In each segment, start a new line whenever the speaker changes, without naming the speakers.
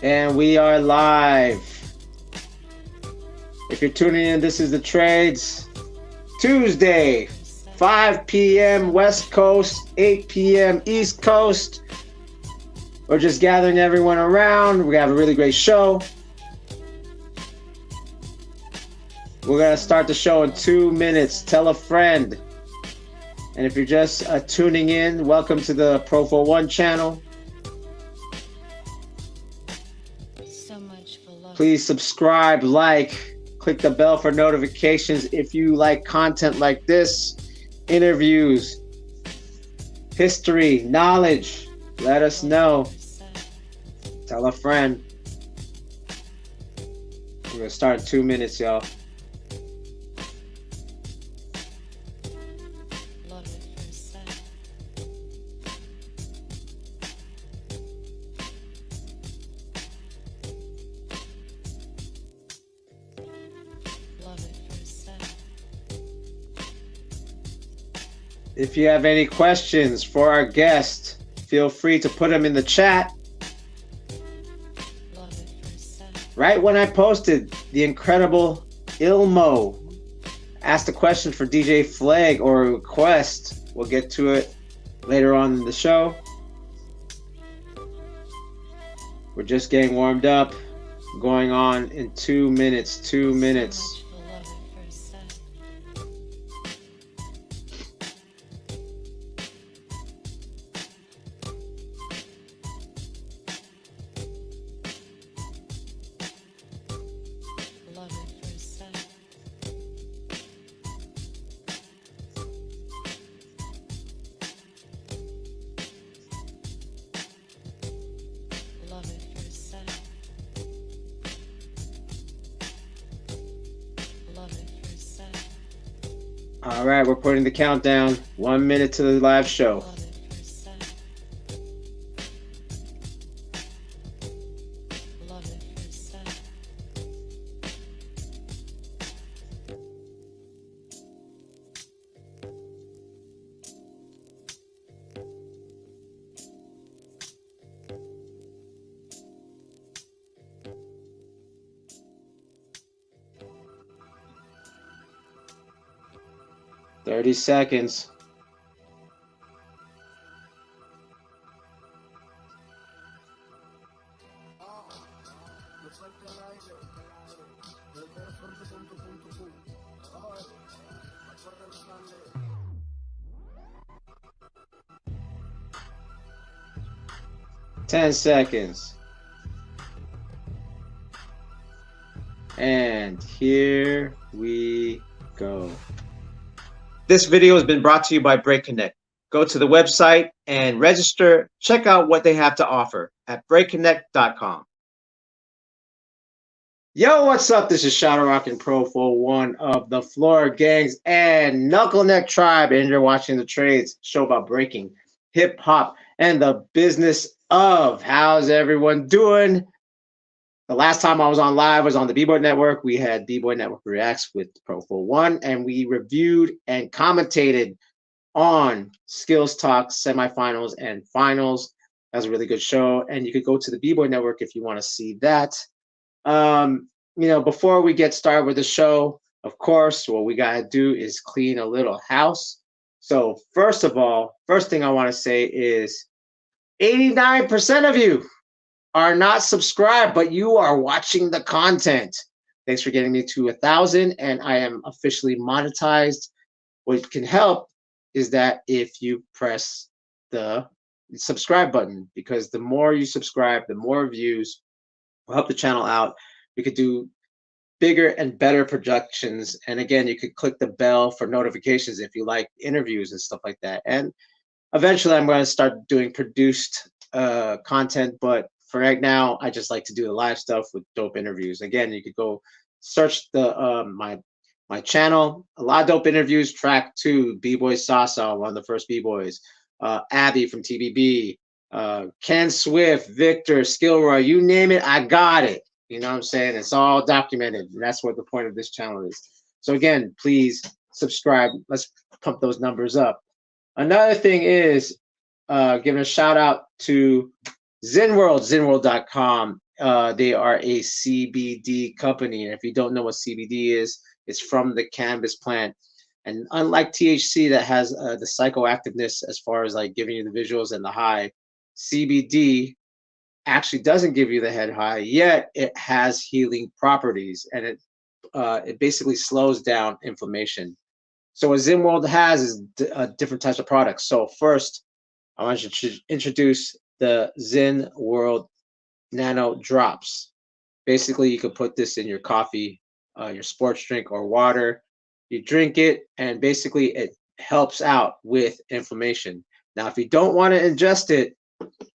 And we are live. If you're tuning in, this is the Trades. Tuesday, 5 p.m. West Coast, 8 p.m. East Coast. We're just gathering everyone around. We have a really great show. We're going to start the show in 2 minutes. Tell a friend. And if you're just tuning in, welcome to the Profowon channel. Please subscribe, like, click the bell for notifications if you like content like this. Interviews, history, knowledge. Let us know. Tell a friend. We're going to start in 2 minutes, y'all. If you have any questions for our guest, feel free to put them in the chat. Right when I posted the incredible Ilmo asked a question for DJ Fleg or a request, we'll get to it later on in the show. We're just getting warmed up, going on in 2 minutes, 2 minutes. All right, we're putting the countdown. 1 minute to the live show. Thirty seconds. Ten seconds. And here we go. This video has been brought to you by BreakConnect. Go to the website and register. Check out what they have to offer at breakconnect.com. Yo, what's up? This is Shoutouts and Profowon of the Floor Gangs and Knuckleneck Tribe, and you're watching The Trades, show about breaking, hip hop, and the business of. How's everyone doing? The last time I was on live was on the B-Boy Network. We had B-Boy Network Reacts with Profowon, and we reviewed and commentated on Skills Talk semifinals and finals. That was a really good show, and you could go to the B-Boy Network if you want to see that. Before we get started with the show, of course, what we got to do is clean a little house. So first of all, first thing I want to say is 89% of you are not subscribed, but you are watching the content. Thanks for getting me to 1,000, and I am officially monetized. What can help is that if you press the subscribe button, because the more you subscribe, the more views will help the channel out. We could do bigger and better productions. And again, you could click the bell for notifications if you like interviews and stuff like that. And eventually I'm going to start doing produced content, but for right now, I just like to do the live stuff with dope interviews. Again, you could go search the my channel. A lot of dope interviews. Track 2, B-Boy Sasa, one of the first B-Boys. Abby from TBB. Ken Swift, Victor, Skilroy, you name it, I got it. You know what I'm saying? It's all documented. And that's what the point of this channel is. So again, please subscribe. Let's pump those numbers up. Another thing is giving a shout out to Zenworld, zenworld.com. They are a CBD company, and if you don't know what CBD is, it's from the cannabis plant. And unlike THC that has the psychoactiveness as far as like giving you the visuals and the high, CBD actually doesn't give you the head high, yet it has healing properties, and it basically slows down inflammation. So what Zen World has is different types of products. So first, I want you to introduce the Zen World Nano Drops. Basically, you could put this in your coffee, your sports drink, or water. You drink it, and basically it helps out with inflammation. Now, if you don't want to ingest it,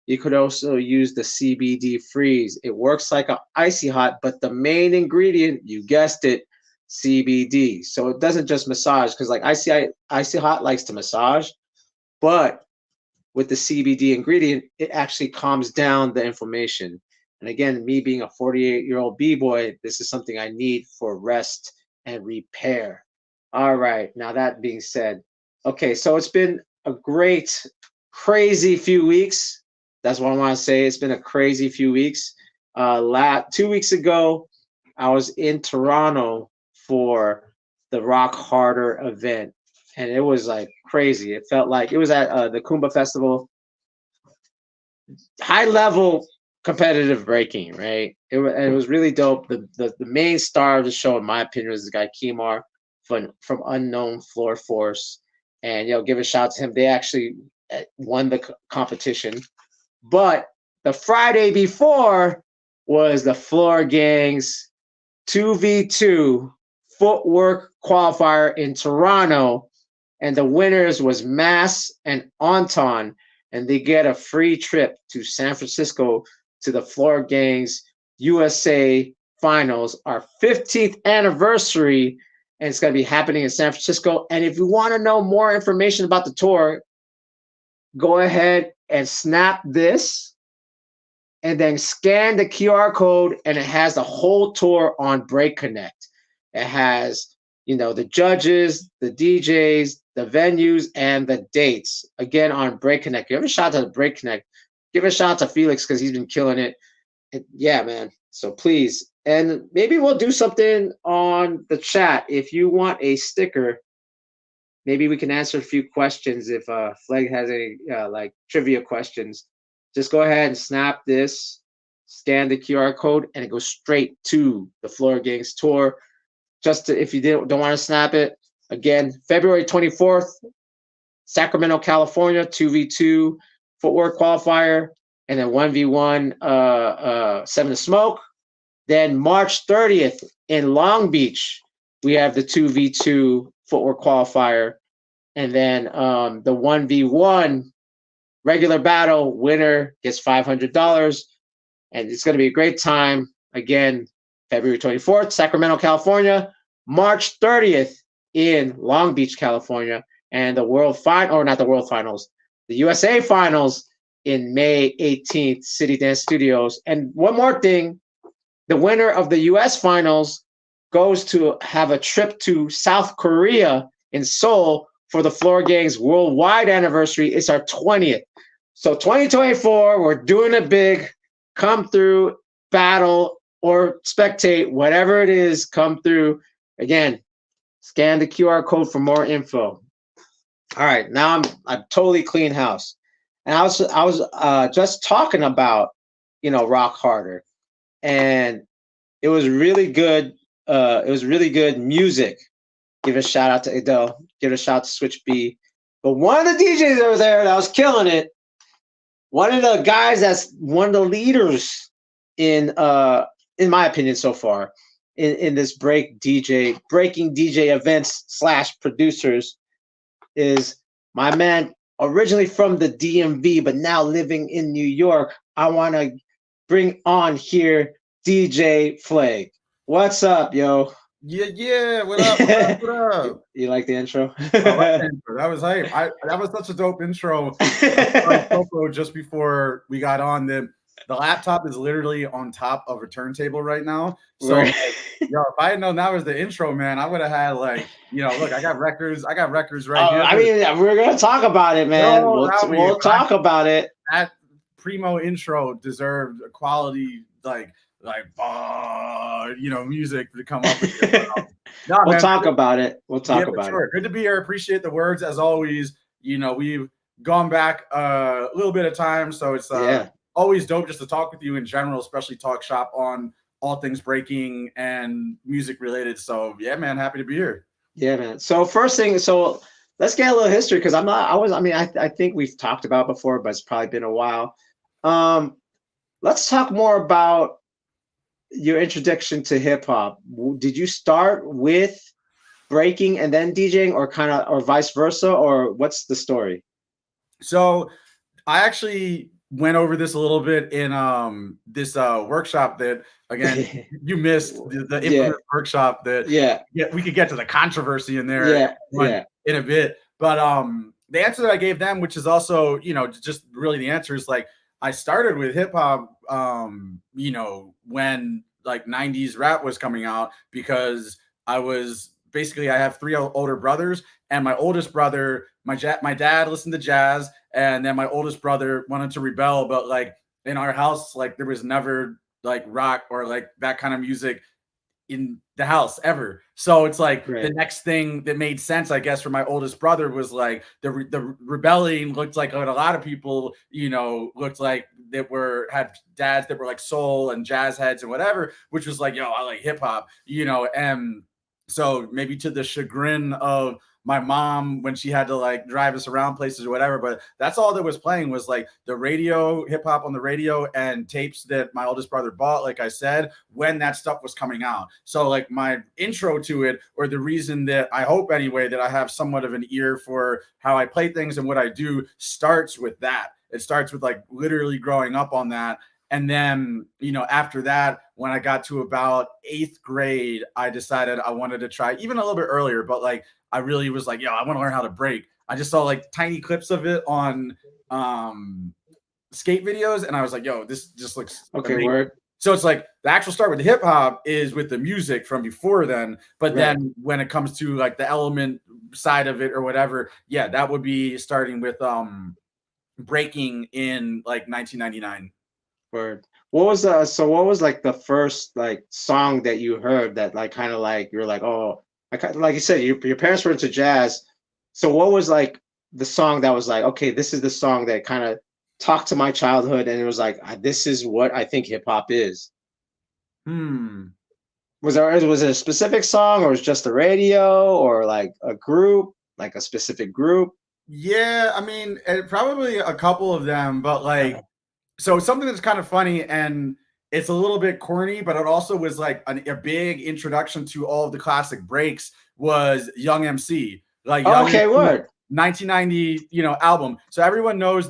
you could also use the CBD freeze. It works like an icy hot, but the main ingredient, you guessed it, CBD. So it doesn't just massage, because like icy hot likes to massage, but with the CBD ingredient, it actually calms down the inflammation. And again, me being a 48-year-old B-boy, this is something I need for rest and repair. All right, now that being said, okay, so it's been a great, crazy few weeks. That's what I want to say. It's been a crazy few weeks. 2 weeks ago, I was in Toronto for the Rock Harder event, and it was like crazy. It felt like it was at the Kumba Festival. High level competitive breaking, right? It was really dope. The main star of the show, in my opinion, was this guy Kimar from Unknown Floor Force, and give a shout to him. They actually won the competition. But the Friday before was the Floor Gangs 2v2 footwork qualifier in Toronto, and the winners was Mass and Anton, and they get a free trip to San Francisco to the Floor Gangs USA Finals, our 15th anniversary, and it's going to be happening in San Francisco. And if you want to know more information about the tour, go ahead and snap this and then scan the QR code, and it has the whole tour on Break Connect. It has, the judges, the DJs, the venues, and the dates. Again, on Break Connect. Give a shout out to Break Connect. Give a shout out to Felix because he's been killing it. Yeah, man. So please. And maybe we'll do something on the chat. If you want a sticker, maybe we can answer a few questions if Fleg has any trivia questions. Just go ahead and snap this, scan the QR code, and it goes straight to the Floor Gangs tour. If you don't want to snap it, again, February 24th, Sacramento, California, 2v2 footwork qualifier, and then 1v1 Seven to Smoke. Then March 30th in Long Beach, we have the 2v2 footwork qualifier, and then the 1v1 regular battle winner gets $500, and it's going to be a great time. Again, February 24th, Sacramento, California, March 30th in Long Beach, California, and the USA Finals in May 18th, City Dance Studios. And one more thing, the winner of the US Finals goes to have a trip to South Korea in Seoul for the Floor Gangs worldwide anniversary. It's our 20th. So 2024, we're doing it big. Come through, battle, or spectate, whatever it is, come through. Again, scan the QR code for more info. All right, now I'm totally clean house. And I was just talking about, Rock Harder. And it was really good. It was really good music. Give a shout out to Adele. Give a shout out to Switch B. But one of the DJs over there that was killing it, one of the guys that's one of the leaders in my opinion so far, in this breaking DJ events / producers, is my man, originally from the DMV, but now living in New York. I want to bring on here DJ Fleg. What's up, yo?
Yeah. What up? What up?
You like the intro?
I like the intro. That was hype. That was such a dope intro. Just before we got on, the laptop is literally on top of a turntable right now. So, if I had known that was the intro, man, I would have had look, I got records. I got records right here.
I mean, we're gonna talk about it, man. We'll talk about it.
That primo intro deserved a quality music to come up with.
No, we'll talk about it. We'll talk about it.
Good to be here. Appreciate the words as always. We've gone back a little bit of time, so it's always dope just to talk with you in general, especially talk shop on all things breaking and music related. So yeah, man, happy to be here.
Yeah, man. So first thing, let's get a little history because I think we've talked about it before, but it's probably been a while. Let's talk more about your introduction to hip hop. Did you start with breaking and then DJing, or vice versa, or what's the story?
So I actually went over this a little bit in this workshop that, again, you missed the infamous workshop that we could get to the controversy in there in a bit. But the answer that I gave them, which is also, just really the answer, is like I started with hip hop when like 90s rap was coming out, because I have 3 older brothers, and my oldest brother, my dad listened to jazz, and then my oldest brother wanted to rebel, but like in our house, like there was never like rock or like that kind of music in the house ever. So it's like the next thing that made sense, I guess, for my oldest brother was like the rebelling looked like what a lot of people, looked like that had dads that were like soul and jazz heads and whatever, which was like, yo, I like hip hop, and so maybe to the chagrin of my mom when she had to like drive us around places or whatever, but that's all that was playing was like the radio, hip hop on the radio, and tapes that my oldest brother bought, like I said, when that stuff was coming out. So like my intro to it, or the reason that I hope anyway that I have somewhat of an ear for how I play things and what I do, starts with that. It starts with like literally growing up on that. And then, after that, when I got to about 8th grade, I decided I wanted to try, even a little bit earlier, but like I really was like, yo, I want to learn how to break. I just saw like tiny clips of it on skate videos, and I was like, yo, this just looks
okay. Word.
So it's like the actual start with the hip hop is with the music from before then, but then when it comes to like the element side of it or whatever, that would be starting with breaking in like 1999.
Word. What was like the first like song that you heard that like kind of like you're like, oh, like you said, your parents were into jazz. So what was like the song that was like, okay, this is the song that kind of talked to my childhood, and it was like, this is what I think hip hop is? Was it a specific song, or was it just the radio, or like a group, like a specific group?
Yeah, I mean, probably a couple of them, but like, so something that's kind of funny, and it's a little bit corny, but it also was like a big introduction to all of the classic breaks, was Young MC. Like,
word.
1990, album. So everyone knows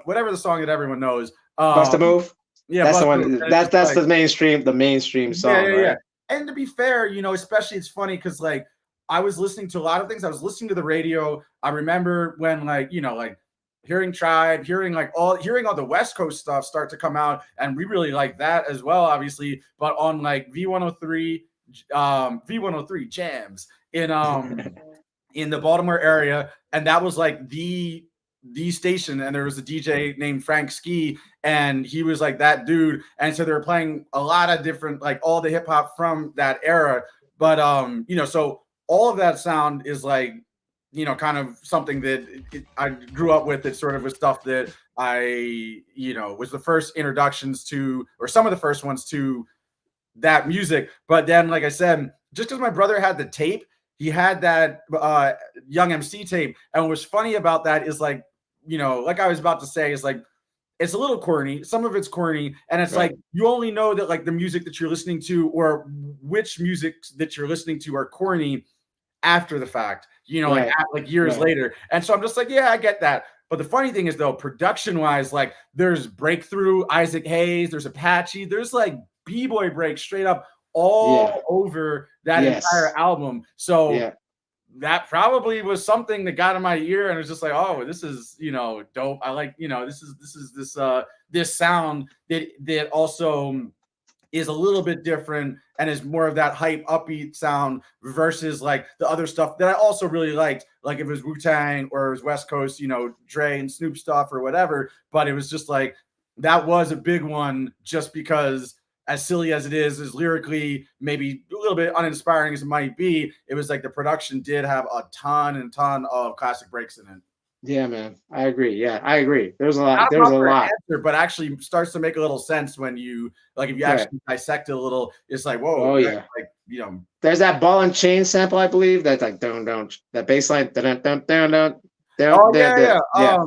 whatever the song that everyone knows.
Bust a Move.
Yeah,
that's the one. That's like, the mainstream song. Right?
And to be fair, especially it's funny because like I was listening to a lot of things. I was listening to the radio. I remember when like hearing Tribe, hearing all the West Coast stuff start to come out, and we really like that as well, obviously. But on like V103 jams in the Baltimore area, and that was like the station, and there was a DJ named Frank Ski, and he was like that dude, and so they were playing a lot of different like all the hip hop from that era. But so all of that sound is like kind of something that I grew up with. It sort of was stuff that I, was the first introductions to, or some of the first ones to that music. But then, like I said, just because my brother had the tape, he had that Young MC tape. And what was funny about that is like, like I was about to say, is like, it's a little corny. Some of it's corny. And it's like, you only know that like the music that you're listening to, or which music that you're listening to, are corny after the fact, like years later. And so I'm just like, yeah, I get that. But the funny thing is, though, production wise, like there's Breakthrough, Isaac Hayes, there's Apache, there's like B-boy breaks straight up all over that entire album. So that probably was something that got in my ear, and it was just like, oh, this is, dope. I like, this sound that also is a little bit different and is more of that hype upbeat sound versus like the other stuff that I also really liked, like if it was Wu-Tang or it was West Coast, Dre and Snoop stuff or whatever. But it was just like that was a big one, just because, as silly as it is lyrically maybe a little bit uninspiring as it might be, it was like the production did have a ton and ton of classic breaks in it.
Yeah, man. I agree. Yeah, I agree. There's a
Not
lot.
a
There's a
proper
lot.
answer, but actually starts to make a little sense when you like, if you
Right.
actually dissect it a little, it's like, whoa,
Oh yeah.
like, you know.
There's that ball and chain sample, I believe. That's like don't that bass line. Dun, dun, dun, dun,
Oh
dun,
yeah,
dun, yeah.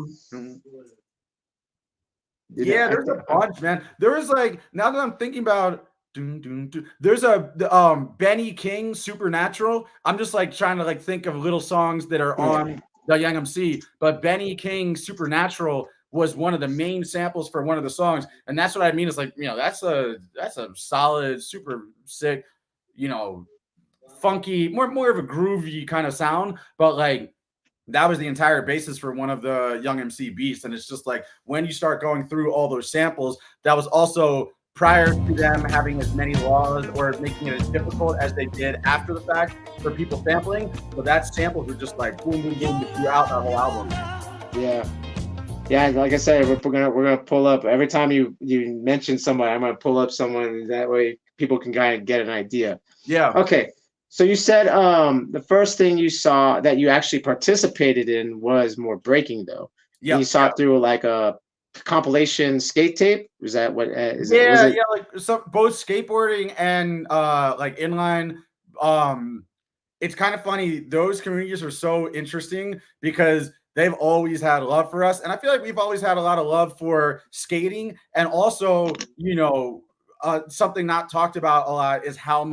You know,
yeah, there's a bunch, man. There was like, now that I'm thinking about, there's a Benny King Supernatural. I'm just like trying to like think of little songs that are on the Young MC, but Benny King Supernatural was one of the main samples for one of the songs, and that's what I mean. It's like, that's a solid, super sick, funky, more of a groovy kind of sound, but like, that was the entire basis for one of the Young MC beats. And it's just like, when you start going through all those samples, that was also prior to them having as many laws or making it as difficult as they did after the fact for people sampling. So that samples were just like boom, boom, boom throughout that whole album.
Yeah. Like I said, we're gonna pull up every time you mention somebody. I'm gonna pull up someone, that way people can kind of get an idea.
Yeah.
Okay. So you said the first thing you saw that you actually participated in was more breaking, though.
Yeah.
You saw it through like a compilation skate tape. Was that what? Was
it? Like both skateboarding and like inline. It's kind of funny. Those communities are so interesting because they've always had love for us, and I feel like we've always had a lot of love for skating, and also, something not talked about a lot is how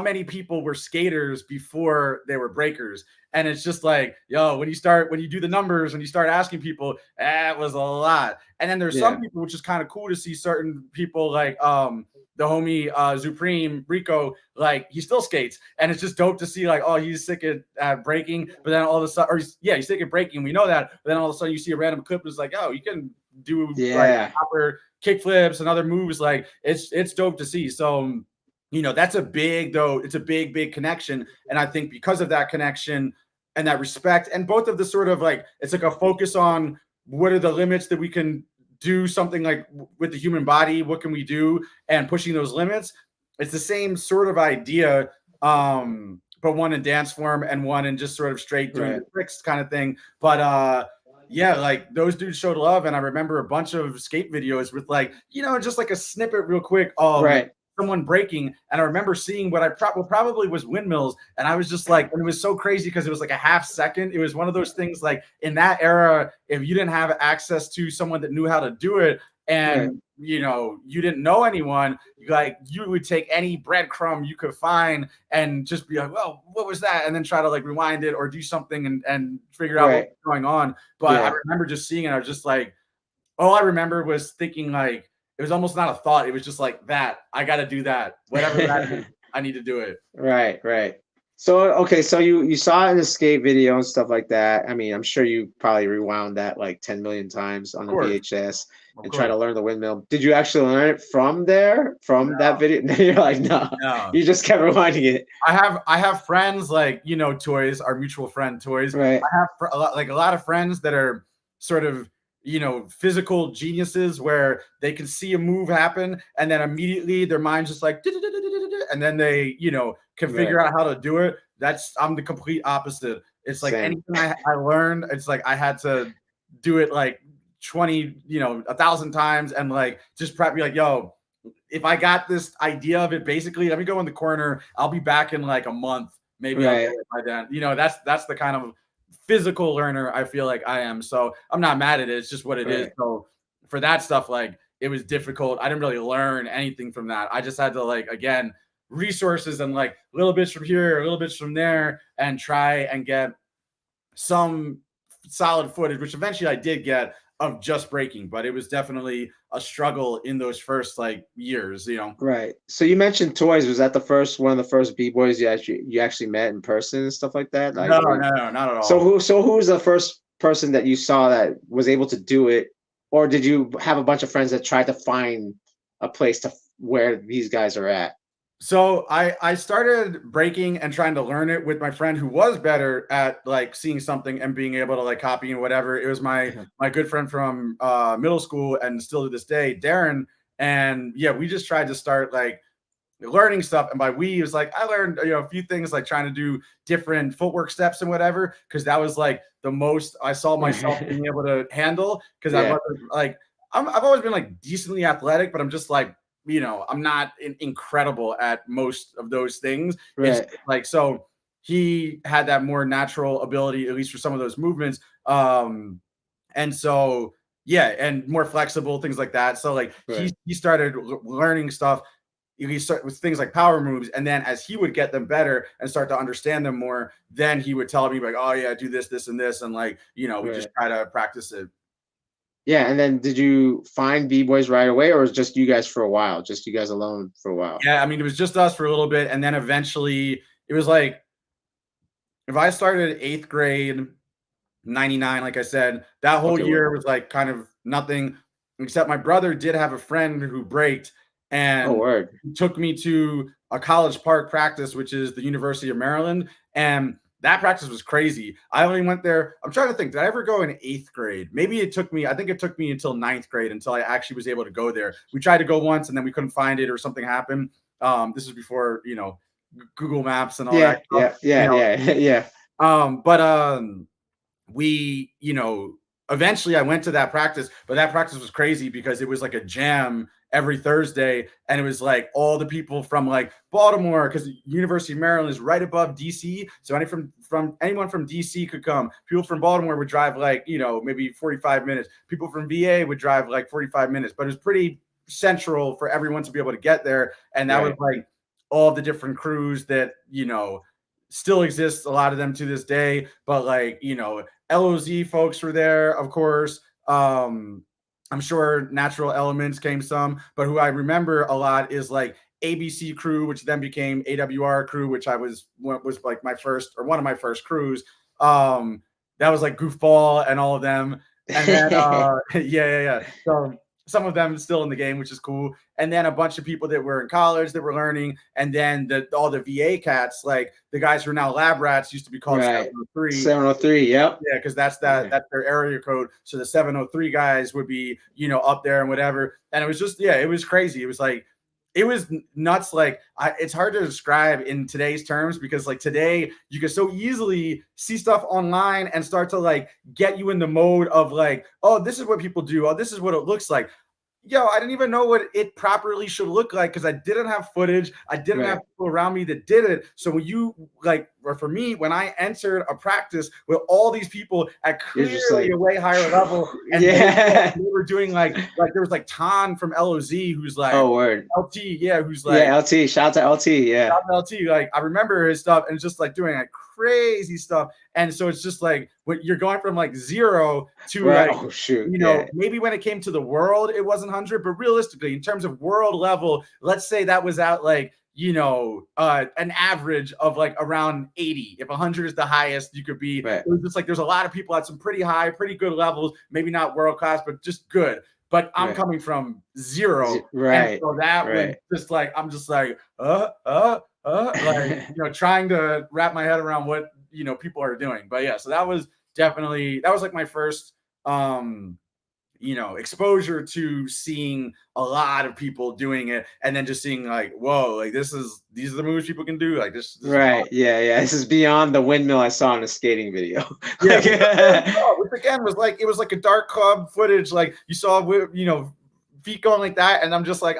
many people were skaters before they were breakers. And it's just like, when you do the numbers, when you start asking people, it was a lot. And then there's some people, which is kind of cool to see, certain people like the homie Zupreme Rico, like he still skates, and it's just dope to see like, oh, he's sick at breaking, but then all of a sudden, he's sick at breaking, we know that, but then all of a sudden you see a random clip that's like, oh, you can do like proper kick flips and other moves. Like it's dope to see. So that's a big, though, it's a big connection. And I think because of that connection and that respect, and both of the sort of like, it's like a focus on what are the limits that we can do something like with the human body, what can we do, and pushing those limits. It's the same sort of idea, but one in dance form and one in just sort of straight doing the tricks kind of thing. But like those dudes showed love, and I remember a bunch of skate videos with like, just like a snippet real quick of someone breaking, and I remember seeing what I probably was Windmills, and I was just like, and it was so crazy because it was like a half second. It was one of those things like, in that era, if you didn't have access to someone that knew how to do it, and you didn't know anyone, like you would take any breadcrumb you could find and just be like, well, what was that, and then try to like rewind it or do something and figure out what's going on. But I remember just seeing it, I was just like, all I remember was thinking like, it was almost not a thought. It was just like, that I got to do that. Whatever that is, I need to do it.
Right. So, okay. So you saw it in the skate video and stuff like that. I mean, I'm sure you probably rewound that like 10 million times on the VHS and try to learn the windmill. Did you actually learn it from that video? You're like, no, you just kept rewinding it.
I have friends like, Toys, our mutual friend Toys.
Right.
I have a lot of friends that are sort of, physical geniuses, where they can see a move happen and then immediately their mind's just like, and then they, can figure out how to do it. I'm the complete opposite. It's like anything I learned, it's like I had to do it like 20, 1,000 times, and like just prep, be like, yo, if I got this idea of it, basically, let me go in the corner. I'll be back in like a month. Maybe I'll get it by then. That's the kind of physical learner I feel like I am. So I'm not mad at it. It's just what it is. So for that stuff, like, it was difficult. I didn't really learn anything from that. I just had to, like, again, resources and like little bits from here, a little bits from there, and try and get some solid footage, which eventually I did get, of just breaking, but it was definitely a struggle in those first like years,
Right. So you mentioned Toys. Was that one of the first b-boys you actually met in person and stuff like that? Like,
no, not at all.
So who was the first person that you saw that was able to do it, or did you have a bunch of friends that tried to find a place to where these guys are at?
So I started breaking and trying to learn it with my friend who was better at like seeing something and being able to like copy and whatever. It was my good friend from middle school and still to this day, Darren. And yeah, we just tried to start like learning stuff. And by we, it was like I learned a few things like trying to do different footwork steps and whatever, because that was like the most I saw myself being able to handle. Because I wasn't like I've always been like decently athletic, but I'm just like I'm not incredible at most of those things.
Right.
It's like so he had that more natural ability, at least for some of those movements. And so yeah, and more flexible things like that. So like he started learning stuff. He start with things like power moves, and then as he would get them better and start to understand them more, then he would tell me like, "Oh yeah, do this, this, and this," and like we just try to practice it.
Yeah, and then did you find B-Boys right away, or was it just you guys for a while? Just you guys alone for a while?
Yeah, I mean, it was just us for a little bit, and then eventually it was like if I started 8th grade, 99, like I said, that whole year was like kind of nothing, except my brother did have a friend who braked and took me to a College Park practice, which is the University of Maryland. And that practice was crazy. I only went there. I'm trying to think, did I ever go in 8th grade? Maybe it took me, I think it took me until 9th grade until I actually was able to go there. We tried to go once and then we couldn't find it or something happened. This was before, Google Maps and all that stuff.
Yeah.
We, eventually I went to that practice, but that practice was crazy because it was like a jam every Thursday. And it was like all the people from like Baltimore, because the University of Maryland is right above DC. So anyone from DC could come. People from Baltimore would drive like, maybe 45 minutes. People from VA would drive like 45 minutes, but it was pretty central for everyone to be able to get there. And that was like all the different crews that, still exists, a lot of them to this day, but like, LOZ folks were there, of course. I'm sure Natural Elements came some, but who I remember a lot is like ABC crew, which then became AWR crew, which was like my first or one of my first crews. That was like Goofball and all of them. And then, yeah. So some of them still in the game, which is cool. And then a bunch of people that were in college that were learning. And then all the VA cats, like the guys who are now lab rats, used to be called 703.
703, yep.
Yeah, because that's their area code. So the 703 guys would be, up there and whatever. And it was just, it was crazy. It was like, it was nuts. Like it's hard to describe in today's terms because like today you can so easily see stuff online and start to like get you in the mode of like, oh, this is what people do. Oh, this is what it looks like. Yo, I didn't even know what it properly should look like because I didn't have footage. I didn't have people around me that did it. So when you or for me, when I entered a practice with all these people at clearly a way higher level, and they were doing like there was like Tan from LOZ who's like LT, who's like
LT. Shout out to LT,
Shout out to LT. Like I remember his stuff and just like doing like crazy stuff. And so it's just like when you're going from like 0 to maybe when it came to the world, it wasn't 100, but realistically, in terms of world level, let's say that was at like, an average of like around 80. If 100 is the highest you could be, it was just like there's a lot of people at some pretty high, pretty good levels, maybe not world class, but just good. But I'm coming from 0. And so that was just like, I'm just like, trying to wrap my head around what, people are doing. But yeah, so that was like my first, exposure to seeing a lot of people doing it and then just seeing like, whoa, like these are the moves people can do. Like this
right. Yeah. This is beyond the windmill I saw in a skating video.
Which again was like, it was like a dark club footage. Like you saw, feet going like that. And I'm just like,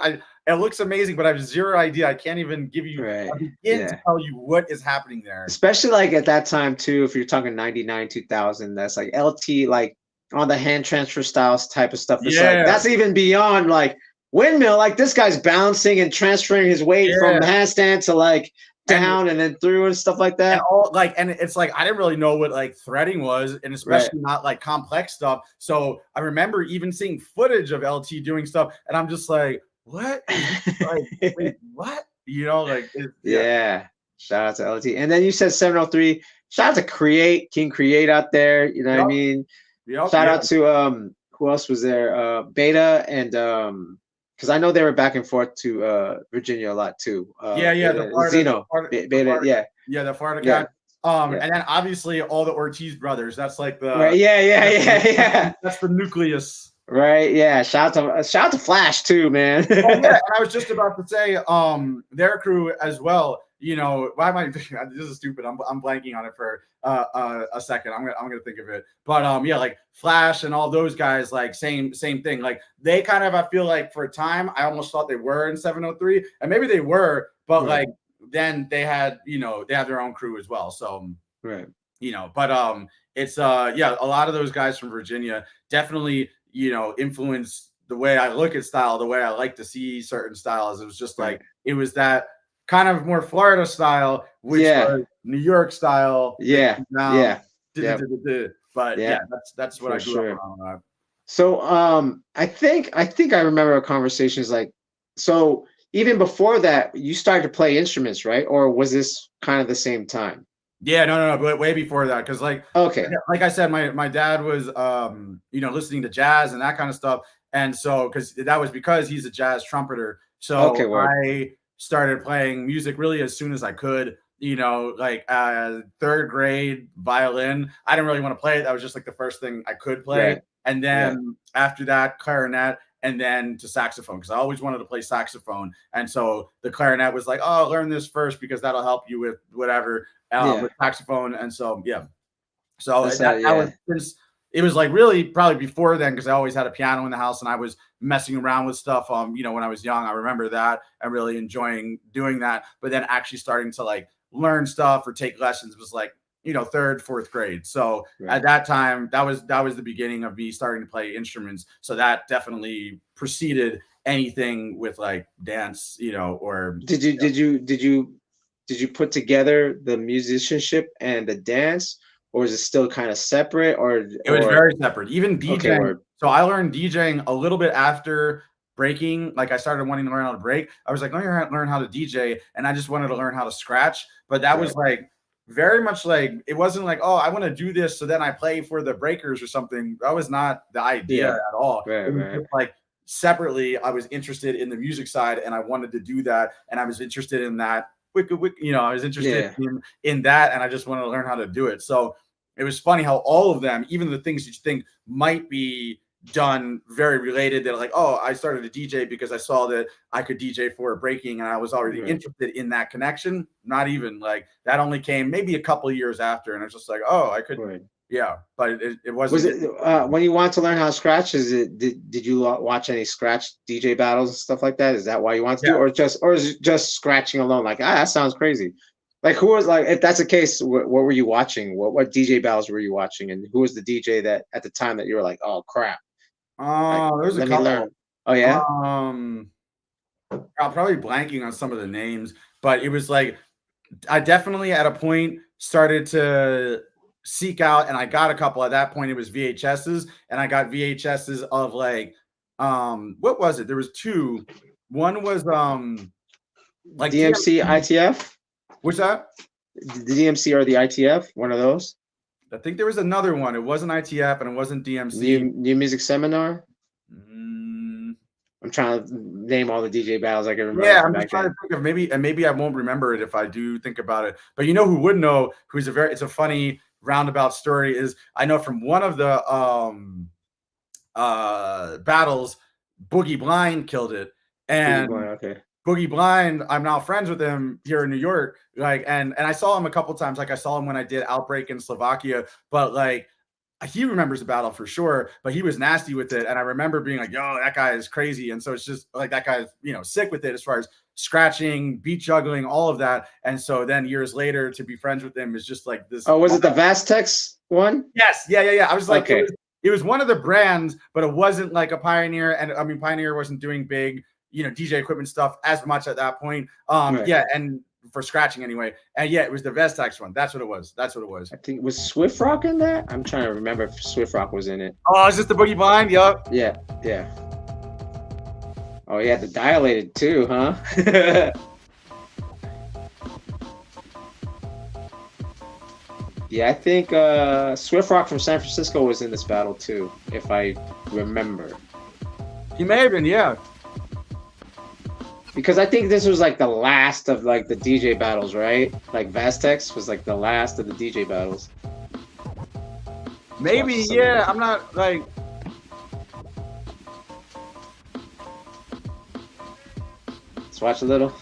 it looks amazing, but I have zero idea. I can't even give you to tell you what is happening there.
Especially like at that time too, if you're talking 99, 2000, that's like LT, like on the hand transfer styles type of stuff. It's like that's even beyond like windmill. Like this guy's bouncing and transferring his weight from handstand to like down and then through and stuff like that.
And it's like I didn't really know what like threading was, and especially not like complex stuff. So I remember even seeing footage of LT doing stuff, and I'm just like, what? Like, wait, what?
Shout out to LT. And then you said 703. Shout out to King Create out there. You know what I mean? Shout out to who else was there? Beta and because I know they were back and forth to Virginia a lot too.
Yeah, the Florida,
Zeno,
yeah, the Florida
yeah,
cat. And then obviously all the Ortiz brothers. That's like the
right, yeah.
That's the nucleus.
Right, yeah. Shout out to Flash too, man.
Oh yeah, and I was just about to say, their crew as well. You know, why am I? This is stupid. I'm blanking on it for a second. I'm gonna think of it. But yeah, like Flash and all those guys, like same thing. Like they kind of, I feel like for a time, I almost thought they were in 703, and maybe they were, but like then they had, you know, they have their own crew as well. So
right,
you know, but it's yeah, a lot of those guys from Virginia definitely, you know, influence the way I look at style, the way I like to see certain styles. It was just like, it was that kind of more Florida style, which was New York style. But yeah, that's what I grew up on.
So I think I remember conversations like, so even before that, you started to play instruments, right? Or was this kind of the same time?
Yeah, no, but way before that, because like I said, my dad was you know, listening to jazz and that kind of stuff, and so because he's a jazz trumpeter, so I started playing music really as soon as I could. You know, like third grade violin. I didn't really want to play it. That was just like the first thing I could play, and then after that, clarinet. And then to saxophone, because I always wanted to play saxophone. And so the clarinet was like, oh, learn this first because that'll help you with whatever with saxophone. And so, yeah. So that was, it was like really probably before then, because I always had a piano in the house and I was messing around with stuff. You know, when I was young, I remember that and really enjoying doing that. But then actually starting to like learn stuff or take lessons was like, you know, third, fourth grade. So at that time, that was the beginning of me starting to play instruments. So that definitely preceded anything with like dance, you know, or
did you put together the musicianship and the dance, or is it still kind of separate? Or
it was very separate. Even DJing. So I learned DJing a little bit after breaking. Like I started wanting to learn how to break. I was like, let me learn how to DJ, and I just wanted to learn how to scratch. But that was like very much like, it wasn't like, oh, I want to do this so then I play for the breakers or something. That was not the idea at all. Like separately, I was interested in the music side and I wanted to do that, and I was interested in that. You know, I was interested in that, and I just wanted to learn how to do it. So it was funny how all of them, even the things that you think might be done very related, they're like, oh, I started a DJ because I saw that I could DJ for breaking, and I was already interested in that connection. Not even like that, only came maybe a couple of years after, and I was just like, oh, I could but it wasn't.
Was it when you wanted to learn how to scratch? Did you watch any scratch DJ battles and stuff like that? Is that why you want to do, or is it just scratching alone? Like, that sounds crazy. Like, who was, like, if that's the case, what were you watching? What DJ battles were you watching, and who was the DJ that at the time that you were like, oh crap?
There's a couple.
Oh yeah.
I'm probably blanking on some of the names, but it was like I definitely at a point started to seek out, and I got a couple. At that point, it was VHSs, and I got VHSs of like what was it? There was two. One was like
DMC ITF.
What's that?
The DMC or the ITF? One of those.
I think there was another one. It wasn't ITF and it wasn't DMC.
New Music Seminar. I'm trying to name all the DJ battles I can remember.
Yeah, I'm just trying to think of maybe I won't remember it if I do think about it. But you know who would know? It's a funny roundabout story. Is I know from one of the battles, Boogie Blind killed it, and Boogie Blind, I'm now friends with him here in New York. Like, and I saw him a couple times. Like I saw him when I did Outbreak in Slovakia, but like he remembers the battle for sure, but he was nasty with it. And I remember being like, yo, that guy is crazy. And so it's just like, that guy's, you know, sick with it as far as scratching, beat juggling, all of that. And so then years later to be friends with him is just like this.
Oh, was it the Vastex one?
Yes. Yeah. I was like, it was one of the brands, but it wasn't like a Pioneer. And I mean, Pioneer wasn't doing big, you know, DJ equipment stuff as much at that point. Yeah, and for scratching anyway. And yeah, it was the Vestex one. That's what it was. I
think it was Swift Rock in that. I'm trying to remember if Swift Rock was in it.
Oh, is this the Boogie Blind? Yup.
Yeah. Oh, yeah, the dilated too, huh? Yeah, I think Swift Rock from San Francisco was in this battle too, if I remember.
He may have been, yeah.
Because I think this was like the last of like the DJ battles, right? Like Vastex was like the last of the DJ battles.
Maybe, yeah. I'm not like.
Let's watch a little.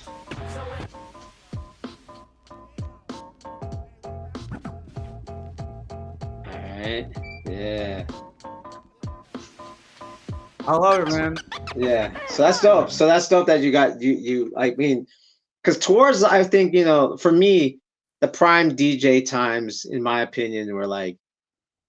Alright. Yeah.
I love it, man.
Yeah. So that's dope. So that's dope that you got you I mean, because towards I think, you know, for me, the prime DJ times, in my opinion, were like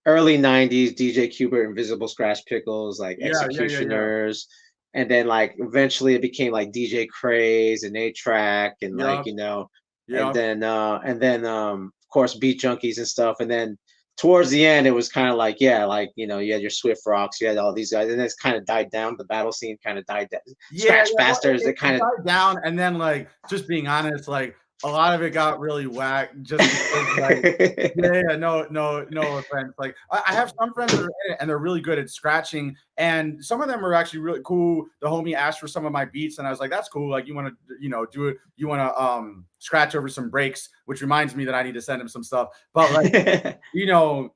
early 90s DJ Qbert, Invisible Scratch Pickles, like Executioners. And then like eventually it became like DJ Craze and A-Track and like, you know, and then of course Beat Junkies and stuff. And then towards the end it was kind of like, yeah, like, you know, you had your Swift Rocks, you had all these guys, and it's kind of died down. The battle scene kind of died down. Scratch Masters, it kind of
died down. And then like, just being honest, like a lot of it got really whack just because, like, no offense. Like I have some friends that are in it and they're really good at scratching, and some of them are actually really cool. The homie asked for some of my beats and I was like, that's cool. Like, you want to, you know, do it. You want to scratch over some breaks, which reminds me that I need to send him some stuff. But like, you know,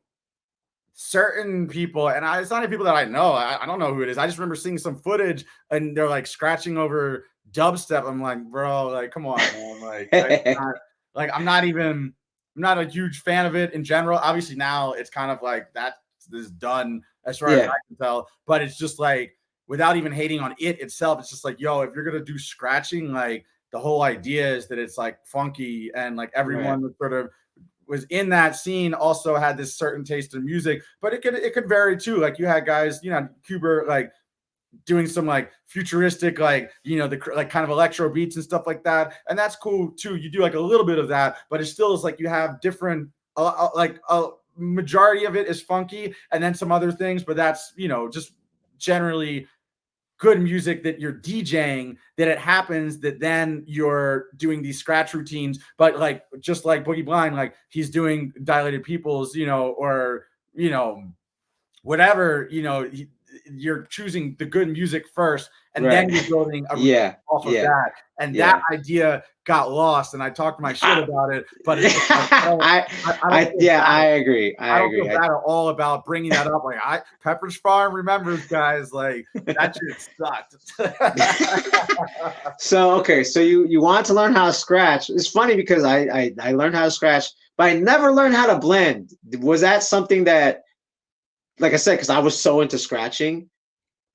certain people, and it's not even people that I know. I don't know who it is. I just remember seeing some footage and they're like scratching over dubstep. I'm like, bro, like, come on, man. Like, I'm not a huge fan of it in general. Obviously now it's kind of like that is done as far as I can tell, but it's just like, without even hating on it itself, it's just like, yo, if you're gonna do scratching, like the whole idea is that it's like funky, and like everyone was sort of was in that scene also had this certain taste in music, but it could vary too. Like you had guys, you know, Qbert, like doing some like futuristic, like, you know, the like kind of electro beats and stuff like that, and that's cool too. You do like a little bit of that, but it still is like you have different like a majority of it is funky, and then some other things, but that's, you know, just generally good music that you're DJing, that it happens that then you're doing these scratch routines, but like just like Boogie Blind, like he's doing Dilated Peoples, you know, or, you know, whatever, you know, you're choosing the good music first, and then you're building a off of that. And that idea got lost, and I talked my shit about it, but it's like,
I agree. I
don't
agree.
feel bad at all about bringing that up. Like Pepperidge Farm remembers, guys, like that shit sucked.
So okay, so you want to learn how to scratch. It's funny because I learned how to scratch, but I never learned how to blend. Was that something that, like I said, because I was so into scratching,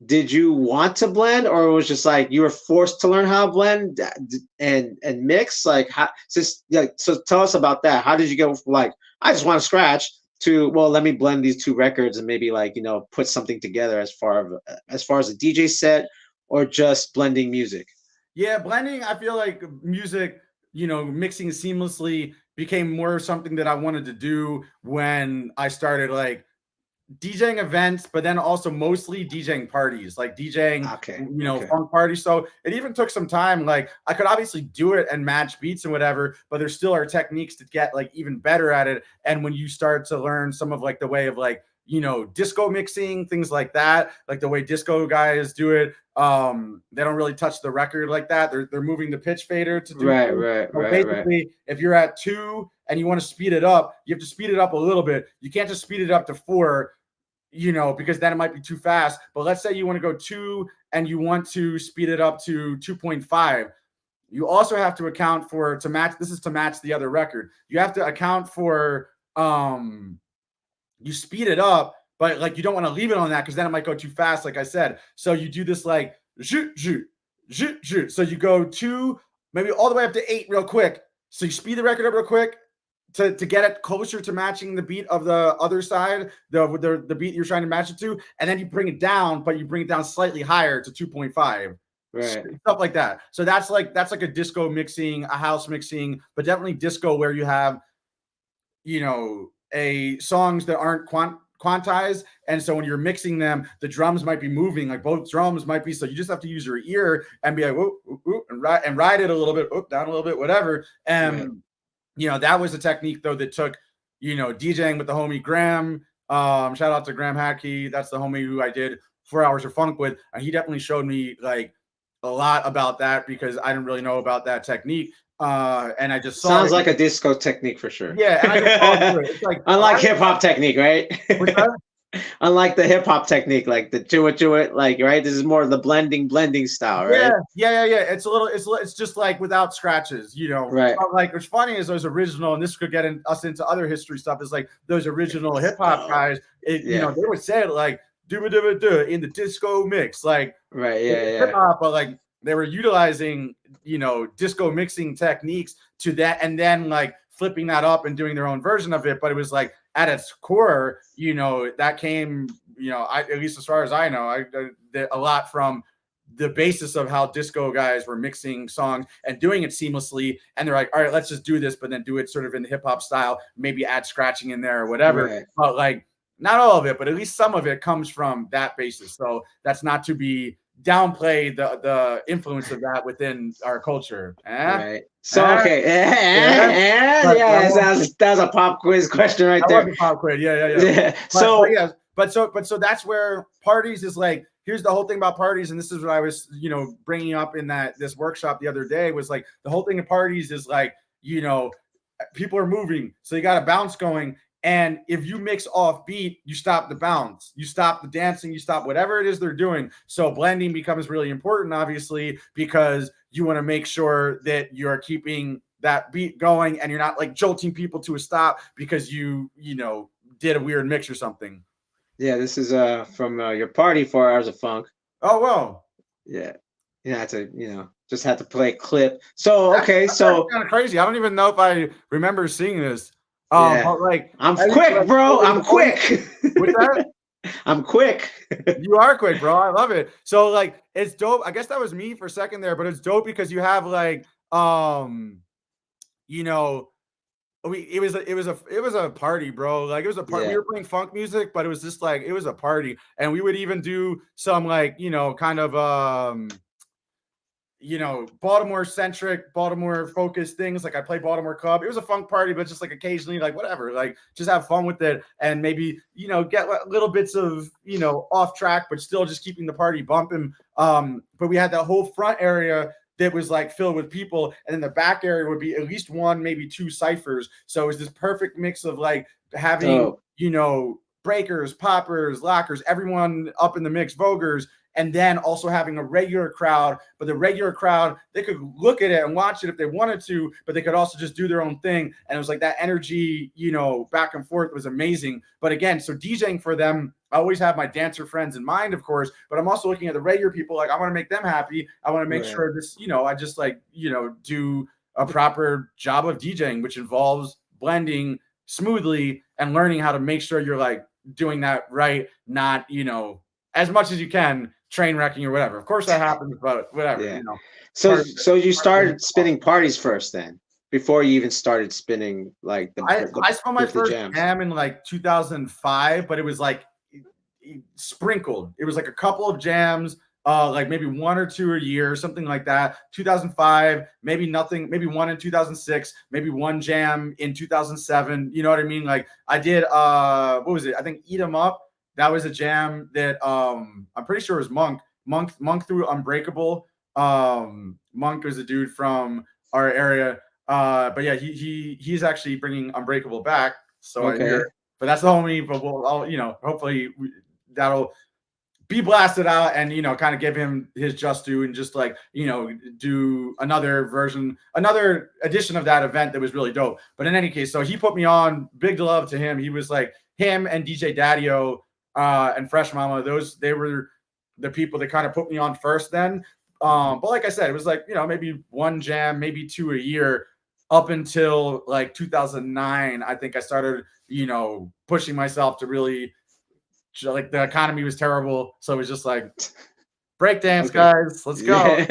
did you want to blend, or it was just like you were forced to learn how to blend and mix? Like, how, so tell us about that. How did you go from like, I just want to scratch, to, well, let me blend these two records and maybe like, you know, put something together as far as a DJ set, or just blending music?
Yeah, blending, I feel like music, you know, mixing seamlessly became more something that I wanted to do when I started like DJing events, but then also mostly DJing parties, like DJing, you know, funk parties. So it even took some time. Like I could obviously do it and match beats and whatever, but there still are techniques to get like even better at it. And when you start to learn some of like the way of like, you know, disco mixing, things like that, like the way disco guys do it, they don't really touch the record like that. They're moving the pitch fader to do basically. If you're at 2 and you want to speed it up, you have to speed it up a little bit. You can't just speed it up to 4, you know, because then it might be too fast. But let's say you want to go 2 and you want to speed it up to 2.5. You also have to account for, to match the other record. You have to account for you speed it up, but like you don't want to leave it on that because then it might go too fast, like I said. So you do this like shoot, shoot, shoot, shoot. So you go 2, maybe all the way up to 8 real quick. So you speed the record up real quick to get it closer to matching the beat of the other side, the beat you're trying to match it to, and then you bring it down, but you bring it down slightly higher to 2.5. Stuff like that. So that's like a disco mixing, a house mixing, but definitely disco where you have, you know, songs that aren't quantized, and so when you're mixing them, the drums might be moving, like both drums might be, so you just have to use your ear and be like whoop, whoop, whoop, and ride it a little bit, whoop, down a little bit, whatever. And you know, that was a technique though that took, you know, DJing with the homie Graham. Shout out to Graham Hackey. That's the homie who I did 4 Hours of Funk with, and he definitely showed me like a lot about that because I didn't really know about that technique. And I just saw
Sounds
it.
like a disco technique for sure.
Yeah, and I just saw it. It's like
Unlike hip hop technique, right?
what's that?
Unlike the hip hop technique, like the do it, like right. This is more of the blending style, right?
Yeah. It's just like without scratches, you know.
Right.
But like what's funny is those original, and this could get us into other history stuff. Is like those original hip hop guys. You know, they would say it like do in the disco mix, like
right,
hip hop, but like they were utilizing disco mixing techniques to that, and then like flipping that up and doing their own version of it. But it was like at its core, that came, at least as far as I know, a lot from the basis of how disco guys were mixing songs and doing it seamlessly. And they're like, all right, let's just do this, but then do it sort of in the hip hop style, maybe add scratching in there or whatever.
Right.
But like, not all of it, but at least some of it comes from that basis. So that's not to be downplay the influence of that within our culture.
Right. So okay. That was a pop quiz question right there.
That was a pop quiz. Yeah. So that's where parties is like, here's the whole thing about parties, and this is what I was, bringing up in this workshop the other day, was like the whole thing of parties is like, people are moving, so you got a bounce going. And if you mix off beat, you stop the bounce, you stop the dancing, you stop whatever it is they're doing. So blending becomes really important, obviously, because you want to make sure that you're keeping that beat going and you're not like jolting people to a stop because you did a weird mix or something.
Yeah, this is from your party 4 Hours of Funk.
Oh, wow.
Yeah. You had to, just had to play a clip. So okay, that's kind
of crazy. I don't even know if I remember seeing this. But like,
I'm quick, bro. I'm quick.
What's that?
I'm quick.
You are quick, bro. I love it. So like, it's dope. I guess that was me for a second there, but it's dope because you have like, it was a party, bro. Like it was a party. We were playing funk music, but it was just like, it was a party. And we would even do some like, kind of Baltimore centric, Baltimore focused things. Like I play Baltimore club. It was a funk party, but just like occasionally, like whatever, like just have fun with it. And maybe, get little bits of, off track, but still just keeping the party bumping. But we had that whole front area that was like filled with people. And then the back area would be at least one, maybe two ciphers. So it was this perfect mix of like having, breakers, poppers, lockers, everyone up in the mix, voguers, and then also having a regular crowd. But the regular crowd, they could look at it and watch it if they wanted to, but they could also just do their own thing. And it was like that energy, back and forth was amazing. But again, so DJing for them, I always have my dancer friends in mind, of course, but I'm also looking at the regular people. Like I want to make them happy. I want to make sure this, I just like, do a proper job of DJing, which involves blending smoothly and learning how to make sure you're like doing that right. Not, as much as you can, train wrecking or whatever. Of course that happens, but whatever.
Yeah. So you started spinning parties first then, before you even started spinning like
I spun my first jam in like 2005, but it was like sprinkled. It was like a couple of jams, like maybe one or two a year, something like that. 2005, maybe nothing, maybe one in 2006, maybe one jam in 2007. You know what I mean? Like I did, what was it? I think Eat 'Em Up. That was a jam that I'm pretty sure it was Monk through Unbreakable. Monk was a dude from our area. But yeah, he's actually bringing Unbreakable back. So I hear, but that's the homie. But we'll, hopefully that'll be blasted out and, kind of give him his just due and just like, do another version, another edition of that event that was really dope. But in any case, so he put me on. Big love to him. He was like him and DJ Daddy-O and Fresh Mama. They were the people that kind of put me on first then. But like I said, it was like, maybe one jam, maybe two a year up until like 2009. I think I started, pushing myself to really, like the economy was terrible. So it was just like breakdance, guys, let's go.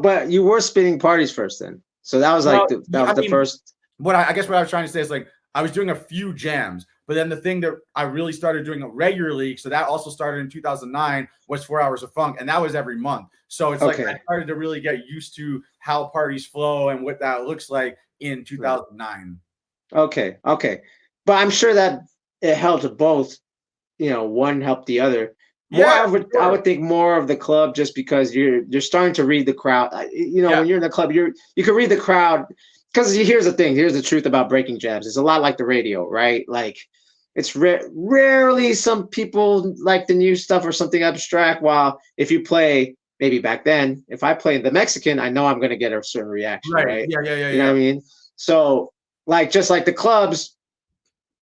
But you were spinning parties first then. So that was like the first.
I guess what I was trying to say is like, I was doing a few jams, but then the thing that I really started doing regularly, so that also started in 2009, was 4 Hours of Funk, and that was every month. So it's like I started to really get used to how parties flow and what that looks like in 2009.
Okay. But I'm sure that it helped both, one helped the other. More,
Yeah,
I
sure.
would think more of the club, just because you're starting to read the crowd. You know,
Yeah,
when you're in the club, you can read the crowd, because here's the thing. Here's the truth about breaking jams. It's a lot like the radio, right? Like, it's rarely some people like the new stuff or something abstract. While if you play, maybe back then, if I play the Mexican, I know I'm gonna get a certain reaction,
right.
right?
Yeah, yeah, yeah,
You know
yeah.
what I mean? So, like, just like the clubs,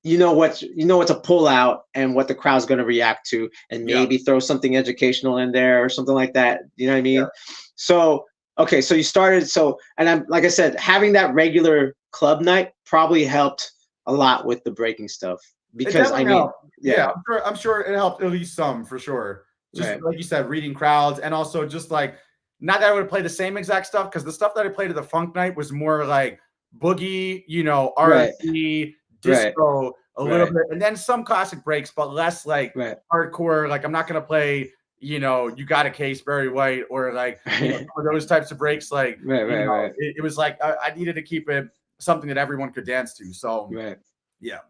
you know what to pull out and what the crowd's going to react to, and
Yeah,
maybe throw something educational in there or something like that. You know what I
yeah.
mean? So, okay, so you started, so, and I'm, like I said, having that regular club night probably helped a lot with the breaking stuff,
It
because I
definitely
mean,
helped.
yeah,
Yeah, I'm sure it helped at least some for sure. Just
right,
like you said, reading crowds, and also just like, not that I would play the same exact stuff, because the stuff that I played at the funk night was more like boogie,
right,
R&B,
right,
disco, a little
right,
bit, and then some classic breaks, but less like
right,
hardcore. Like, I'm not gonna play, You Got a Case, Barry White, or like,
right,
some of those types of breaks. Like,
right, right, right,
it was like I needed to keep it something that everyone could dance to. So
right.
yeah.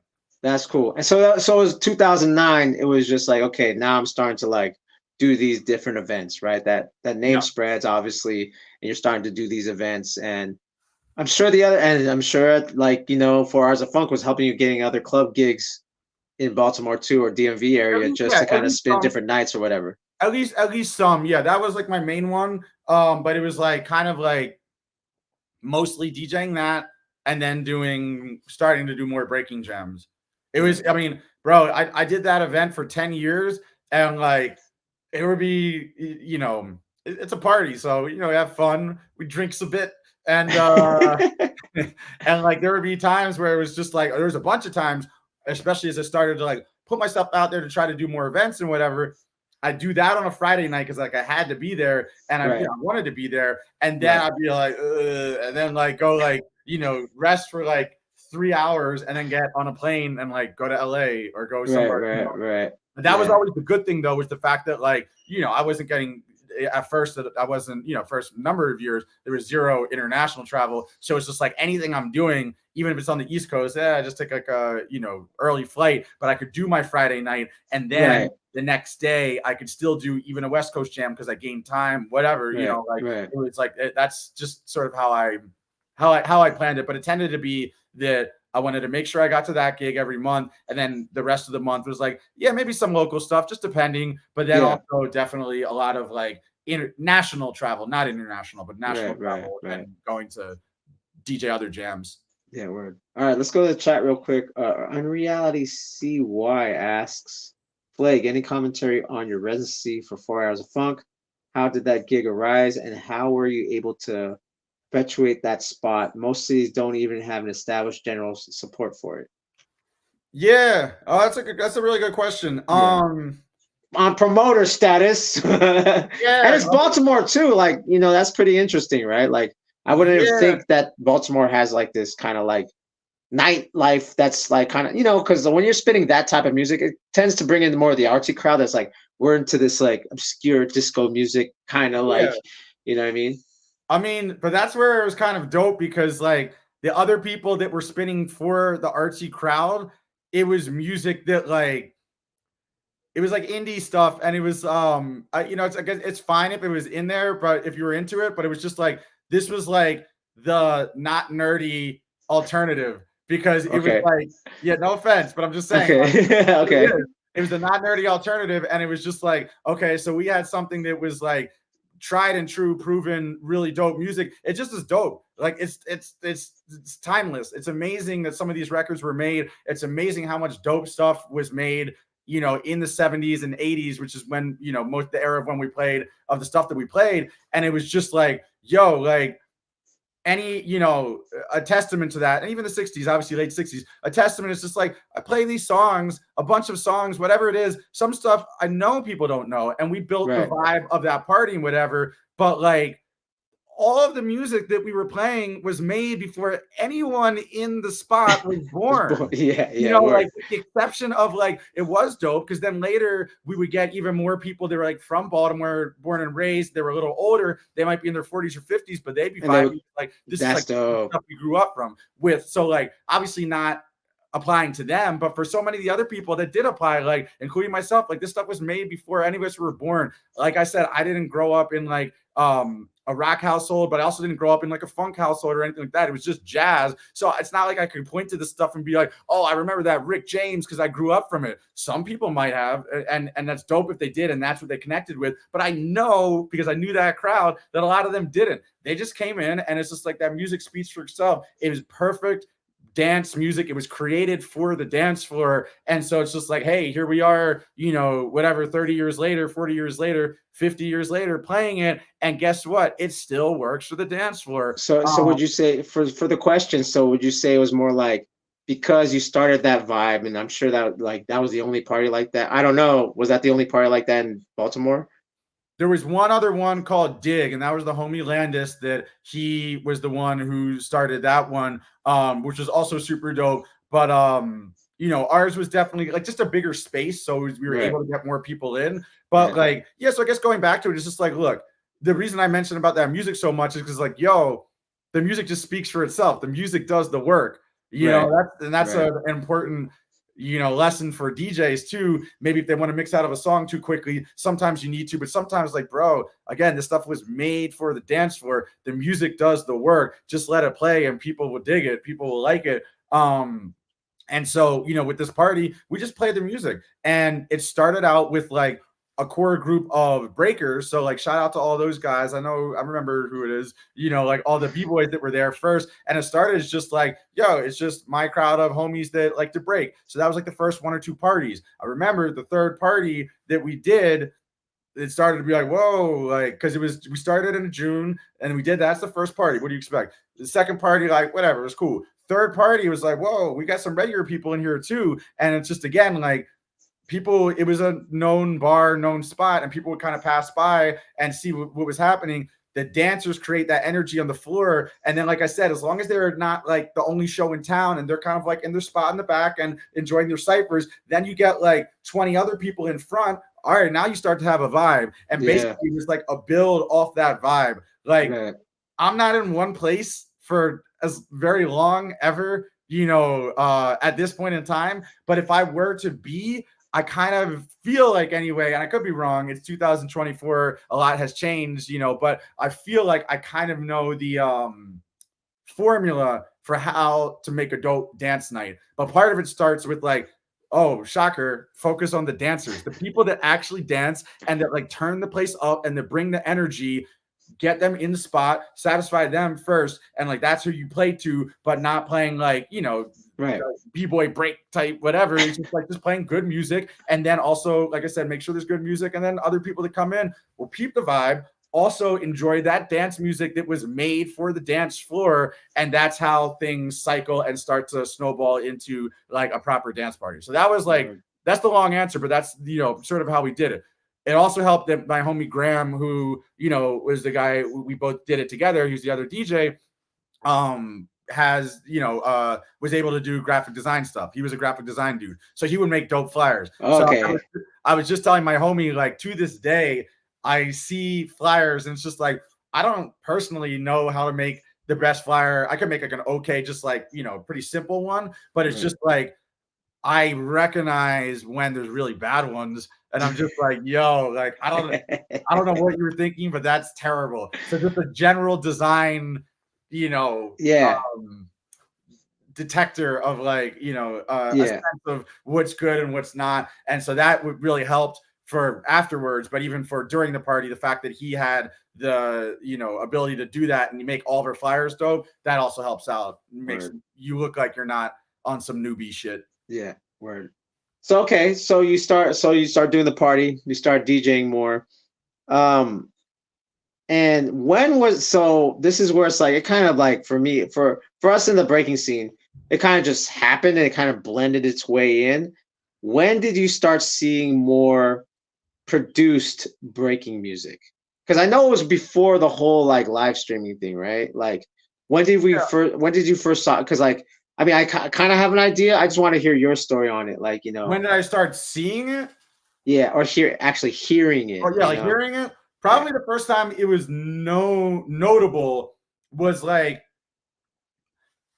That's cool. And so it was 2009. It was just like, okay, now I'm starting to like do these different events, right? That name
Yeah.
spreads, obviously, and you're starting to do these events. And I'm sure the other, and I'm sure, like, 4 Hours of Funk was helping you getting other club gigs in Baltimore too, or DMV
At
area,
least,
just
yeah,
to kind of spin different nights or whatever.
at least some. Yeah, that was like my main one. But it was like kind of like mostly DJing that, and then starting to do more breaking jams. It was,
Right.
I mean, bro, I did that event for 10 years, and like it would be, it's a party, so have fun. We drinks a bit, and and like there would be times where it was just like, there was a bunch of times, especially as I started to like put myself out there to try to do more events and whatever. I do that on a Friday night because like I had to be there, and I
Right.
wanted to be there, and then
Right.
I'd be like, ugh, and then like go like rest for like 3 hours, and then get on a plane and like go to LA or go
Right.
somewhere.
Right. Right.
That was
Yeah.
always the good thing, though, was the fact that, like, I wasn't getting at first, that I wasn't, first number of years, there was zero international travel. So it's just like anything I'm doing, even if it's on the East Coast, I just take like a, early flight, but I could do my Friday night. And then
Right.
the next day I could still do even a West Coast jam because I gained time, whatever,
Right.
like
Right.
it was like, that's just sort of how I planned it. But it tended to be that I wanted to make sure I got to that gig every month. And then the rest of the month was like, yeah, maybe some local stuff, just depending. But then
Yeah.
also definitely a lot of like national travel, not international, but national
Right. Right.
travel,
Right.
and going to DJ other jams.
Yeah, word. All right, let's go to the chat real quick. Unreality CY asks, Fleg, any commentary on your residency for 4 Hours of Funk? How did that gig arise, and how were you able to perpetuate that spot? Most cities don't even have an established general support for it.
Yeah. Oh, that's a really good question.
Yeah. On promoter status. And
Yeah.
it's Baltimore too. Like, that's pretty interesting, right? Like, I wouldn't even
Yeah.
think that Baltimore has like this kind of like nightlife that's like kind of, because when you're spinning that type of music, it tends to bring in more of the artsy crowd that's like, we're into this like obscure disco music, kind of
Yeah.
like, you know what I mean?
I mean, but that's where it was kind of dope, because like the other people that were spinning for the artsy crowd, it was music that like, it was like indie stuff, and it was it's, I guess it's fine if it was in there, but if you were into it, but it was just like, this was like the not nerdy alternative, because it was
Okay.
like, yeah, no offense, but I'm just saying, like,
Okay. Okay.
it was the not nerdy alternative, and it was just like, okay, so we had something that was like tried and true, proven, really dope music. It just is dope. Like it's timeless. It's amazing that some of these records were made. It's amazing how much dope stuff was made, in the 70s and 80s, which is when, most the era of when we played, of the stuff that we played. And it was just like, yo, like any, a testament to that. And even the 60s, obviously late 60s, a testament is just like, I play these songs, a bunch of songs, whatever it is, some stuff I know people don't know. And we built the
Right.
vibe of that party and whatever. But like, all of the music that we were playing was made before anyone in the spot was born.
Yeah. Yeah.
Like,
Word.
with the exception of like, it was dope because then later we would get even more people that were like from Baltimore, born and raised. They were a little older. They might be in their 40s or 50s, but they'd be
And they would,
vibing like, this is
that's
like the
dope.
stuff we grew up from with. So like, obviously not applying to them, but for so many of the other people that did apply, like including myself, like this stuff was made before any of us were born. Like I said, I didn't grow up in like a rock household, but I also didn't grow up in like a funk household or anything like that. It was just jazz. So it's not like I could point to this stuff and be like, oh, I remember that Rick James because I grew up from it. Some people might have, and that's dope if they did, and that's what they connected with. But I know, because I knew that crowd, that a lot of them didn't. They just came in, and it's just like that music speaks for itself. It was perfect dance music. It was created for the dance floor. And so it's just like, hey, here we are, you know, whatever, 30 years later, 40 years later, 50 years later, playing it. And guess what? It still works for the dance floor.
So would you say, for the question, so would you say it was more like, because you started that vibe, and I'm sure that like that was the only party like that? I don't know. Was that the only party like that in Baltimore?
There was one other one called Dig, and that was the homie Landis, that he was the one who started that one, which was also super dope. But you know, ours was definitely like just a bigger space, so we were able to get more people in. But like, yeah, so I guess going back to it, it's just like, look, the reason I mentioned about that music so much is because like, yo, the music just speaks for itself. The music does the work. You know, that's an important, you know, lesson for DJs too. Maybe if they want to mix out of a song too quickly, sometimes you need to, but sometimes like, bro, again, this stuff was made for the dance floor. The music does the work. Just let it play and people will dig it. People will like it. And so, you know, with this party, we just played the music, and it started out with like a core group of breakers. So like, shout out to all those guys. I remember who it is, you know, like all the b-boys that were there first. And it started as just like, yo, it's just my crowd of homies that like to break. So that was like the first 1 or 2 parties. I remember the third party that we did, it started to be like, whoa, like, because we started in June and we did, that's the first party. What do you expect? The second party, like, whatever, it was cool. Third party was like, whoa, we got some regular people in here too. And it's just, again, like, people, it was a known bar, known spot, and people would kind of pass by and see what was happening. The dancers create that energy on the floor. And then, like I said, as long as they're not like the only show in town and they're kind of like in their spot in the back and enjoying their ciphers, then you get like 20 other people in front. All right, now you start to have a vibe. And basically it was like a build off that vibe. Like, I'm not in one place for as very long ever, you know, at this point in time. But if I were to be, I kind of feel like, anyway, and I could be wrong, it's 2024, a lot has changed, you know, but I feel like I kind of know the formula for how to make a dope dance night. But part of it starts with like, oh, shocker, focus on the dancers, the people that actually dance and that like turn the place up and that bring the energy. Get them in the spot, satisfy them first, and like that's who you play to, but not playing like, you know, b-boy break type whatever. It's just like just playing good music, and then also, like I said, make sure there's good music, and then other people that come in will peep the vibe, also enjoy that dance music that was made for the dance floor, and that's how things cycle and start to snowball into like a proper dance party. So that was like, that's the long answer, but that's, you know, sort of how we did it. It also helped that my homie Graham, who, you know, was the guy, we both did it together, he's the other DJ, has, you know, was able to do graphic design stuff. He was a graphic design dude, so he would make dope flyers.
Okay.
So I was just telling my homie, like, to this day, I see flyers and it's just like, I don't personally know how to make the best flyer. I could make like an okay, just like, you know, pretty simple one, but it's just like, I recognize when there's really bad ones, and I'm just like, yo, like, I don't know what you were thinking, but that's terrible. So just a general design, you know, detector of like, you know, a sense of what's good and what's not. And so that would really helped for afterwards, but even for during the party, the fact that he had the, you know, ability to do that and you make all of our flyers dope, that also helps out. Makes you look like you're not on some newbie shit.
Yeah, word. So okay, so you start doing the party, you start DJing more. And when was, so this is where it's like, it kind of like, for me, for us in the breaking scene, it kind of just happened and it kind of blended its way in. When did you start seeing more produced breaking music? Because I know it was before the whole like live streaming thing, right? Like, when did you first saw, because like, I mean, I kind of have an idea. I just want to hear your story on it. Like, you know,
when did I start seeing it?
Yeah, or actually hearing it.
Oh yeah, like hearing it. Probably the first time it was notable was like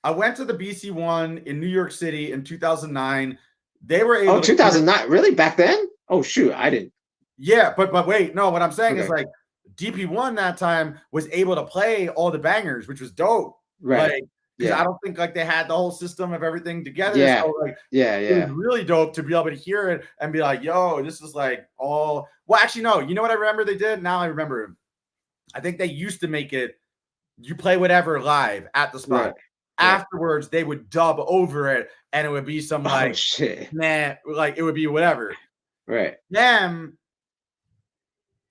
I went to the BC one in New York City in 2009. They were able
Oh, 2009. Really? Back then? Oh, shoot. I didn't.
Yeah, but wait, no, what I'm saying is
Okay.
like DP1 that time was able to play all the bangers, which was dope.
Right.
Like, because I
Yeah.
don't think like they had the whole system of everything together.
Yeah.
So like
Yeah.
it was
Yeah.
really dope to be able to hear it and be like, yo, this is like all well, actually, no, you know what I remember they did? Now I remember. I think they used to make it you play whatever live at the spot.
Right. Right.
Afterwards, they would dub over it and it would be some
Oh,
like
shit.
nah, like it would be whatever.
Right.
Them,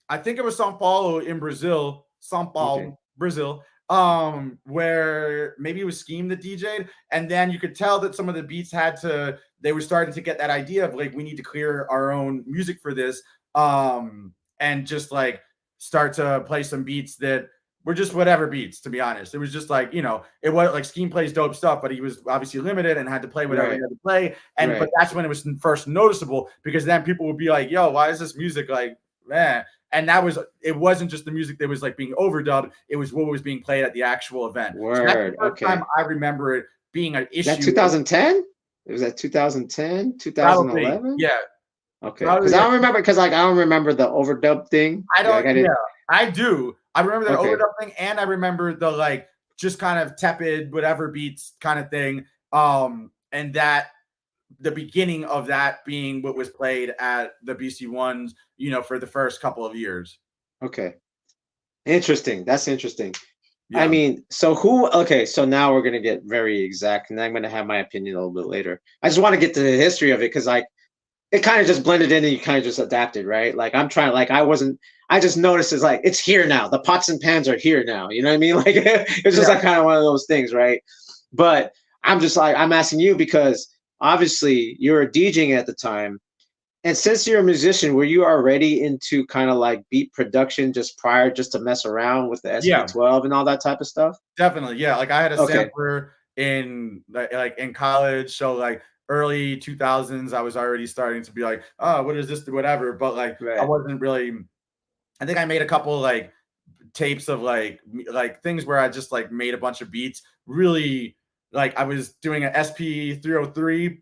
I think it was São Paulo in Brazil, São Paulo,
Okay.
Brazil, where maybe it was Scheme that DJ'd, and then you could tell that some of the beats they were starting to get that idea of like we need to clear our own music for this, and just like start to play some beats that were just whatever beats, to be honest. It was just like, it was like Scheme plays dope stuff, but he was obviously limited and had to play whatever he had to play. And but that's when it was first noticeable, because then people would be like, yo, why is this music like, man? And it wasn't just the music that was like being overdubbed, it was what was being played at the actual event.
Word.
So that's the first
Okay.
time I remember it being an issue.
That 2010? It was that 2010, 2011?
Probably, yeah.
Okay. Because I don't remember, because like I don't remember the overdub thing.
I don't.
Like,
I do. I remember the overdub thing, and I remember the like just kind of tepid whatever beats kind of thing. And that the beginning of that being what was played at the BC ones, for the first couple of years.
Okay. Interesting. That's interesting.
Yeah.
I mean, so now we're gonna get very exact, and I'm gonna have my opinion a little bit later. I just want to get to the history of it, because like it kind of just blended in and you kind of just adapted, right? Like I'm trying, like I just noticed it's like it's here now. The pots and pans are here now. You know what I mean? Like it's just like kind of one of those things, right? But I'm just like, I'm asking you because obviously you were DJing at the time. And since you're a musician, were you already into kind of like beat production just prior, just to mess around with the SP12 and all that type of stuff?
Definitely. Yeah. Like I had a sampler in college. So like early 2000s, I was already starting to be like, oh, what is this? Whatever. But like, I wasn't really, I think I made a couple like tapes of like things where I just like made a bunch of beats. Really, like I was doing an SP303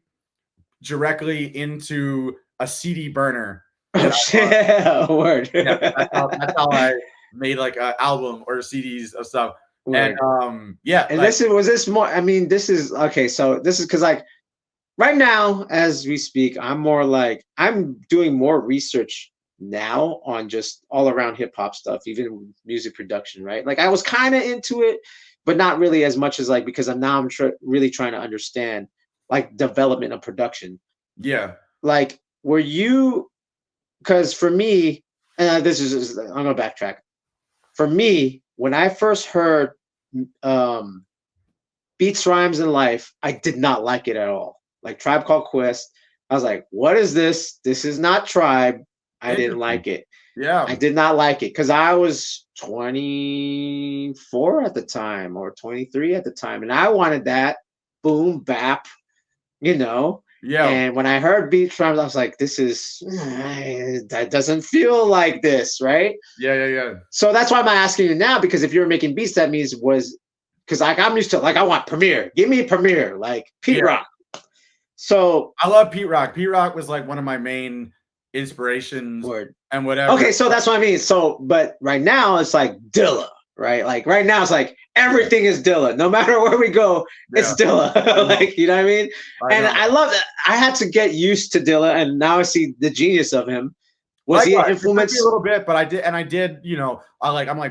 directly into a CD burner.
Oh shit! Word.
Yeah, that's how I made like an album or CDs of stuff. Word. And yeah.
And like, was this more? I mean, this is okay. So this is because like right now, as we speak, I'm more like I'm doing more research now on just all around hip hop stuff, even music production, right? Like I was kind of into it, but not really as much as like, because I'm really trying to understand like development of production.
Yeah.
Like, were you, because for me, and I'm gonna backtrack. For me, when I first heard Beats, Rhymes, and Life, I did not like it at all. Like Tribe Called Quest, I was like, what is this? This is not Tribe. I didn't like it.
Yeah.
I did not like it because I was 24 at the time or 23 at the time. And I wanted that boom bap, Yeah. And when I heard Beats, Rhymes, I was like, that doesn't feel like this, right?
Yeah.
So that's why I'm asking you now, because if you're making beats, that means because like I'm used to, like I want Premier. Give me Premier, like Pete Rock. So
I love Pete Rock. Pete Rock was like one of my main inspirations and whatever.
Okay, so that's what I mean. So, but right now it's like Dilla, right? Like right now it's like everything is Dilla. No matter where we go, it's Dilla. Like, you know what I mean? I love that. I had to get used to Dilla, and now I see the genius of him. Was he influenced
a little bit? But I did, I'm like,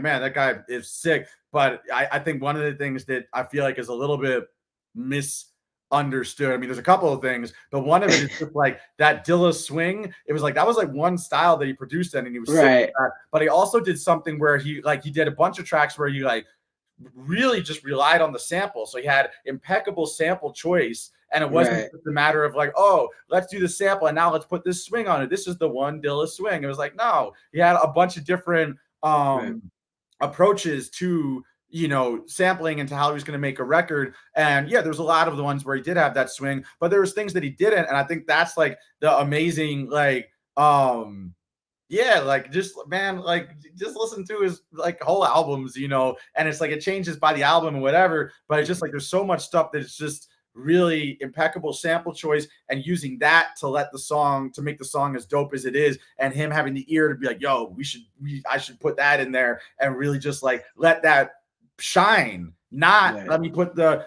man, that guy is sick. But I think one of the things that I feel like is a little bit misunderstood. I mean, there's a couple of things, but one of it is just like that Dilla swing. It was like that was like one style that he produced and he was sick. But he also did something where he did a bunch of tracks where he like really just relied on the sample. So he had impeccable sample choice. And it wasn't just a matter of like, oh, let's do the sample and now let's put this swing on it. This is the one Dilla swing. It was like, no, he had a bunch of different approaches to, sampling into how he was going to make a record. And yeah, there's a lot of the ones where he did have that swing, but there was things that he didn't. And I think that's like the amazing, like, Yeah, like just man, like just listen to his like whole albums, you know, and it's like it changes by the album and whatever, but it's just like there's so much stuff that it's just really impeccable sample choice and using that to let the song to make the song as dope as it is, and him having the ear to be like, yo, I should put that in there and really just like let that shine, not let me put the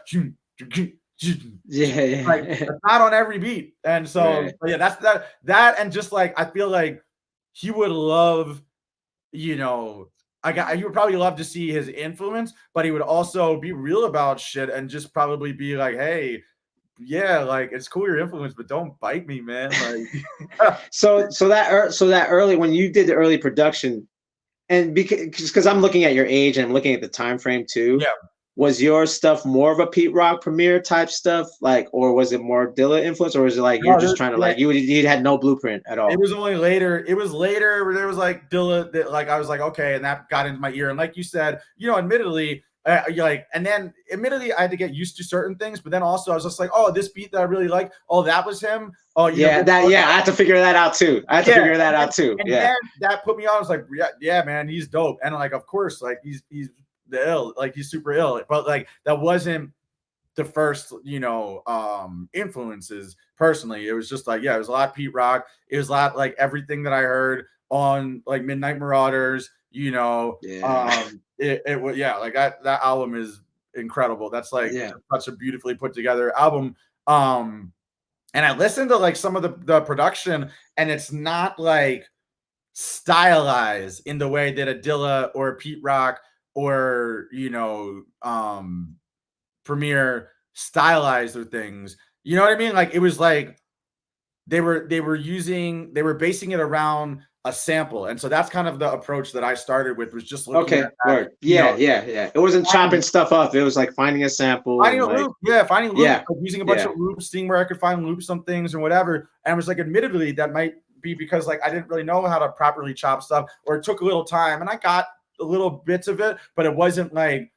like it's not on every beat. And so yeah, that's that and just like I feel like he would love, you know, he would probably love to see his influence, but he would also be real about shit and just probably be like, hey, yeah, like it's cool your influence, but don't bite me, man. Like
so that early when you did the early production, and because I'm looking at your age and I'm looking at the time frame too.
Yeah.
Was your stuff more of a Pete Rock Premier type stuff, like, or was it more Dilla influence, or was it like you're just trying to like you had no blueprint at all?
It was only later. It was later where there was like Dilla that like I was like okay, and that got into my ear. And like you said, you know, admittedly, like, and then admittedly I had to get used to certain things, but then also I was just like, oh, this beat that I really like, oh, that was him. Oh,
yeah, I had to figure that out too. And
then that put me on. I was like, yeah, man, he's dope. And like, of course, like he's the ill, like he's super ill, but like that wasn't the first, you know, influences personally. It was just like, yeah, it was a lot Pete Rock. It was a lot like everything that I heard on like Midnight Marauders, you know. It was, yeah, like that album is incredible. That's like such a beautifully put together album. And I listened to like some of the production, and it's not like stylized in the way that a Dilla or a Pete Rock or, you know, Premier stylized their things. You know what I mean? Like it was like they were basing it around a sample. And so that's kind of the approach that I started with, was just looking at that,
yeah. It wasn't chopping stuff up. It was like finding a sample.
Finding a loop. Yeah, finding loops, like using a bunch of loops, seeing where I could find loops on things or whatever. And it was like, admittedly, that might be because like I didn't really know how to properly chop stuff, or it took a little time, and I got a little bits of it, but it wasn't like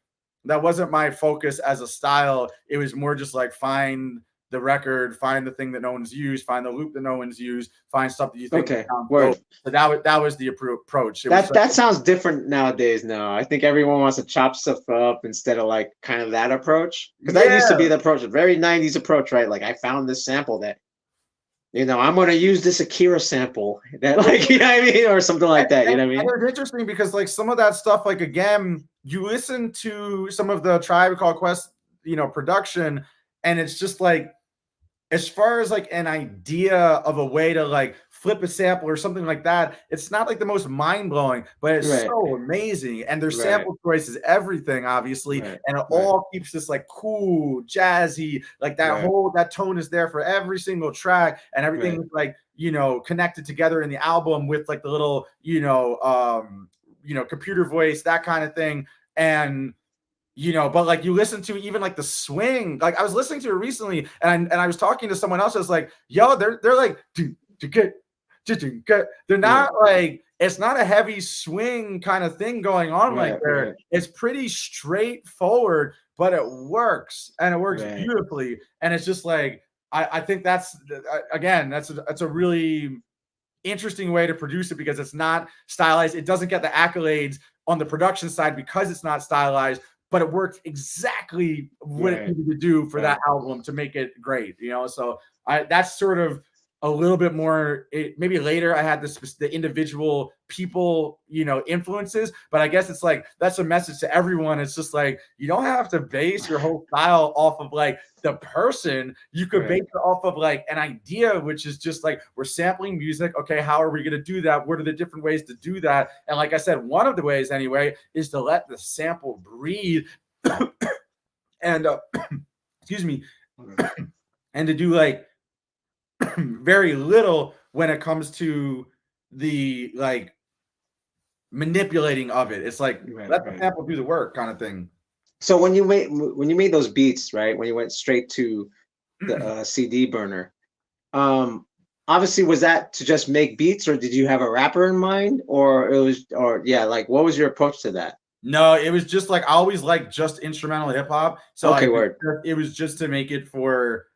that wasn't my focus as a style. It was more just like find the record, find the thing that no one's used, find the loop that no one's used, find stuff that you think sounds dope. So that was the approach.
That sounds different nowadays. Now I think everyone wants to chop stuff up instead of like kind of that approach, because that used to be the approach, a very 90s approach, right? Like I found this sample that, you know, I'm going to use this Akira sample that, like, you know what I mean, or something like that. You know what I mean?
It's interesting because like some of that stuff, like again, you listen to some of the Tribe Called Quest, you know, production, and it's just like, as far as like an idea of a way to like flip a sample or something like that, it's not like the most mind-blowing, but it's so amazing. And their sample choice is everything, obviously. And it all keeps this like cool, jazzy, like that whole, that tone is there for every single track, and everything is like, you know, connected together in the album with like the little, you know, computer voice, that kind of thing. And you know, but like you listen to even like the swing, like I was listening to it recently, and I was talking to someone else. I was like, yo, they're like, they're not like, it's not a heavy swing kind of thing going on right there. It's pretty straightforward, but it works, and it works beautifully. And it's just like, I think that's, again, that's a really interesting way to produce it, because it's not stylized. It doesn't get the accolades on the production side because it's not stylized, but it worked exactly what it needed to do for that album to make it great, you know? So that's sort of a little bit more, maybe later I had the individual people, you know, influences, but I guess it's like, that's a message to everyone. It's just like, you don't have to base your whole style off of like the person. You could base it off of like an idea, which is just like, we're sampling music. Okay, how are we going to do that? What are the different ways to do that? And like I said, one of the ways anyway, is to let the sample breathe and excuse me, and to do like very little when it comes to the like manipulating of it. It's like, let the sample do the work kind of thing.
So when you made those beats, right, when you went straight to the CD burner, obviously, was that to just make beats, or did you have a rapper in mind, or like what was your approach to that?
No, it was just like, I always like just instrumental hip hop. So like, it was just to make it for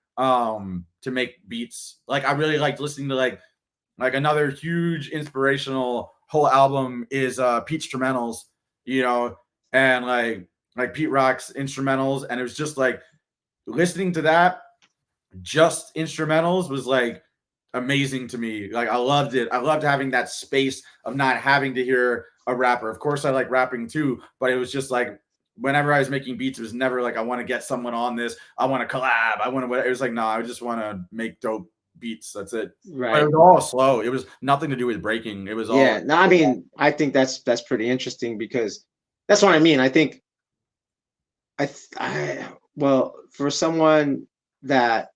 to make beats. Like I really liked listening to like like another huge inspirational whole album is Pete's Instrumentals, you know, and like Pete Rock's instrumentals, and it was just like listening to that, just instrumentals was like amazing to me. Like I loved it. I loved having that space of not having to hear a rapper. Of course, I like rapping too, but it was just like whenever I was making beats, it was never like I want to get someone on this. I want to collab. I want to. It was like no, I just want to make dope beats. That's it.
Right.
But it was all slow. It was nothing to do with breaking. It was all.
Yeah. No, I mean, I think that's pretty interesting because that's what I mean. I think well, for someone that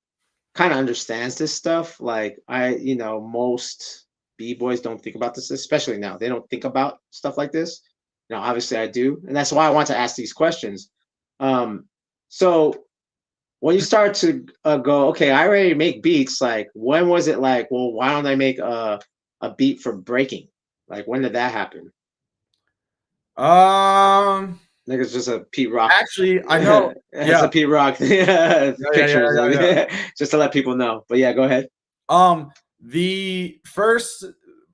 kind of understands this stuff, like most b-boys don't think about this, especially now. They don't think about stuff like this. Obviously I do, and that's why I want to ask these questions. So when you start to go, okay, I already make beats, like when was it like, well, why don't I make a beat for breaking? Like when did that happen? Like it's just a Pete Rock.
Actually, I know.
It's a Pete Rock pictures. Just to let people know. But yeah, go ahead.
The first,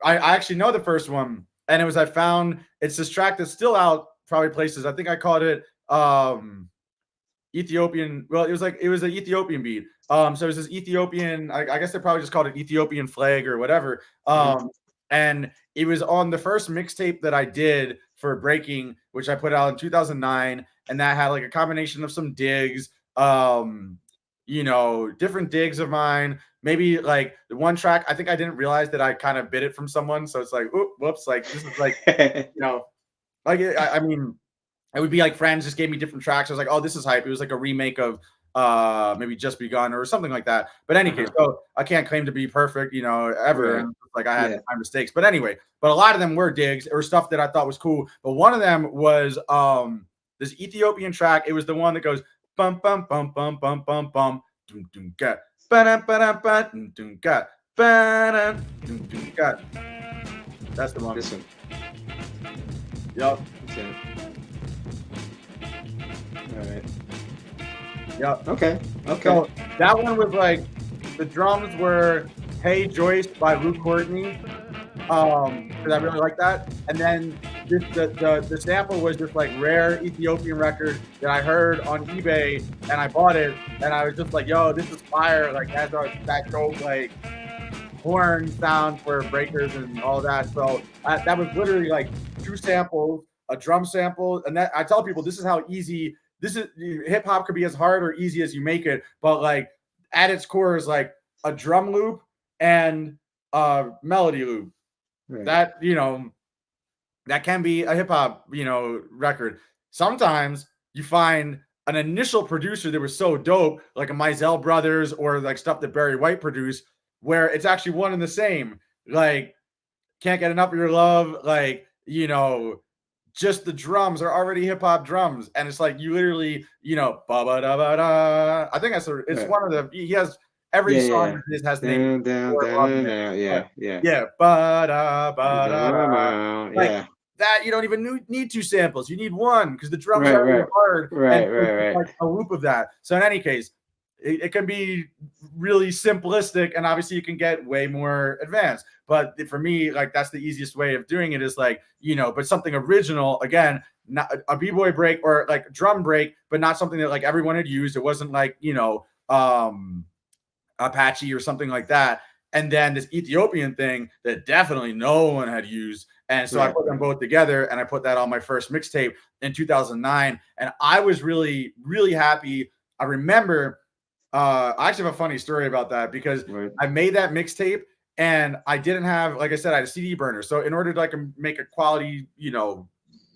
I actually know the first one, and I found it's this track that's still out probably places. I think I called it Ethiopian. Well, it was an Ethiopian beat. So it was this Ethiopian. I guess they probably just called it Ethiopian Fleg or whatever. And it was on the first mixtape that I did for breaking, which I put out in 2009, and that had like a combination of some digs, different digs of mine. Maybe like the one track, I think I didn't realize that I kind of bit it from someone, so it's like, whoops, like this is like, like I mean, it would be like friends just gave me different tracks. I was like, oh, this is hype. It was like a remake of maybe Just Begun or something like that. But in any case, so I can't claim to be perfect, ever.
Right.
And like I had my mistakes. But anyway, but a lot of them were digs or stuff that I thought was cool. But one of them was this Ethiopian track. It was the one that goes bum bum bum bum bum bum bum dum dum gat ba ba ba dum dum gat ba dum dum gat. That's the one.
This one.
Yep.
Okay. All right.
Yep.
Okay.
So that one was like the drums were "Hey Joyce" by Luke Courtney, because I really like that. And then the sample was just like rare Ethiopian record that I heard on eBay, and I bought it, and I was just like, "Yo, this is fire!" Like that's that dope like horn sound for breakers and all that. So that was literally like 2 samples, a drum sample, and that I tell people this is how easy. This is hip hop could be as hard or easy as you make it, but like at its core is like a drum loop and a melody loop. Right. That that can be a hip hop record. Sometimes you find an initial producer that was so dope, like a Mizell Brothers or like stuff that Barry White produced, where it's actually one and the same. Like Can't Get Enough of Your Love, like just the drums are already hip hop drums, and it's like you literally, ba ba da ba da. I think it's one of the. He has every song of his has name. Yeah. Ba da ba da. Like that, you don't even need 2 samples. You need 1 because the drums are really hard.
Right.
Like a loop of that. So in any case, it can be really simplistic, and obviously you can get way more advanced. But for me, like that's the easiest way of doing it is like, but something original, again, not a b-boy break or like drum break, but not something that like everyone had used. It wasn't like, Apache or something like that. And then this Ethiopian thing that definitely no one had used. And so I put them both together, and I put that on my first mixtape in 2009. And I was really, really happy. I remember, I actually have a funny story about that because I made that mixtape and I didn't have, like I said, I had a CD burner. So in order to like make a quality,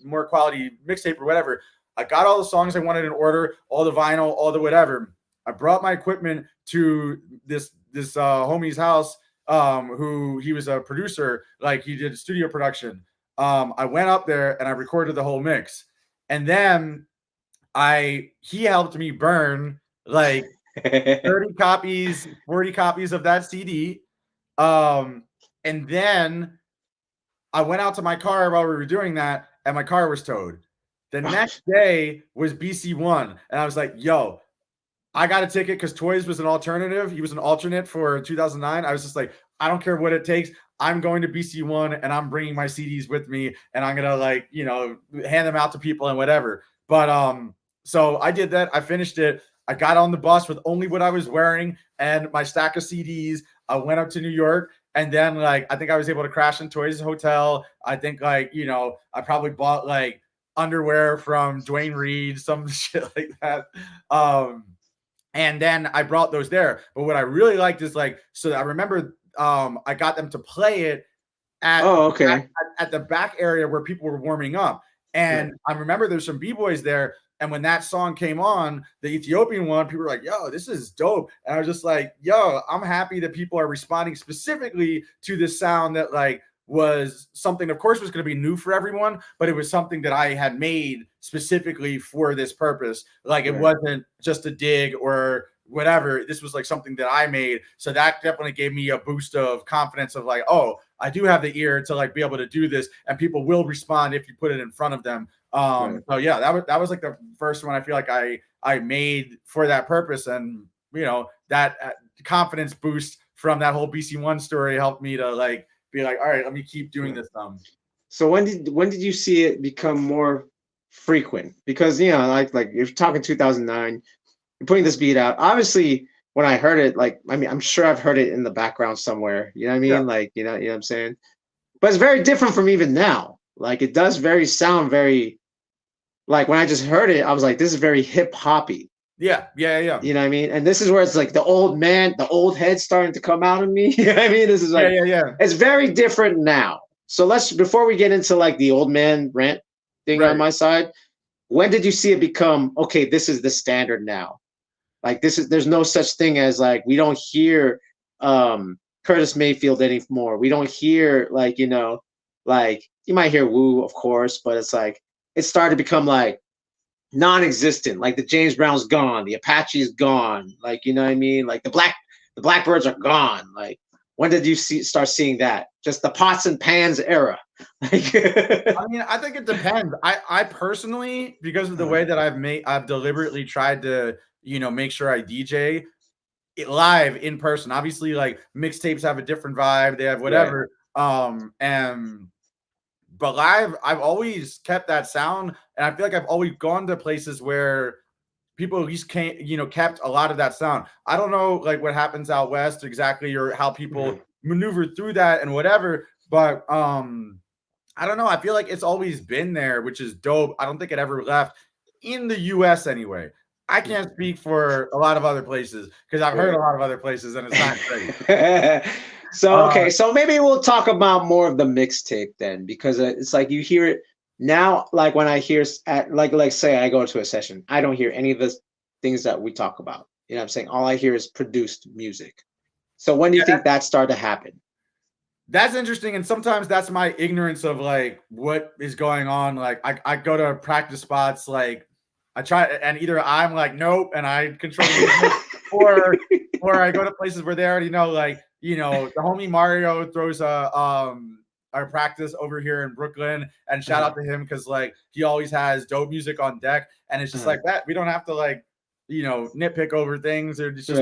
more quality mixtape or whatever, I got all the songs I wanted in order, all the vinyl, all the whatever. I brought my equipment to this homie's house, who he was a producer, like he did studio production. I went up there and I recorded the whole mix, and then he helped me burn like 30 copies, 40 copies of that CD. And then I went out to my car while we were doing that, and my car was towed. The next day was BC1, and I was like, yo, I got a ticket because Toys was an alternative. He was an alternate for 2009. I was just like, I don't care what it takes. I'm going to BC1 and I'm bringing my CDs with me and I'm gonna like, you know, hand them out to people and whatever. But so I did that. I finished it. I got on the bus with only what I was wearing and my stack of CDs. I went up to New York, and then like I think I was able to crash into his hotel. I think like, you know, I probably bought like underwear from Dwayne Reed, some shit like that. And then I brought those there. But what I really liked is like, so I remember I got them to play it at,
Oh, okay.
at the back area where people were warming up. And I remember there's some B-boys there. And when that song came on, the Ethiopian one, people were like, yo, this is dope. And I was just like, yo, I'm happy that people are responding specifically to this sound that like was something, of course, was going to be new for everyone, but it was something that I had made specifically for this purpose. Like it wasn't just a dig or whatever. This was like something that I made. So that definitely gave me a boost of confidence of like, oh, I do have the ear to like be able to do this, and people will respond if you put it in front of them. So yeah, that was like the first one I feel like I made for that purpose, and you know that confidence boost from that whole BC1 story helped me to like be like, all right, let me keep doing this.
So when did you see it become more frequent? Because you know, like you're talking 2009, you're putting this beat out. Obviously, when I heard it, like I mean, I'm sure I've heard it in the background somewhere. You know what I mean?
Yeah.
Like you know what I'm saying. But it's very different from even now. Like it does sound very. Like when I just heard it, I was like, this is very hip hoppy.
Yeah.
You know what I mean? And this is where it's like the old man, the old head starting to come out of me. You know what I mean? This is like,
yeah.
It's very different now. So before we get into like the old man rant thing on my side, when did you see it become, okay, this is the standard now? Like there's no such thing as like, we don't hear Curtis Mayfield anymore. We don't hear like, you know, like you might hear Woo, of course, but it's like, it started to become like non-existent. Like the James Brown's gone, the Apache's gone. Like you know what I mean? Like the Blackbirds are gone. Like when did you start seeing that? Just the pots and pans era. Like,
I mean, I think it depends. I personally, because of the way that I've deliberately tried to, you know, make sure I DJ it live in person. Obviously, like mixtapes have a different vibe. They have whatever. But live, I've always kept that sound, and I feel like I've always gone to places where people at least can't, you know, kept a lot of that sound. I don't know like what happens out west exactly or how people maneuver through that and whatever, but I don't know. I feel like it's always been there, which is dope. I don't think it ever left in the US anyway. I can't speak for a lot of other places because I've heard a lot of other places and it's not great.
So okay, so maybe we'll talk about more of the mixtape then, because it's like you hear it now. Like when I hear like say I go to a session, I don't hear any of the things that we talk about. You know what I'm saying? All I hear is produced music. So when do you think that started to happen?
That's interesting, and sometimes that's my ignorance of like what is going on. Like I go to practice spots, like I try, and either I'm like nope, and I control the or I go to places where they already know, like, you know, the homie Mario throws our practice over here in Brooklyn, and shout out to him because like he always has dope music on deck, and it's just like that. We don't have to like, you know, nitpick over things, or it's just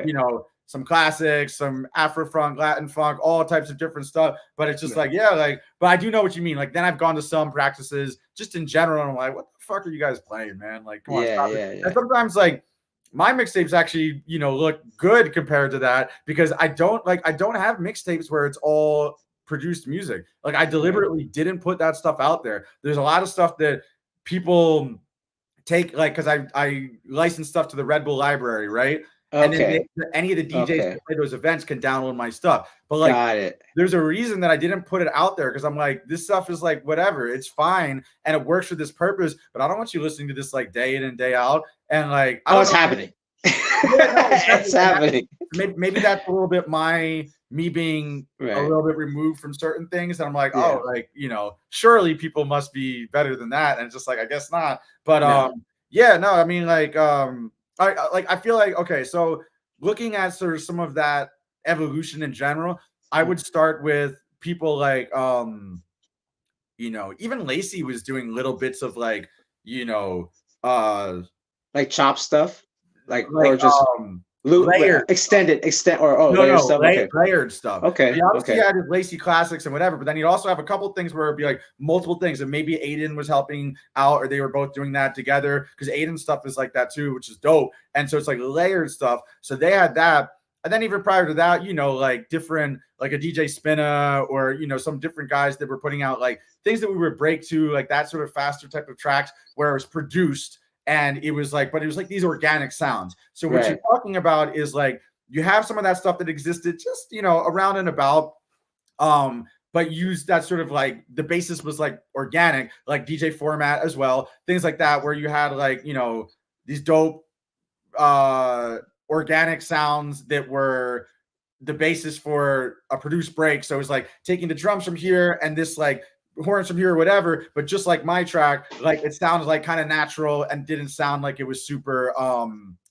you know, some classics, some Afro funk, Latin funk, all types of different stuff. But it's just like, yeah, like, but I do know what you mean. Like then I've gone to some practices just in general, and I'm like, what the fuck are you guys playing, man? Like, come on, stop it. And sometimes like my mixtapes actually, you know, look good compared to that because I don't have mixtapes where it's all produced music. Like I deliberately didn't put that stuff out there. There's a lot of stuff that people take, like, because I license stuff to the Red Bull library, right? And then any of the DJs that play those events can download my stuff. But like, there's a reason that I didn't put it out there because I'm like, this stuff is like whatever, it's fine and it works for this purpose. But I don't want you listening to this like day in and day out. And like,
it's happening. It's happening.
Maybe that's a little bit me being a little bit removed from certain things. And I'm like, oh, like, you know, surely people must be better than that. And it's just like, I guess not. But I mean, like, I feel like, okay, so looking at sort of some of that evolution in general, I would start with people like, you know, even Lacey was doing little bits of like, you know,
like chop stuff, like or just
layered
extend or
no,
layered
no,
stuff. Okay.
layered stuff.
Okay.
He obviously
Okay.
had his lacy classics and whatever, but then he'd also have a couple things where it'd be like multiple things, and maybe Aiden was helping out, or they were both doing that together, because Aiden's stuff is like that too, which is dope. And so it's like layered stuff. So they had that. And then even prior to that, you know, like different, like a DJ Spinna, or, you know, some different guys that were putting out like things that we would break to, like that sort of faster type of tracks where it was produced. And it was like, but it was like these organic sounds. So what you're talking about is like, you have some of that stuff that existed just, you know, around and about, but used that sort of like, the basis was like organic, like DJ format as well, things like that, where you had like, you know, these dope organic sounds that were the basis for a produced break. So it was like taking the drums from here and this like horns from here or whatever, but just like my track, like it sounded like kind of natural and didn't sound like it was super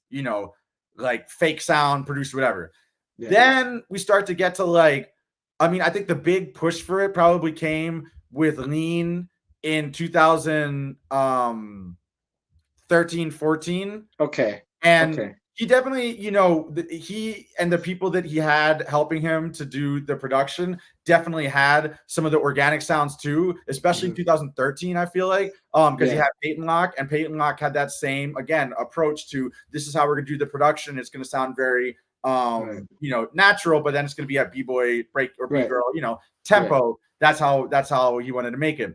you know, like fake sound produced, whatever. Yeah. Then we start to get to like, I mean, I think the big push for it probably came with Lean in 2013, 14.
Okay.
And he definitely, you know, he and the people that he had helping him to do the production definitely had some of the organic sounds too, especially in 2013, I feel like, because you had Peyton Locke, and Peyton Locke had that same, again, approach to, this is how we're gonna do the production. It's gonna sound very, you know, natural, but then it's gonna be at B-boy break or B-girl, you know, tempo. That's how he wanted to make it.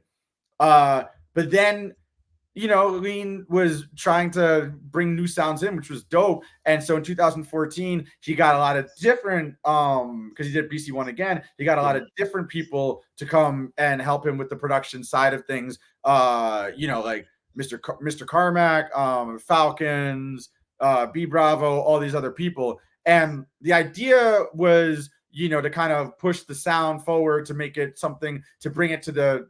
But then, you know, Lean was trying to bring new sounds in, which was dope. And so in 2014, he got a lot of different, because he did BC1 again, he got a lot of different people to come and help him with the production side of things. You know, like Mr. Carmack, Falcons, B Bravo, all these other people. And the idea was, you know, to kind of push the sound forward, to make it something, to bring it to the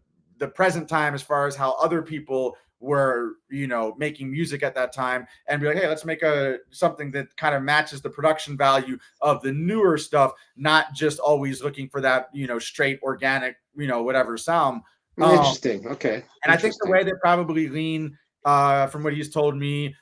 present time, as far as how other people were, you know, making music at that time, and be like, hey, let's make something that kind of matches the production value of the newer stuff, not just always looking for that, you know, straight organic, you know, whatever sound.
Interesting. Okay.
And I think the way that probably Lean, from what he's told me,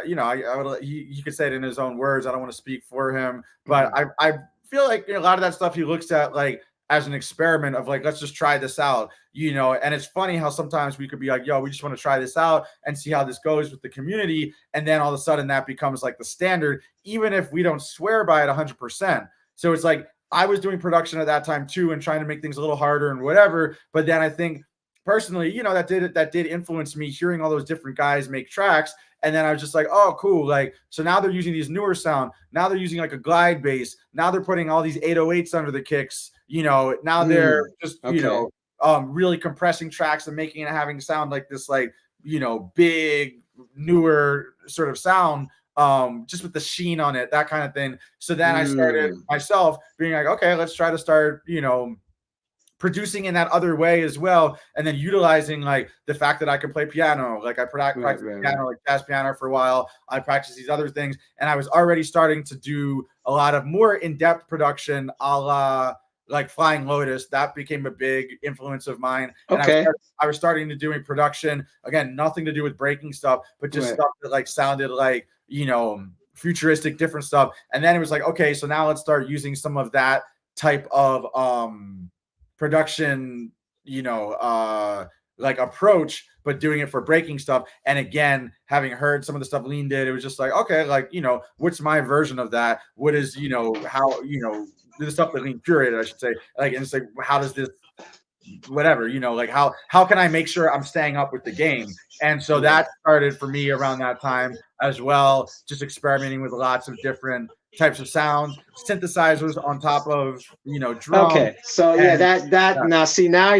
you know, he could say it in his own words. I don't want to speak for him, but I feel like, you know, a lot of that stuff he looks at like as an experiment of like, let's just try this out, you know. And it's funny how sometimes we could be like, yo, we just want to try this out and see how this goes with the community. And then all of a sudden that becomes like the standard, even if we don't swear by it 100%. So it's like, I was doing production at that time too, and trying to make things a little harder and whatever. But then I think personally, you know, that did influence me, hearing all those different guys make tracks. And then I was just like, oh, cool. Like, so now they're using these newer sound. Now they're using like a glide bass. Now they're putting all these 808s under the kicks. You know, now they're just, you know, really compressing tracks and making it, having sound like this, like, you know, big, newer sort of sound, just with the sheen on it, that kind of thing. So then I started myself being like, okay, let's try to start, you know, producing in that other way as well, and then utilizing like the fact that I can play piano. Like I practiced piano, like jazz piano for a while. I practiced these other things, and I was already starting to do a lot of more in-depth production, a la like Flying Lotus. That became a big influence of mine. And I was starting to doing production, again, nothing to do with breaking stuff, but just stuff that like sounded like, you know, futuristic, different stuff. And then it was like, okay, so now let's start using some of that type of production, you know, like approach, but doing it for breaking stuff. And again, having heard some of the stuff Lean did, it was just like, okay, like, you know, what's my version of that? What is, you know, how, you know, the stuff that Lean curated, I should say, like, and it's like, how does this, whatever, you know, like how can I make sure I'm staying up with the game? And so that started for me around that time as well, just experimenting with lots of different types of sounds, synthesizers on top of, you know, drum.
Okay, so now see, now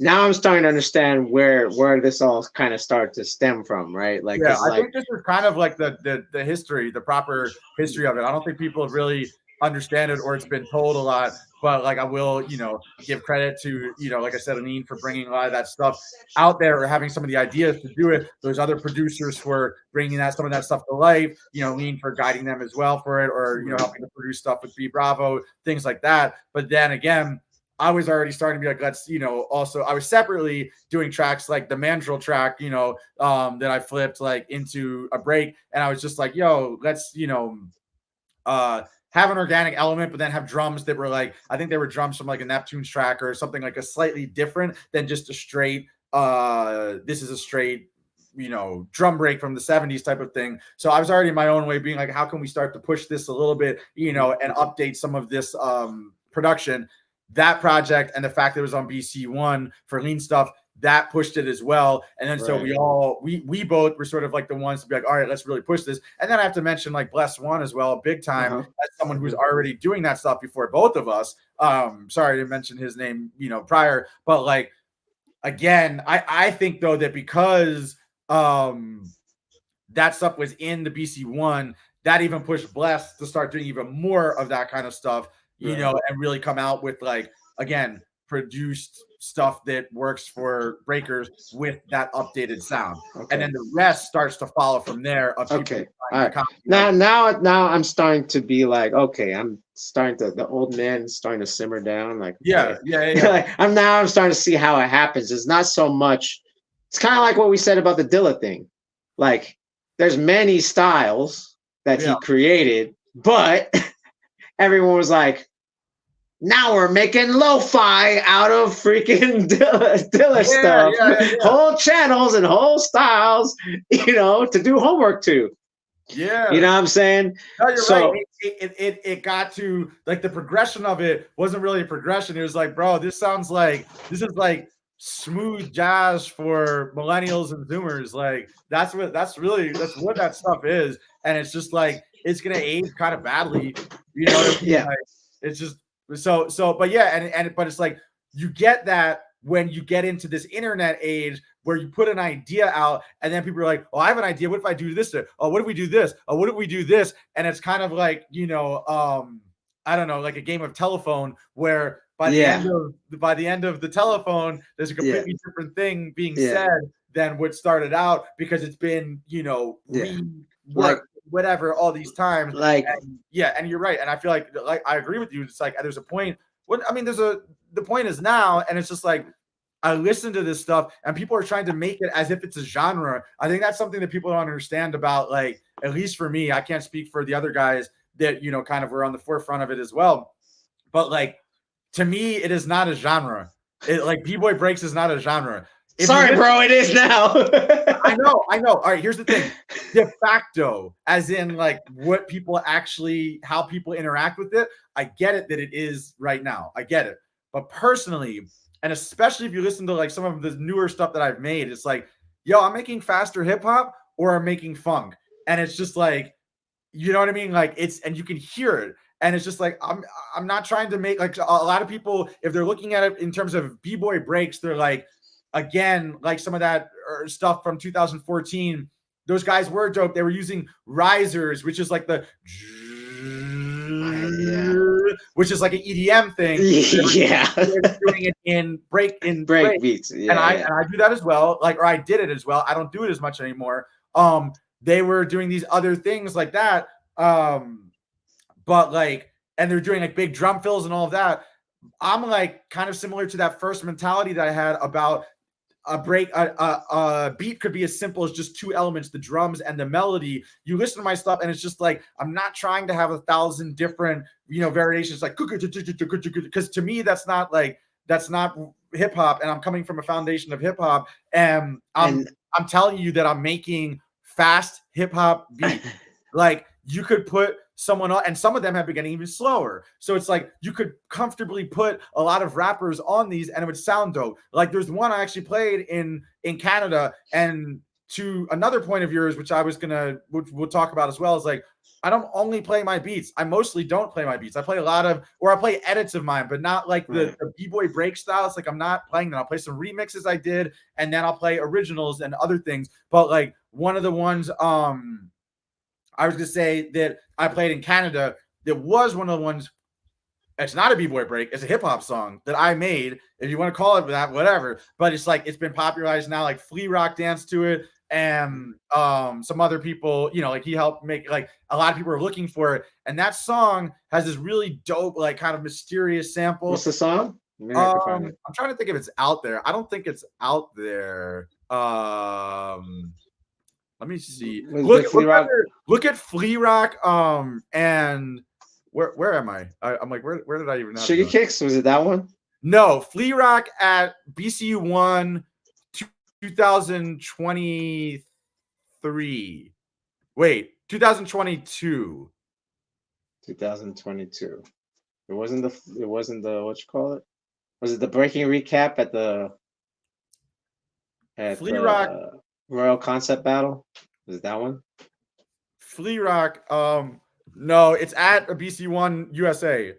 I'm starting to understand where this all kind of starts to stem from, right? Like,
yeah, I think this is kind of like the history, the proper history of it. I don't think people have really understand it, or it's been told a lot, but like I will, you know, give credit to, you know, like I said, Anine, for bringing a lot of that stuff out there, or having some of the ideas to do it. Those other producers for bringing some of that stuff to life, you know, Lean for guiding them as well for it, or, you know, helping to produce stuff with B Bravo, things like that. But then again, I was already starting to be like, let's, you know, also I was separately doing tracks like the Mandrill track, you know, that I flipped like into a break, and I was just like, yo, let's, you know, have an organic element, but then have drums that were like, I think they were drums from like a Neptune's track or something like a slightly different than just a straight, this is a straight, drum break from the 70s type of thing. So I was already in my own way being like, how can we start to push this a little bit, and update some of this production. That project and the fact that it was on BC1 for lean stuff, that pushed it as well. And then so we both were sort of like the ones to be like, all right, let's really push this. And then I have to mention like Bless One as well, big time, as someone who's already doing that stuff before both of us. Sorry to mention his name, prior, but like, again, I think though that because that stuff was in the BC1, that even pushed Bless to start doing even more of that kind of stuff, and really come out with like, again, produced stuff that works for breakers with that updated sound. And then the rest starts to follow from there. Of
all right. Now I'm starting to be like, okay, I'm starting to, the old man starting to simmer down. Like,
yeah.
Like, I'm starting to see how it happens. It's not so much, it's kind of like what we said about the Dilla thing. Like, there's many styles that he created, but everyone was like, now we're making lo-fi out of freaking Dilla stuff. Whole channels and whole styles, to do homework to.
Yeah.
You know what I'm saying?
No, you're right. It got to like the progression of it wasn't really a progression. It was like, bro, this is like smooth jazz for millennials and zoomers. Like that's what that stuff is. And it's just like, it's gonna age kind of badly. You know what I mean? Like, it's just but yeah, but it's like you get that when you get into this internet age where you put an idea out and then people are like, oh, I have an idea. What if I do this? Oh, what if we do this? Oh, what if we do this? And it's kind of like, I don't know, like a game of telephone where by the end of the telephone, there's a completely different thing being said than what started out because it's been, reworked, whatever, all these times. Like, and you're right. And I feel like I agree with you. It's like there's a point. The point is now, and it's just like I listen to this stuff, and people are trying to make it as if it's a genre. I think that's something that people don't understand about. Like, at least for me, I can't speak for the other guys that kind of were on the forefront of it as well. But like, to me, it is not a genre. Like B-boy breaks is not a genre.
Sorry, bro, it is now.
I know. All right, here's the thing. De facto, as in like what people actually, how people interact with it, I get it that it is right now. I get it. But personally, and especially if you listen to like some of the newer stuff that I've made, it's like, yo, I'm making faster hip hop or I'm making funk. And it's just like, you know what I mean? Like and you can hear it. And it's just like, I'm not trying to make like a lot of people, if they're looking at it in terms of B-boy breaks, they're like, again, like some of that stuff from 2014, those guys were dope. They were using risers, which is like which is like an EDM thing. They're doing it in break
beats.
And I do that as well. Like, or I did it as well. I don't do it as much anymore. They were doing these other things like that. But like, and they're doing like big drum fills and all of that. I'm like kind of similar to that first mentality that I had about a break. A beat could be as simple as just two elements, the drums and the melody. You listen to my stuff and it's just like, I'm not trying to have 1,000 different, variations like, because to me, that's not hip hop. And I'm coming from a foundation of hip hop. And I'm telling you that I'm making fast hip hop beats. Like, you could put someone on, and some of them have been getting even slower. So it's like you could comfortably put a lot of rappers on these and it would sound dope. Like there's one I actually played in Canada, and to another point of yours, which we'll talk about as well, is like, I don't only play my beats. I mostly don't play my beats. I play I play edits of mine, but not like the B-boy break style. It's like I'm not playing that. I'll play some remixes I did, and then I'll play originals and other things. But like one of the ones, I was going to say that I played in Canada, that was one of the ones, it's not a B-boy break, it's a hip-hop song that I made, if you want to call it that, whatever, but it's like, it's been popularized now, like Flea Rock danced to it, and some other people, like he helped make, like a lot of people are looking for it, and that song has this really dope, like kind of mysterious sample.
What's the song?
I'm trying to think if it's out there. I don't think it's out there. Let me see.
Look
At Flea Rock. And where am I? I'm like, where did I even have
Sugar Kicks? Was it that one?
No, Flea Rock at BCU 1 2023. Wait, 2022.
2022. It wasn't the what you call it? Was it the breaking recap at
Flea Rock
Royal Concept Battle? Was it that one?
Flea Rock. No, it's at a BC1 USA.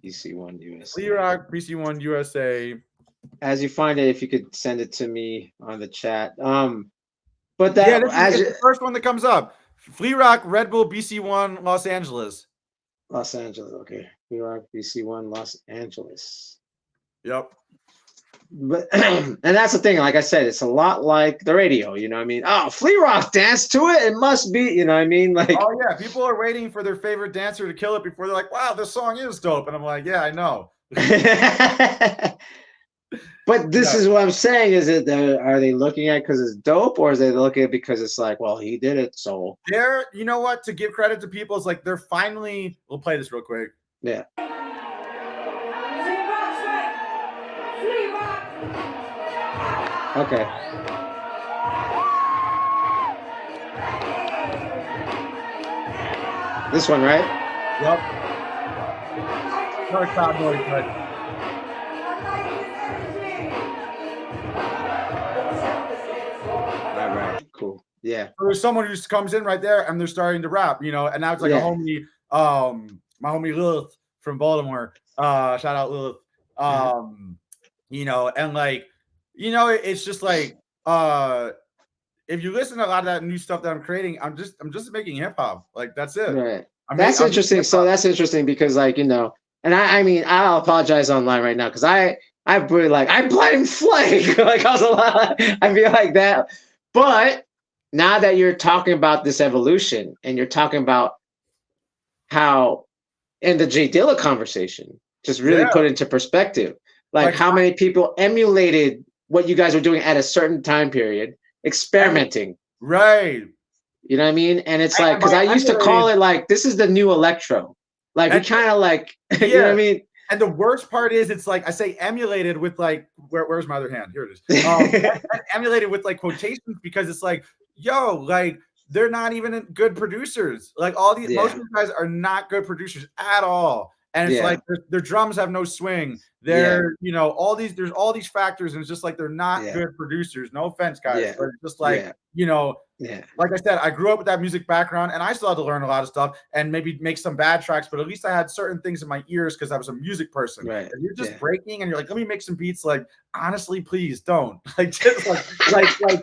BC1 USA.
Flea Rock, BC1 USA.
As you find it, if you could send it to me on the chat. But that
is the first one that comes up. Flea Rock, Red Bull, BC1, Los Angeles.
Los Angeles, okay. Flea Rock, BC1, Los Angeles.
Yep.
But and that's the thing, like I said, it's a lot like the radio, you know what I mean? Oh, Flea Rock dance to it, it must be, you know what I mean? Like,
oh yeah, people are waiting for their favorite dancer to kill it before they're like, wow, this song is dope. And I'm like, yeah, I know.
But this is what I'm saying, is it are they looking at it because it's dope, or is they looking at it because it's like, well, he did it, so
you know what, to give credit to people, it's like they're finally, we'll play this real quick.
Yeah. Okay. This one, right?
Yep. No, it's not noise, but
right. Cool. Yeah.
There's someone who just comes in right there and they're starting to rap, you know, and now it's like a homie, my homie Lilith from Baltimore. Shout out Lilith. You know, and like, you know, it's just like if you listen to a lot of that new stuff that I'm creating, I'm just making hip hop. Like, that's it.
Right. That's interesting. So that's interesting because, like, you know, and I mean, I'll apologize online right now because I really like, I blame Fleg. Like, I was a lot, I feel like that. But now that you're talking about this evolution and you're talking about how in the Jay Dilla conversation, just really put into perspective, like how many people emulated what you guys were doing at a certain time period, experimenting.
Right.
You know what I mean? And it's like, because I used to call it like, this is the new electro. Like, we kind of like, you know what I mean?
And the worst part is, it's like, I say emulated with like, where's my other hand? Here it is. Emulated with like quotations, because it's like, yo, like, they're not even good producers. Like, all these most of these guys are not good producers at all. And it's like their drums have no swing. They're, you know, there's all these factors, and it's just like they're not good producers. No offense, guys, but it's just like, you know, like I said, I grew up with that music background, and I still had to learn a lot of stuff and maybe make some bad tracks, but at least I had certain things in my ears because I was a music person.
Right.
If you're just breaking and you're like, let me make some beats, like, honestly, please don't. Like, just like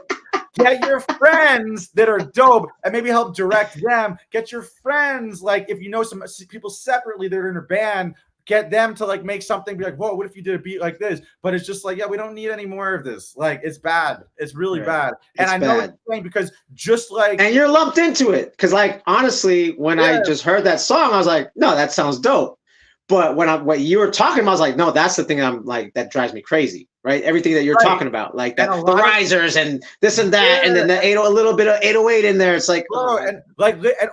get your friends that are dope and maybe help direct them. Get your friends, like, if you know some people separately that are in a band, get them to like make something, be like, whoa, what if you did a beat like this? But it's just like, yeah, we don't need any more of this. Like, it's bad. It's really bad. And I know what you're saying, because just like, and
you're lumped into it. Because like, honestly, when I just heard that song, I was like, no, that sounds dope. But what you were talking about, I was like, no, that's the thing I'm like, that drives me crazy, right? Everything that you're talking about, like that, the risers and this and that, and then a little bit of 808 in there. It's like,
and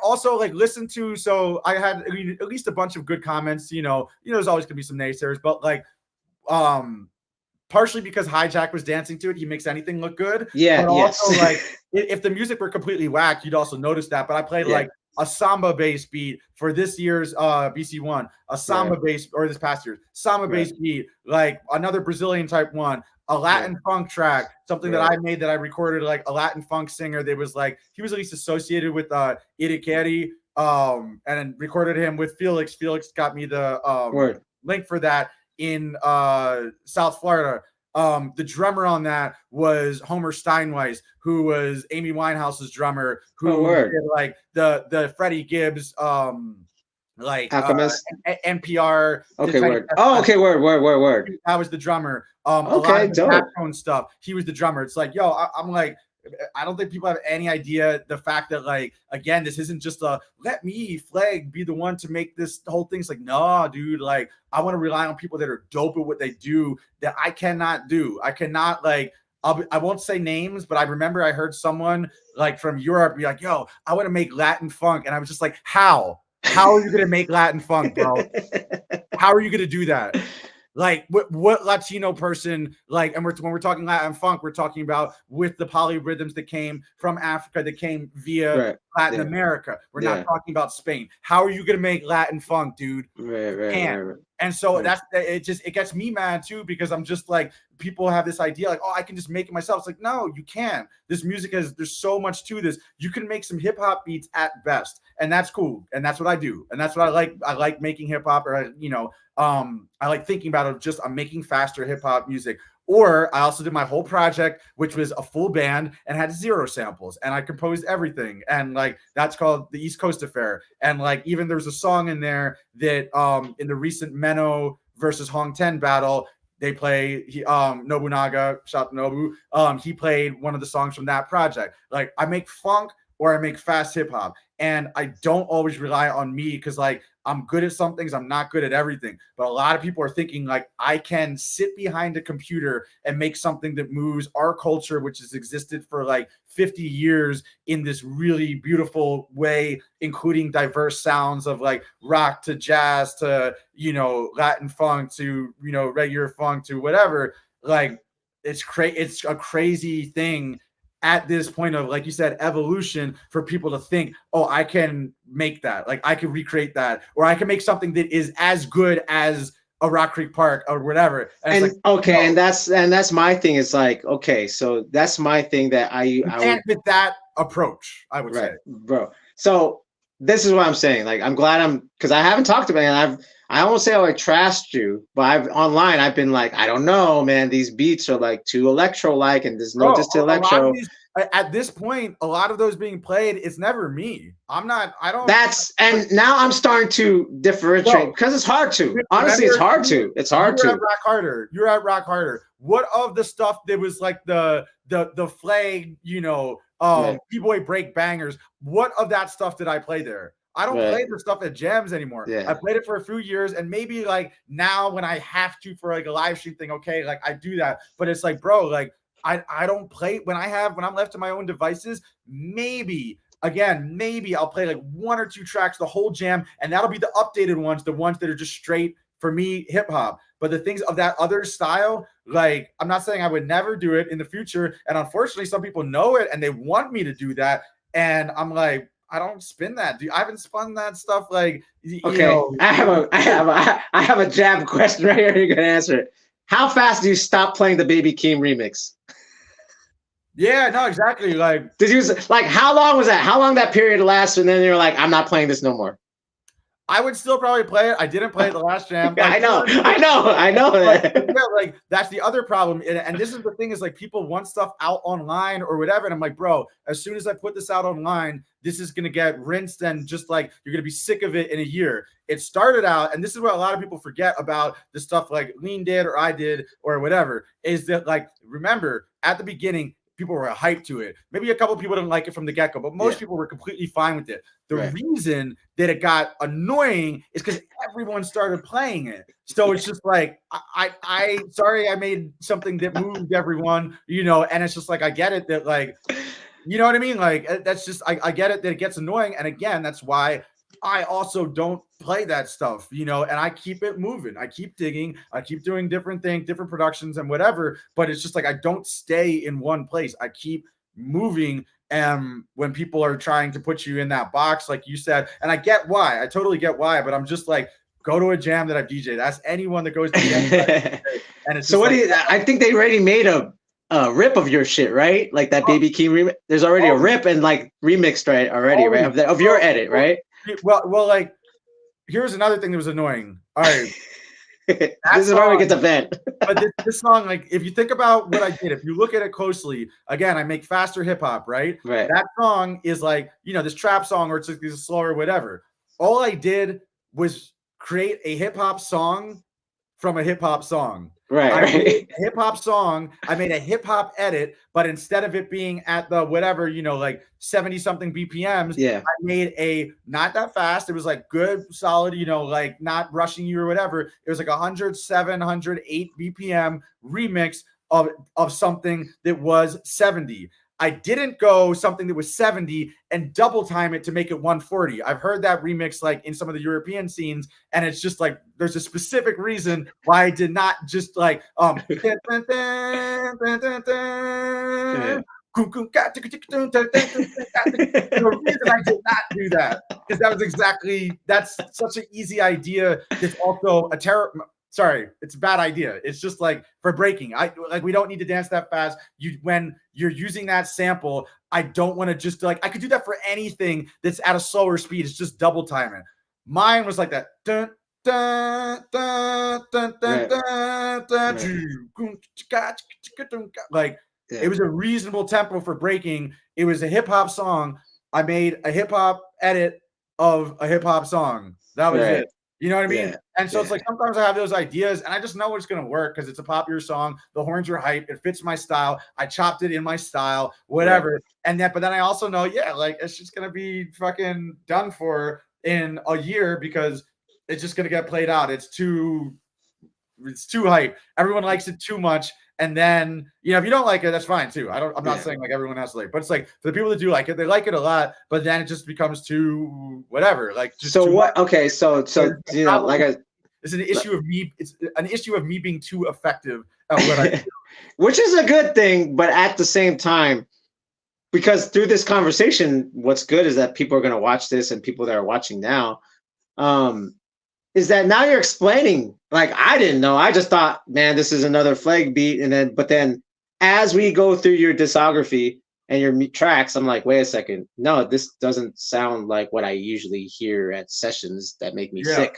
also like listen to. So I had at least a bunch of good comments. You know, there's always gonna be some naysayers, but like, partially because Hijack was dancing to it, he makes anything look good.
Yeah.
But also, like, if the music were completely whacked, you'd also notice that. But I played like a samba bass beat for this year's BC1, a samba bass, or this past year's samba bass beat, like another Brazilian type one, a Latin funk track, something that I made that I recorded, like a Latin funk singer that was like, he was at least associated with Iriqueri, and then recorded him with Felix. Felix got me the link for that in South Florida. The drummer on that was Homer Steinweiss, who was Amy Winehouse's drummer, who did like the Freddie Gibbs, like NPR.
Okay, word. Oh, okay, word.
That was the drummer. Okay, dope. Stuff. He was the drummer. It's like, yo, I'm like, I don't think people have any idea the fact that, like, again, this isn't just let me Fleg be the one to make this whole thing. It's like, no, dude, like, I want to rely on people that are dope at what they do that I cannot do. I cannot, like, I won't say names, but I remember I heard someone like from Europe be like, yo, I want to make Latin funk. And I was just like, how? How are you going to make Latin funk, bro? How are you going to do that? Like what Latino person, like, and when we're talking Latin funk, we're talking about with the polyrhythms that came from Africa, that came via Latin America. We're not talking about Spain. How are you going to make Latin funk, dude? Right. And so it gets me mad too, because I'm just like, people have this idea like, oh, I can just make it myself. It's like, no, you can't. This music there's so much to this. You can make some hip hop beats at best, and that's cool. And that's what I do. And that's what I like. I like making hip hop, or I like thinking about it. I'm making faster hip hop music. Or I also did my whole project, which was a full band and had 0 samples, and I composed everything. And like, that's called the East Coast Affair. And like, even there's a song in there that in the recent Menno versus Hong Ten battle, they play Nobunaga, shout to Nobu. He played one of the songs from that project. Like, I make funk or I make fast hip hop. And I don't always rely on me, because like, I'm good at some things, I'm not good at everything. But a lot of people are thinking like, I can sit behind a computer and make something that moves our culture, which has existed for like 50 years in this really beautiful way, including diverse sounds of like rock to jazz to, Latin funk to, regular funk to whatever. Like, it's a crazy thing at this point of, like you said, evolution, for people to think, oh, I can make that, like I can recreate that, or I can make something that is as good as a Rock Creek Park or whatever. And
like, okay, no. and that's my thing. It's like, okay, so that's my thing that I
can't with that approach, I would say,
bro. So this is what I'm saying. Like, I'm glad because I haven't talked about it. I won't say I like trashed you, but I've been like, I don't know, man, these beats are like too electro-like, and there's no just electro.
At this point, a lot of those being played, it's never me. And
now I'm starting to differentiate, because it's hard to. Honestly, it's hard to. It's hard to.
You're at Rock Harder. What of the stuff that was like the Fleg, B-boy break bangers? What of that stuff did I play there? I don't play the stuff at jams anymore. I played it for a few years, and maybe like now when I have to for like a live stream thing, okay, like I do that. But it's like, bro, like I don't play when I'm left to my own devices. Maybe I'll play like 1 or 2 tracks the whole jam, and that'll be the updated ones, the ones that are just straight for me hip hop. But the things of that other style, like, I'm not saying I would never do it in the future, and unfortunately some people know it and they want me to do that, and I'm like, I don't spin that, dude. I haven't spun that stuff. Like,
okay, I have a jab question right here. You're gonna answer it. How fast do you stop playing the Baby Keem remix?
Yeah, no, exactly. Like,
did you like, how long was that? How long that period lasted? And then you're like, I'm not playing this no more.
I would still probably play it. I didn't play it the last jam.
Like, I know that.
Yeah, like, that's the other problem. And this is the thing, is like, people want stuff out online or whatever. And I'm like, bro, as soon as I put this out online, this is going to get rinsed, and just like, you're going to be sick of it in a year. It started out, and this is what a lot of people forget about the stuff like Lean did or I did or whatever, is that, like, remember at the beginning, people were hyped to it. Maybe a couple of people didn't like it from the get-go, but most people were completely fine with it. The reason that it got annoying is because everyone started playing it. So it's just like, I sorry, I made something that moved everyone, and it's just like, I get it that, like, you know what I mean? Like, that's just, I get it that it gets annoying. And again, that's why I also don't play that stuff, and I keep it moving. I keep digging. I keep doing different things, different productions and whatever. But it's just like, I don't stay in one place. I keep moving. And when people are trying to put you in that box, like you said, and I get why, I totally get why, but I'm just like, go to a jam that I've DJ'd. Ask anyone that goes to jam. And it's
so what, like, I think they already made a rip of your shit, right? Like that Baby Keem remix. There's already a rip and like remixed, right? Already, right? Of your edit, right?
Well, like, here's another thing that was annoying. All right.
This is where we get to vent.
But this song, like, if you think about what I did, if you look at it closely, again, I make faster hip hop, right? That song is like, this trap song, or it's like this slower, whatever. All I did was create a hip hop song from a hip hop song. I made a hip hop song. I made a hip hop edit, but instead of it being at the whatever, like 70 something BPMs, I made a not that fast. It was like good, solid, like not rushing you or whatever. It was like 107, 108 BPM remix of something that was 70. I didn't go something that was 70 and double time it to make it 140. I've heard that remix like in some of the European scenes, and it's just like there's a specific reason why I did not just like the reason I did not do that because that's such an easy idea. It's also a sorry, it's a bad idea. It's just like for breaking. We don't need to dance that fast. When you're using that sample, I don't want to just like I could do that for anything that's at a slower speed. It's just double timing. Mine was like that. Dun, dun, dun, dun, dun, dun, dun, like it was a reasonable tempo for breaking. It was a hip hop song. I made a hip hop edit of a hip hop song. That was it. You know what I mean?
Yeah.
And so it's like sometimes I have those ideas and I just know it's going to work because it's a popular song. The horns are hype. It fits my style. I chopped it in my style, whatever. Right. But then I also know, like it's just going to be fucking done for in a year because it's just going to get played out. It's too hype. Everyone likes it too much. And then, if you don't like it, that's fine too. I'm not saying like everyone has to like, but it's like for the people that do like it, they like it a lot, but then it just becomes too whatever. Like, just
so what?
Much.
Okay. So,
it's an issue of me. It's an issue of me being too effective at what I do.
Which is a good thing. But at the same time, because through this conversation, what's good is that people are going to watch this and people that are watching now, is that now you're explaining, like, I didn't know. I just thought, man, this is another Fleg beat. But then as we go through your discography and your tracks, I'm like, wait a second. No, this doesn't sound like what I usually hear at sessions that make me sick.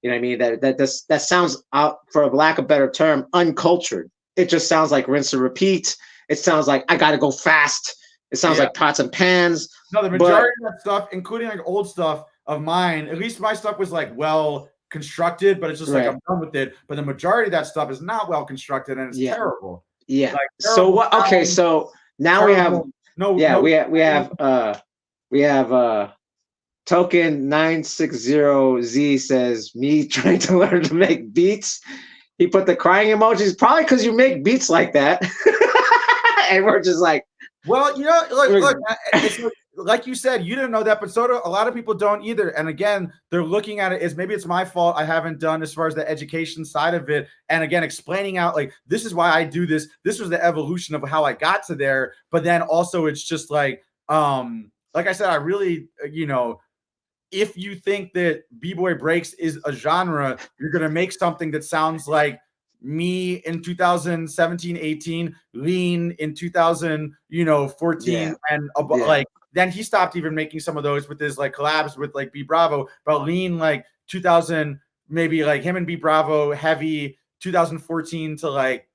You know what I mean? That sounds, out, for a lack of a better term, uncultured. It just sounds like rinse and repeat. It sounds like I got to go fast. It sounds like pots and pans.
No, the majority of that stuff, including like old stuff of mine, at least my stuff was like well constructed, but it's just like I'm done with it. But the majority of that stuff is not well constructed and it's terrible.
Yeah.
Like,
so what? Okay. So now terrible. We have Token 960Z says me trying to learn to make beats. He put the crying emojis, probably because you make beats like that. And we're just like,
well, look, it's like you said, you didn't know that, but so do a lot of people don't either. And again, they're looking at it as maybe it's my fault. I haven't done as far as the education side of it. And again, explaining out like, this is why I do this. This was the evolution of how I got to there. But then also it's just like I said, I really, if you think that B-boy breaks is a genre, you're going to make something that sounds like me in 2017, 18, Lean in 2014, and like then he stopped even making some of those with his like collabs with like B Bravo, but Lean like 2000, maybe like him and B Bravo heavy 2014 to like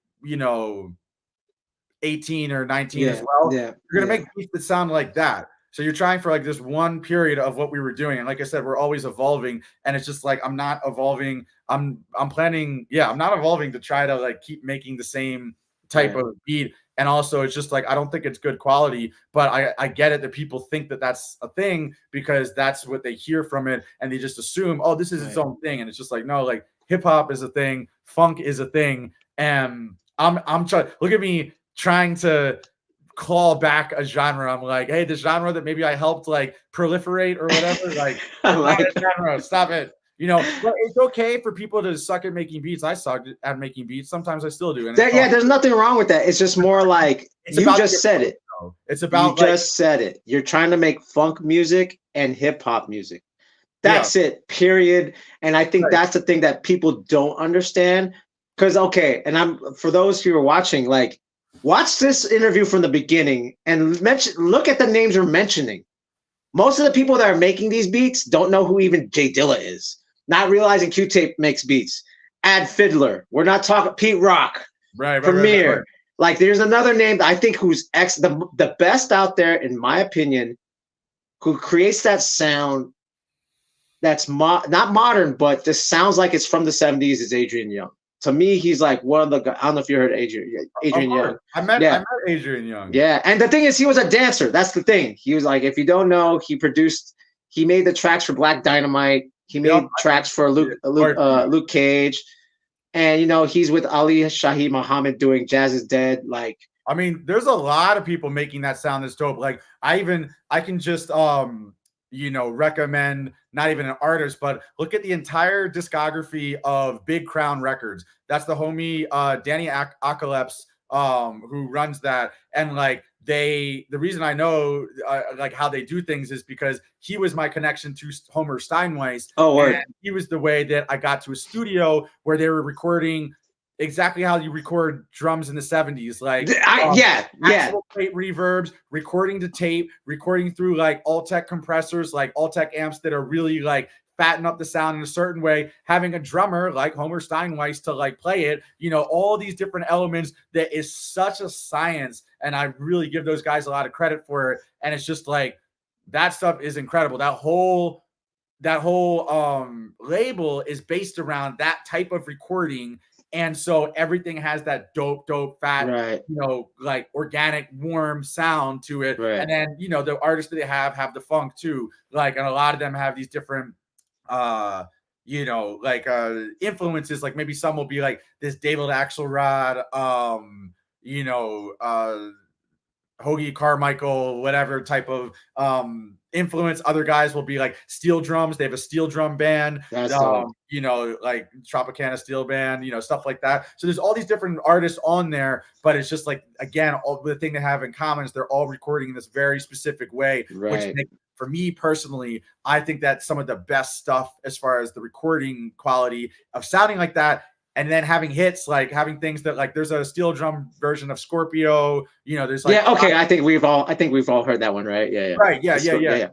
18 or 19 as well. You're gonna make beats that sound like that. So you're trying for like this one period of what we were doing. And like I said, we're always evolving. And it's just like, I'm not evolving. I'm planning. I'm not evolving to try to like keep making the same type of beat. And also it's just like, I don't think it's good quality, but I get it that people think that that's a thing because that's what they hear from it. And they just assume, oh, this is its own thing. And it's just like, no, like hip hop is a thing. Funk is a thing. And I'm trying, look at me trying to claw back a genre. I'm like, hey, the genre that maybe I helped like proliferate or whatever, like, genre, stop it. But it's okay for people to suck at making beats. I sucked at making beats. Sometimes I still do. And
there's nothing wrong with that. It's just more like you just said it.
It's about
just said it. You're trying to make funk music and hip hop music. That's it, period. And I think that's the thing that people don't understand. Because and for those who are watching, like, watch this interview from the beginning and look at the names we're mentioning. Most of the people that are making these beats don't know who even Jay Dilla is. Not realizing Q-Tape makes beats. Ad Fiddler. We're not talking Pete Rock. Premier. Right. Like, there's another name that I think who's the best out there, in my opinion, who creates that sound that's not modern, but just sounds like it's from the 70s is Adrian Young. To me, he's like one of the. I don't know if you heard Adrian Young.
I met Adrian Young.
Yeah, and the thing is, he was a dancer. That's the thing. He was like, if you don't know, he made the tracks for Black Dynamite. He made tracks for Luke Cage. and he's with Ali Shahi Muhammad doing Jazz is Dead. Like,
I mean, there's a lot of people making that sound that's dope. Like I can just recommend not even an artist, but look at the entire discography of Big Crown Records. That's the homie Danny Akalep's who runs that. And like the reason I know like how they do things is because he was my connection to Homer Steinweiss.
oh,
and
word.
he was the way that I got to a studio where they were recording exactly how you record drums in the 70s, like
Yeah.
plate reverbs, recording to tape, recording through like Altec compressors, like Altec amps that are really like fatten up the sound in a certain way, having a drummer like Homer Steinweiss to like play it, all these different elements. That is such a science, and I really give those guys a lot of credit for it. And it's just like that stuff is incredible. That whole label is based around that type of recording. And so everything has that dope, fat,
Right.
Like organic, warm sound to it.
Right.
And then, the artists that they have the funk too. Like, and a lot of them have these different, influences. Like maybe some will be like this David Axelrod, Hoagie Carmichael, whatever type of influence. Other guys will be like steel drums. They have a steel drum band,
That's
like Tropicana steel band, stuff like that. So there's all these different artists on there, but it's just like, again, all the thing they have in common is they're all recording in this very specific way,
right.
which makes, for me personally, I think that's some of the best stuff as far as the recording quality of sounding like that. And then having hits, like having things that like there's a steel drum version of Scorpio, there's like
okay. I think we've all heard that one, right? Yeah.
Right. Yeah.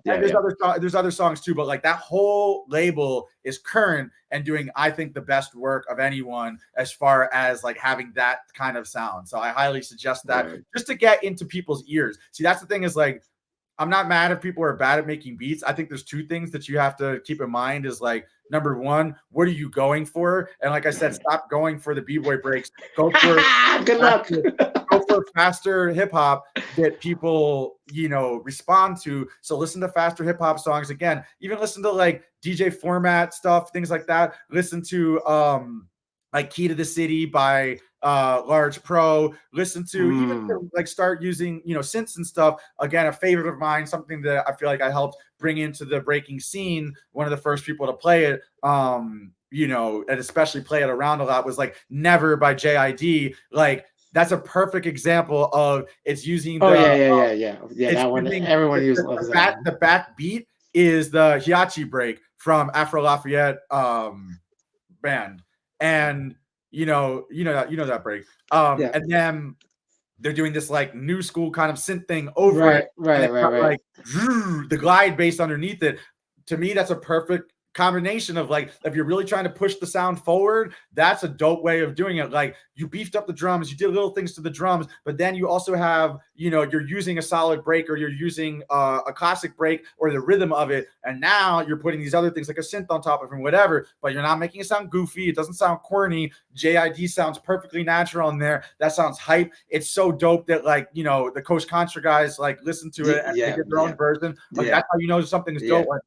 There's other songs too, but like that whole label is current and doing, I think, the best work of anyone as far as like having that kind of sound. So I highly suggest that just to get into people's ears. See, that's the thing is like, I'm not mad if people are bad at making beats. I think there's two things that you have to keep in mind is like, number one, what are you going for? And like I said, stop going for the b-boy breaks. Go for
good luck.
Go for faster hip hop that people, respond to. So listen to faster hip hop songs. Again, even listen to like DJ format stuff, things like that. Listen to like Key to the City by Large Pro. Listen to even to, like start using synths and stuff. Again, a favorite of mine, something that I feel like I helped bring into the breaking scene, one of the first people to play it, and especially play it around a lot, was like Never by JID. Like that's a perfect example of it's using
that one. Everyone uses that.
The back beat is the Hiachi break from Afro Lafayette band. And that break. And then they're doing this like new school kind of synth thing over it.
Right.
Like the glide bass underneath it. To me, that's a perfect combination of like, if you're really trying to push the sound forward, that's a dope way of doing it. Like you beefed up the drums, you did little things to the drums, but then you also have, you're using a solid break, or you're using a classic break or the rhythm of it. And now you're putting these other things like a synth on top of it, whatever, but you're not making it sound goofy. It doesn't sound corny. JID sounds perfectly natural in there. That sounds hype. It's so dope that like, the Coast Contra guys like listen to it and they get their own version. Like that's how you know something is dope. Like,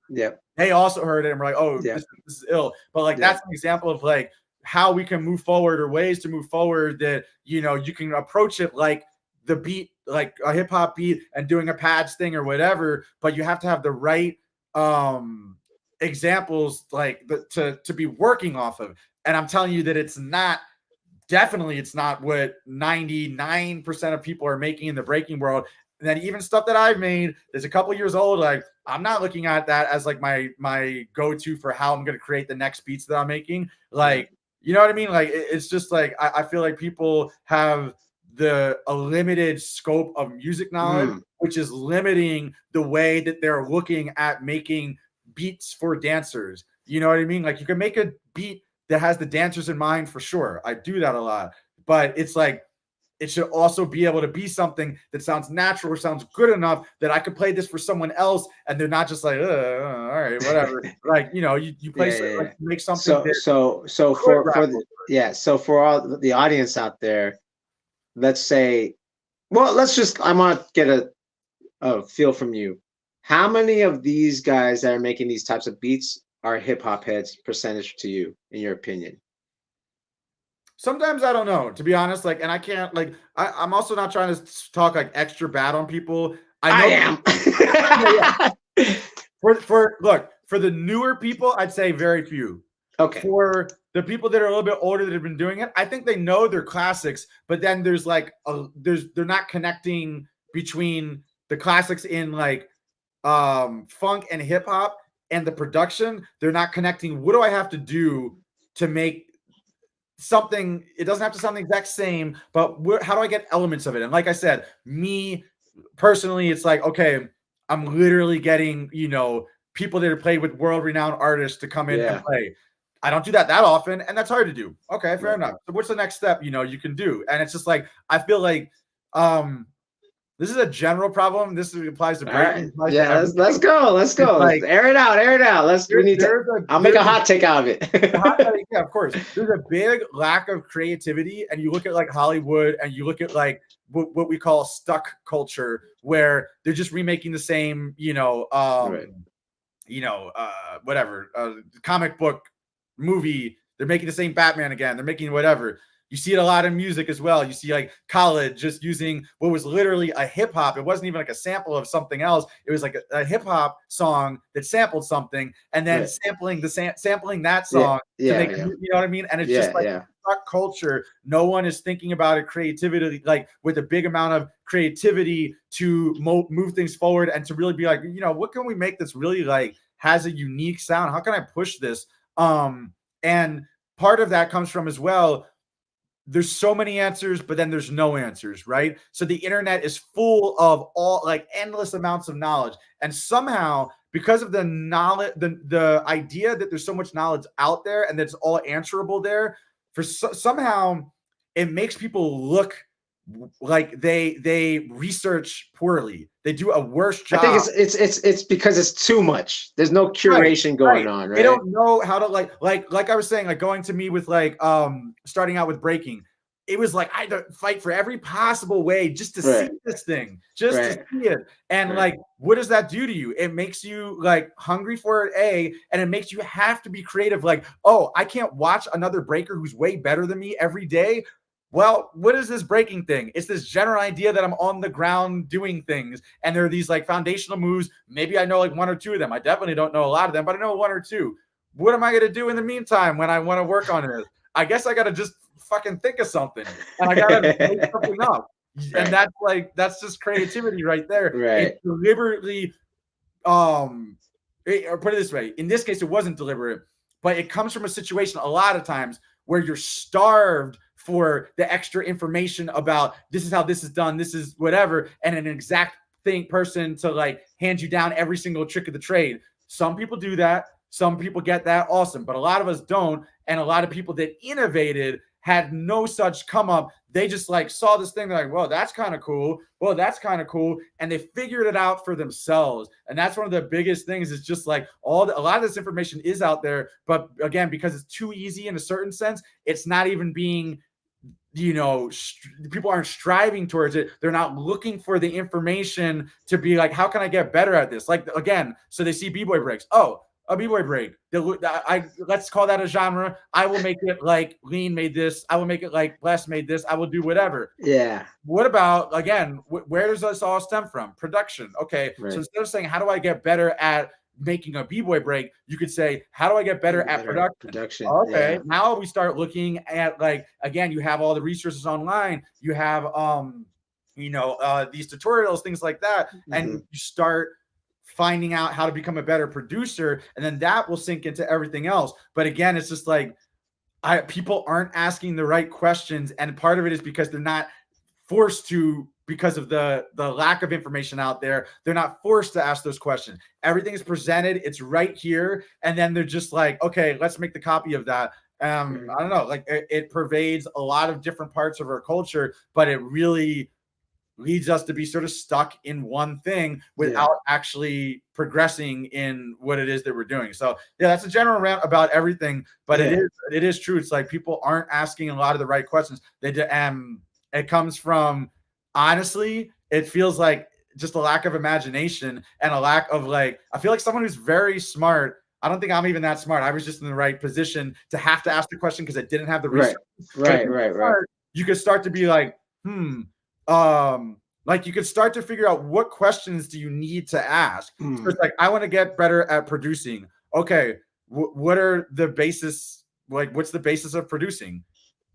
they also heard it and were like, oh, this is ill. But like that's an example of like how we can move forward, or ways to move forward that you can approach it like the beat, like a hip hop beat, and doing a pads thing or whatever. But you have to have the right examples like to be working off of. And I'm telling you that it's not what 99% of people are making in the breaking world. And then even stuff that I've made that's a couple years old, like I'm not looking at that as like my go-to for how I'm going to create the next beats that I'm making. Like, you know what I mean? Like it's just like I feel like people have a limited scope of music knowledge, which is limiting the way that they're looking at making beats for dancers. You know what I mean? Like you can make a beat that has the dancers in mind for sure. I do that a lot, but it's like, it should also be able to be something that sounds natural or sounds good enough that I could play this for someone else, and they're not just like, all right, whatever. Like, you play like make something.
So for all the audience out there, let's say, I want to get a feel from you. How many of these guys that are making these types of beats are hip hop heads percentage to you, in your opinion?
Sometimes I don't know, to be honest. Like, and I can't like I'm also not trying to talk like extra bad on people. I know
I am.
for the newer people, I'd say very few.
Okay.
For the people that are a little bit older that have been doing it, I think they know their classics, but then there's like they're not connecting between the classics in like funk and hip hop and the production. They're not connecting. What do I have to do to make something? It doesn't have to sound the exact same, but how do I get elements of it? And like I said, me personally, it's like, okay, I'm literally getting, people that are played with world-renowned artists to come in and play. I don't do that often, and that's hard to do. Okay, fair enough. So what's the next step, you can do? And it's just like, I feel like this is a general problem. This applies to breaking.
Right. Yeah, let's go. Let's like, air it out. I'll make a hot take out of it.
Yeah, of course. There's a big lack of creativity, and you look at like Hollywood, and you look at like what we call stuck culture, where they're just remaking the same, whatever, comic book movie. They're making the same Batman again. They're making whatever. You see it a lot in music as well. You see like Khaled just using what was literally a hip hop. It wasn't even like a sample of something else. It was like a hip hop song that sampled something, and then sampling that song to make, you know what I mean? And it's just like stuck culture. No one is thinking about it creativity, like with a big amount of creativity to move things forward and to really be like, what can we make that's really like has a unique sound? How can I push this? And part of that comes from as well, there's so many answers, but then there's no answers, right? So the internet is full of all like endless amounts of knowledge. And somehow, because of the knowledge, the idea that there's so much knowledge out there and that's all answerable there, somehow it makes people look like they research poorly. They do a worse job.
I think it's because it's too much. There's no curation going on, right?
They don't know how to like I was saying, like going to me with like starting out with breaking. It was like I had to fight for every possible way just to see this thing, just to see it. And like, what does that do to you? It makes you like hungry for it, and it makes you have to be creative. Like, oh, I can't watch another breaker who's way better than me every day. Well, what is this breaking thing? It's this general idea that I'm on the ground doing things, and there are these like foundational moves. Maybe I know like one or two of them. I definitely don't know a lot of them, but I know one or two. What am I going to do in the meantime when I want to work on it? I guess I got to just fucking think of something, and I got to make something up. And that's just creativity right there.
Right.
It's deliberately, or put it this way. In this case, it wasn't deliberate, but it comes from a situation a lot of times where you're starved for the extra information about this is how this is done, this is whatever, and an exact person to like hand you down every single trick of the trade. Some people do that. Some people get that, awesome. But a lot of us don't. And a lot of people that innovated had no such come up. They just like saw this thing. They're like, well, that's kind of cool. Well, that's kind of cool. And they figured it out for themselves. And that's one of the biggest things is just like a lot of this information is out there. But again, because it's too easy in a certain sense, it's not even being, people aren't striving towards it. They're not looking for the information to be like, how can I get better at this? Like, again, so they see b-boy breaks. Oh, a b-boy break. Let's call that a genre. I will make it like Lean made this. I will make it like Bless made this. I will do whatever.
Yeah.
What about, again, where does this all stem from? Production. Okay. Right. So instead of saying, how do I get better at making a b-boy break, you could say, how do I get better at production? Okay. Yeah. Now we start looking at like, again, you have all the resources online. You have, these tutorials, things like that. Mm-hmm. And you start finding out how to become a better producer, and then that will sink into everything else. But again, it's just like people aren't asking the right questions, and part of it is because they're not forced to, because of the lack of information out there. They're not forced to ask those questions. Everything is presented, it's right here, and then they're just like, okay, let's make the copy of that. I don't know, like it pervades a lot of different parts of our culture, but it really leads us to be sort of stuck in one thing without actually progressing in what it is that we're doing. So yeah, that's a general rant about everything, but it is true. It's like people aren't asking a lot of the right questions. It comes from, honestly, it feels like just a lack of imagination and a lack of like, I feel like someone who's very smart I don't think I'm even that smart. I was just in the right position to have to ask the question because I didn't have the research.
Right.
You could start to be like, like you could start to figure out what questions do you need to ask. So it's like, I want to get better at producing. Okay, what are the basis? Like, what's the basis of producing?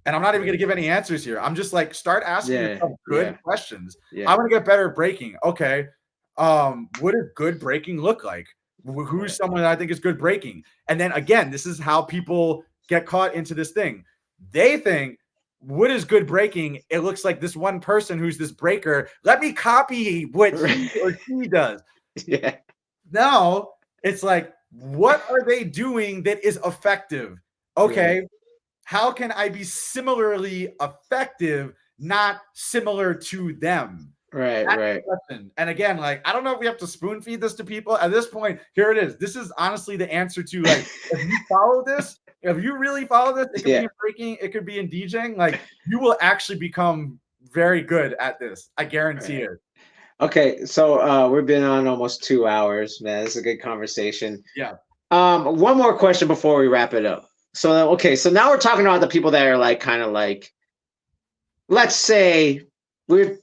And I'm not even going to give any answers here. I'm just like, start asking yourself good questions. I want to get better at breaking. Okay, what does good breaking look like? Who's someone that I think is good breaking? And then again, this is how people get caught into this thing. They think, what is good breaking? It looks like this one person who's this breaker. Let me copy what he or she does.
Yeah.
Now it's like, what are they doing that is effective? Okay, how can I be similarly effective, not similar to them?
Right.
And again, like, I don't know if we have to spoon feed this to people. At this point, here it is. This is honestly the answer to, like, if you follow this, if you really follow this, it could be in breaking, it could be in DJing. Like, you will actually become very good at this. I guarantee it.
Okay, so we've been on almost 2 hours, man. It's a good conversation.
Yeah.
One more question before we wrap it up. So okay, so now we're talking about the people that are like kind of like, let's say who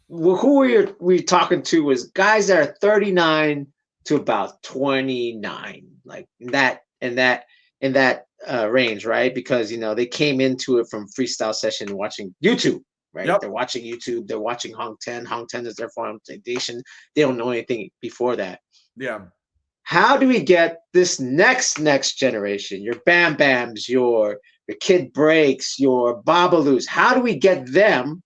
we're talking to was guys that are 39 to about 29, like in that range, right? Because they came into it from freestyle session watching YouTube, right? They're watching YouTube, they're watching Hong 10. Hong 10 is their foundation. They don't know anything before that.
Yeah.
How do we get this next generation, your Bam Bams, your Kid Breaks, your Babaloos? How do we get them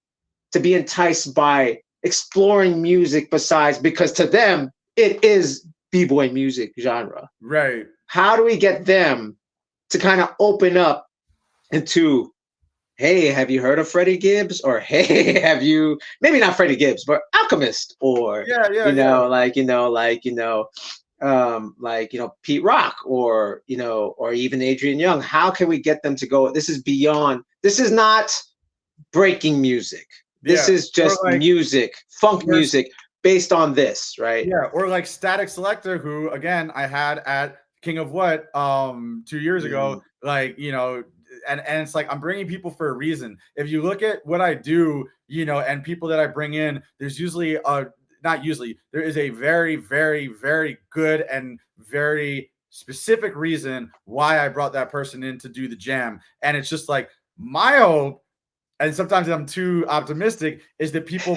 to be enticed by exploring music besides, because to them it is b-boy music genre,
right?
How do we get them to kind of open up into, hey, have you heard of Freddie Gibbs? Or hey, have you, maybe not Freddie Gibbs, but Alchemist, or Pete Rock, or or even Adrian Young? How can we get them to go, this is beyond, this is not breaking music, this is just like music, funk music based on this, right?
Yeah, or like Static Selector, who again I had at King of What 2 years ago, like, and it's like, I'm bringing people for a reason. If you look at what I do, and people that I bring in, there's usually there is a very, very, very good and very specific reason why I brought that person in to do the jam. And it's just like, my hope, and sometimes I'm too optimistic, is that people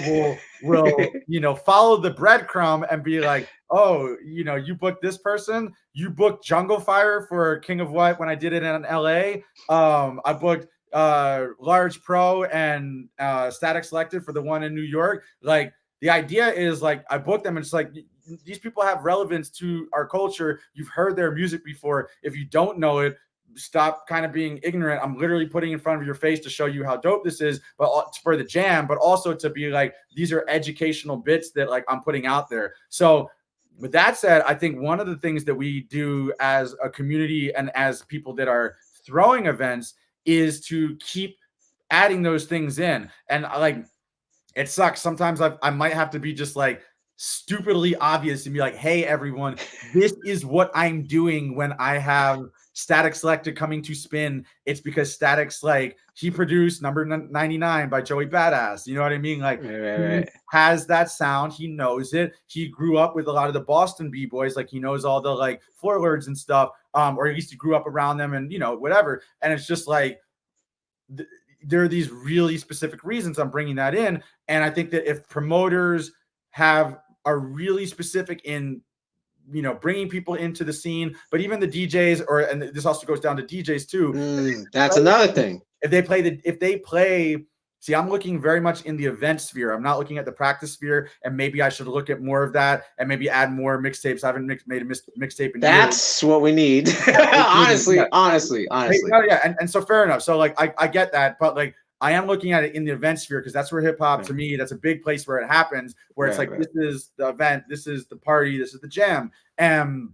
will follow the breadcrumb and be like, oh, you booked this person, you booked Jungle Fire for King of What when I did it in LA. I booked Large Pro and Static Selected for the one in New York. Like, the idea is, like, I booked them, and it's like, these people have relevance to our culture. You've heard their music before. If you don't know it, stop kind of being ignorant. I'm literally putting in front of your face to show you how dope this is, but for the jam, but also to be like, these are educational bits that, like, I'm putting out there. So with that said, I think one of the things that we do as a community and as people that are throwing events is to keep adding those things in. And like, it sucks. Sometimes I might have to be just like stupidly obvious and be like, hey, everyone, this is what I'm doing when I have Static Selected coming to spin. It's because Static's, like, he produced number 99 by Joey Badass. You know what I mean? Like, he has that sound. He knows it. He grew up with a lot of the Boston B-boys. Like, he knows all the, like, floor lords and stuff, or at least he grew up around them and, whatever. And it's just like, there are these really specific reasons I'm bringing that in. And I think that if promoters are really specific in, bringing people into the scene, but even the DJs, and this also goes down to DJs too.
That's another thing.
If they play, see, I'm looking very much in the event sphere. I'm not looking at the practice sphere, and maybe I should look at more of that and maybe add more mixtapes. I haven't made a mixtape in
That's years. What we need. honestly.
Yeah. And so fair enough. So, like, I get that, but, like, I am looking at it in the event sphere, because that's where hip hop, to me, that's a big place where it happens, where it's like, this is the event, this is the party, this is the jam. And,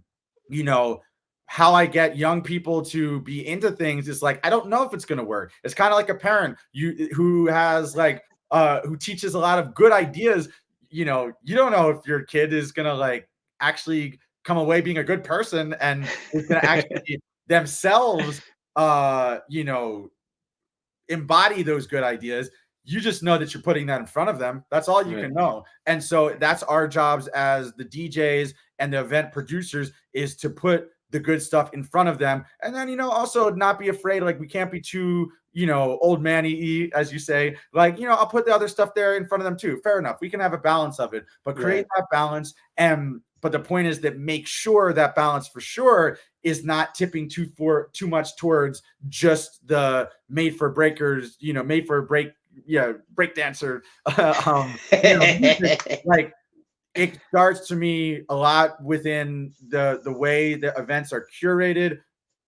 how I get young people to be into things is like, I don't know if it's going to work. It's kind of like a parent who has, like, who teaches a lot of good ideas. You don't know if your kid is going to, like, actually come away being a good person and is going to actually themselves, you know, embody those good ideas. You just know that you're putting that in front of them. That's all you can know. And so that's our jobs as the DJs and the event producers, is to put the good stuff in front of them. And then, you know, also not be afraid. Like, we can't be too, you know, old man-y, as you say. Like, you know, I'll put the other stuff there in front of them too. Fair enough. We can have a balance of it, but create that balance. But the point is that make sure that balance for sure is not tipping too much towards just the made for breakers, you know, made for break dancer. Like, it starts to me a lot within the way the events are curated,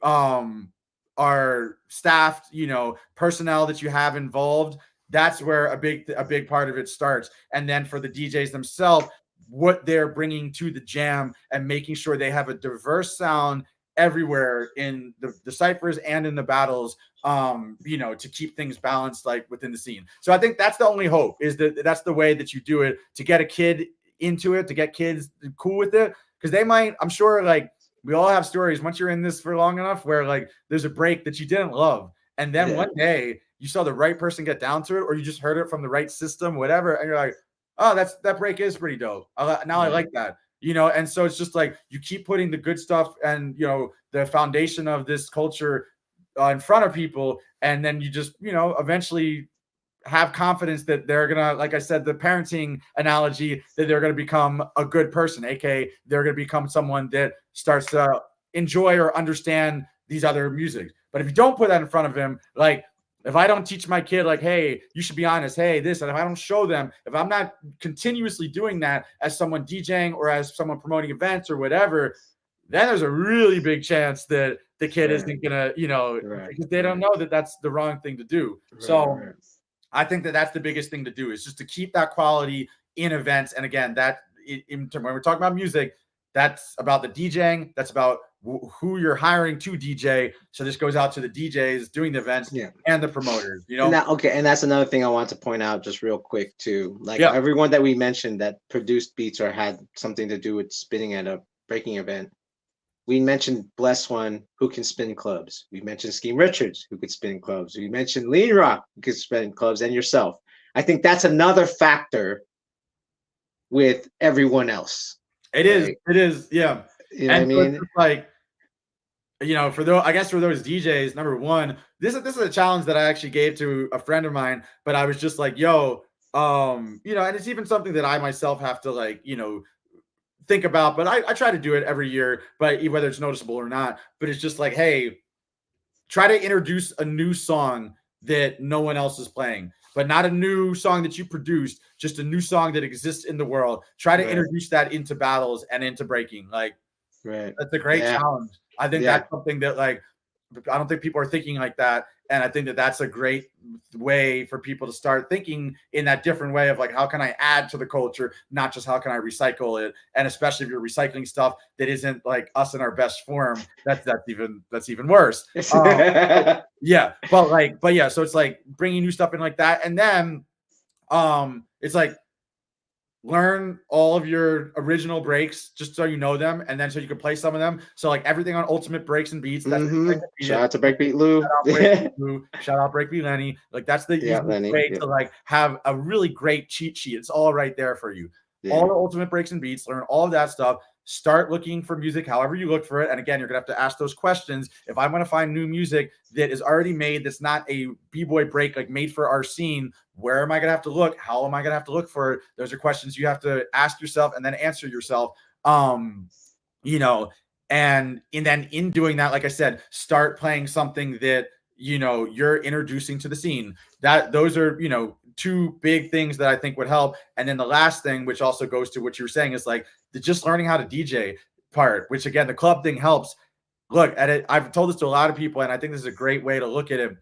are staffed, you know, personnel that you have involved. That's where a big part of it starts. And then for the DJs themselves, what they're bringing to the jam and making sure they have a diverse sound everywhere in the ciphers and in the battles, you know, to keep things balanced, like within the scene. So I think that's the only hope, is that that's the way that you do it, to get a kid into it, to get kids cool with it. Because they might, I'm sure, like, we all have stories once you're in this for long enough where, like, there's a break that you didn't love, and then one day you saw the right person get down to it, or you just heard it from the right system, whatever, and you're like, oh, that break is pretty dope. Now I like that, you know. And so it's just like, you keep putting the good stuff and, you know, the foundation of this culture in front of people, and then you just, you know, eventually have confidence that they're gonna, like I said, the parenting analogy, that they're gonna become a good person, aka they're gonna become someone that starts to enjoy or understand these other music. But if you don't put that in front of him, like, if I don't teach my kid, like, hey, you should be honest, hey, this, and if I don't show them, if I'm not continuously doing that as someone DJing or as someone promoting events or whatever, then there's a really big chance that the kid isn't gonna, you know, because they don't know that that's the wrong thing to do. So I think that that's the biggest thing to do, is just to keep that quality in events. And again, that when we're talking about music, that's about the DJing. That's about who you're hiring to DJ. So this goes out to the DJs doing the events and the promoters, you know?
And that's another thing I want to point out just real quick too. Like, everyone that we mentioned that produced beats or had something to do with spinning at a breaking event. We mentioned Bless One, who can spin clubs. We mentioned Scheme Richards, who could spin clubs. We mentioned Lean Rock, who could spin clubs, and yourself. I think that's another factor with everyone else.
It is, yeah.
You know what I mean?
So like, you know, for those DJs, number one, this is a challenge that I actually gave to a friend of mine, but I was just like, yo, you know, and it's even something that I myself have to, like, you know, think about, but I try to do it every year, but whether it's noticeable or not, but it's just like, hey, try to introduce a new song that no one else is playing, but not a new song that you produced, just a new song that exists in the world. Try to introduce that into battles and into breaking. Like, that's a great challenge. I think that's something that, like, I don't think people are thinking like that. And I think that that's a great way for people to start thinking in that different way of, like, how can I add to the culture, not just how can I recycle it? And especially if you're recycling stuff that isn't like us in our best form, that's even worse. But yeah. So it's like bringing new stuff in like that. And then it's like, learn all of your original breaks just so you know them, and then so you can play some of them. So like everything on Ultimate Breaks and Beats. That's
shout out to Breakbeat Lou.
Shout out Breakbeat Lenny. Like, that's the way to, like, have a really great cheat sheet. It's all right there for you. All the Ultimate Breaks and Beats. Learn all of that stuff. Start looking for music however you look for it. And again, you're gonna have to ask those questions. If I want to find new music that is already made, that's not a b-boy break, like made for our scene, where am I gonna have to look? How am I gonna have to look for it? Those are questions you have to ask yourself and then answer yourself. You know, and then in doing that, like I said, start playing something that, you know, you're introducing to the scene. Those are, you know, two big things that I think would help. And then the last thing, which also goes to what you were saying, is like the just learning how to DJ part, which again, the club thing helps. Look at it. I've told this to a lot of people, and I think this is a great way to look at it.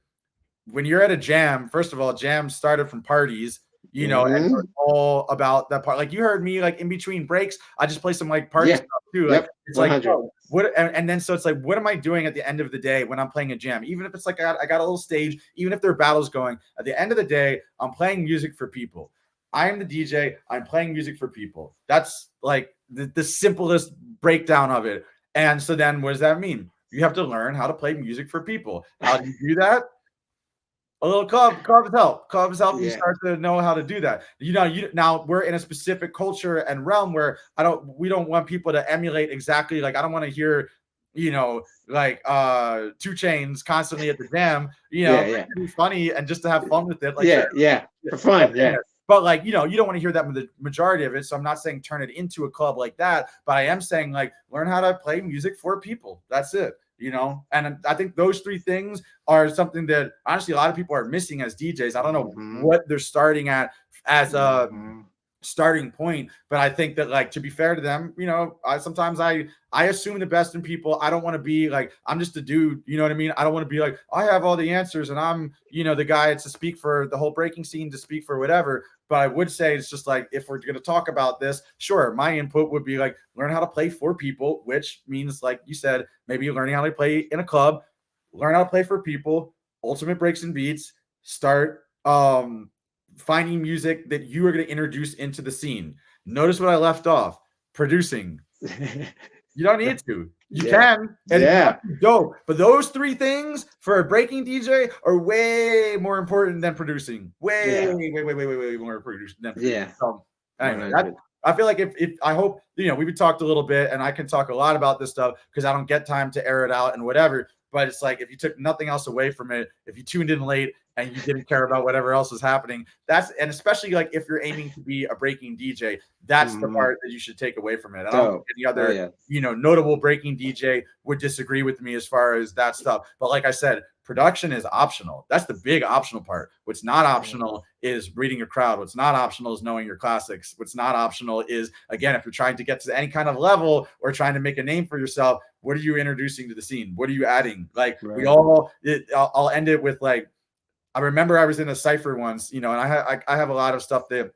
When you're at a jam, first of all, jams started from parties, you know, and we're all about that part. Like, you heard me, like, in between breaks, I just play some, like, party stuff too. Like, it's 100. Like, oh, what? And then so it's like, what am I doing at the end of the day when I'm playing a jam? Even if it's like I got a little stage, even if there are battles going, at the end of the day, I'm playing music for people. I am the DJ. I'm playing music for people. That's like the simplest breakdown of it. And so then what does that mean? You have to learn how to play music for people. How do you do that? A little clubs help. Clubs help you start to know how to do that. Now we're in a specific culture and realm where we don't want people to emulate exactly, like, I don't want to hear, like 2 Chainz constantly at the jam, to be funny and just to have fun with it. Like,
for fun. Yeah.
But like, you don't want to hear that with the majority of it. So I'm not saying turn it into a club like that, but I am saying like learn how to play music for people. That's it. And I think those 3 things are something that honestly a lot of people are missing as DJs. I don't know what they're starting at as a starting point, but I think that, like, to be fair to them, sometimes I assume the best in people. I don't want to be like, I'm just a dude, you know what I mean? I don't want to be like, I have all the answers and I'm, the guy to speak for the whole breaking scene, to speak for whatever. But I would say it's just like, if we're going to talk about this, sure, my input would be like, learn how to play for people, which means, like you said, maybe learning how to play in a club, learn how to play for people, ultimate breaks and beats, start finding music that you are going to introduce into the scene. Notice what I left off: producing. You don't need to. You can. And dope. But those 3 things for a breaking DJ are way more important than producing. Way more producing than producing.
Yeah.
So, anyway, I feel like if I hope, we've talked a little bit, and I can talk a lot about this stuff because I don't get time to air it out and whatever. But it's like, if you took nothing else away from it, if you tuned in late and you didn't care about whatever else was happening, and especially like if you're aiming to be a breaking DJ, that's the part that you should take away from it. I don't think any other, notable breaking DJ would disagree with me as far as that stuff. But like I said, production is optional. That's the big optional part. What's not optional is reading your crowd. What's not optional is knowing your classics. What's not optional is, again, if you're trying to get to any kind of level or trying to make a name for yourself, what are you introducing to the scene? What are you adding? Like, I'll end it with, like, I remember I was in a cypher once, and I have a lot of stuff that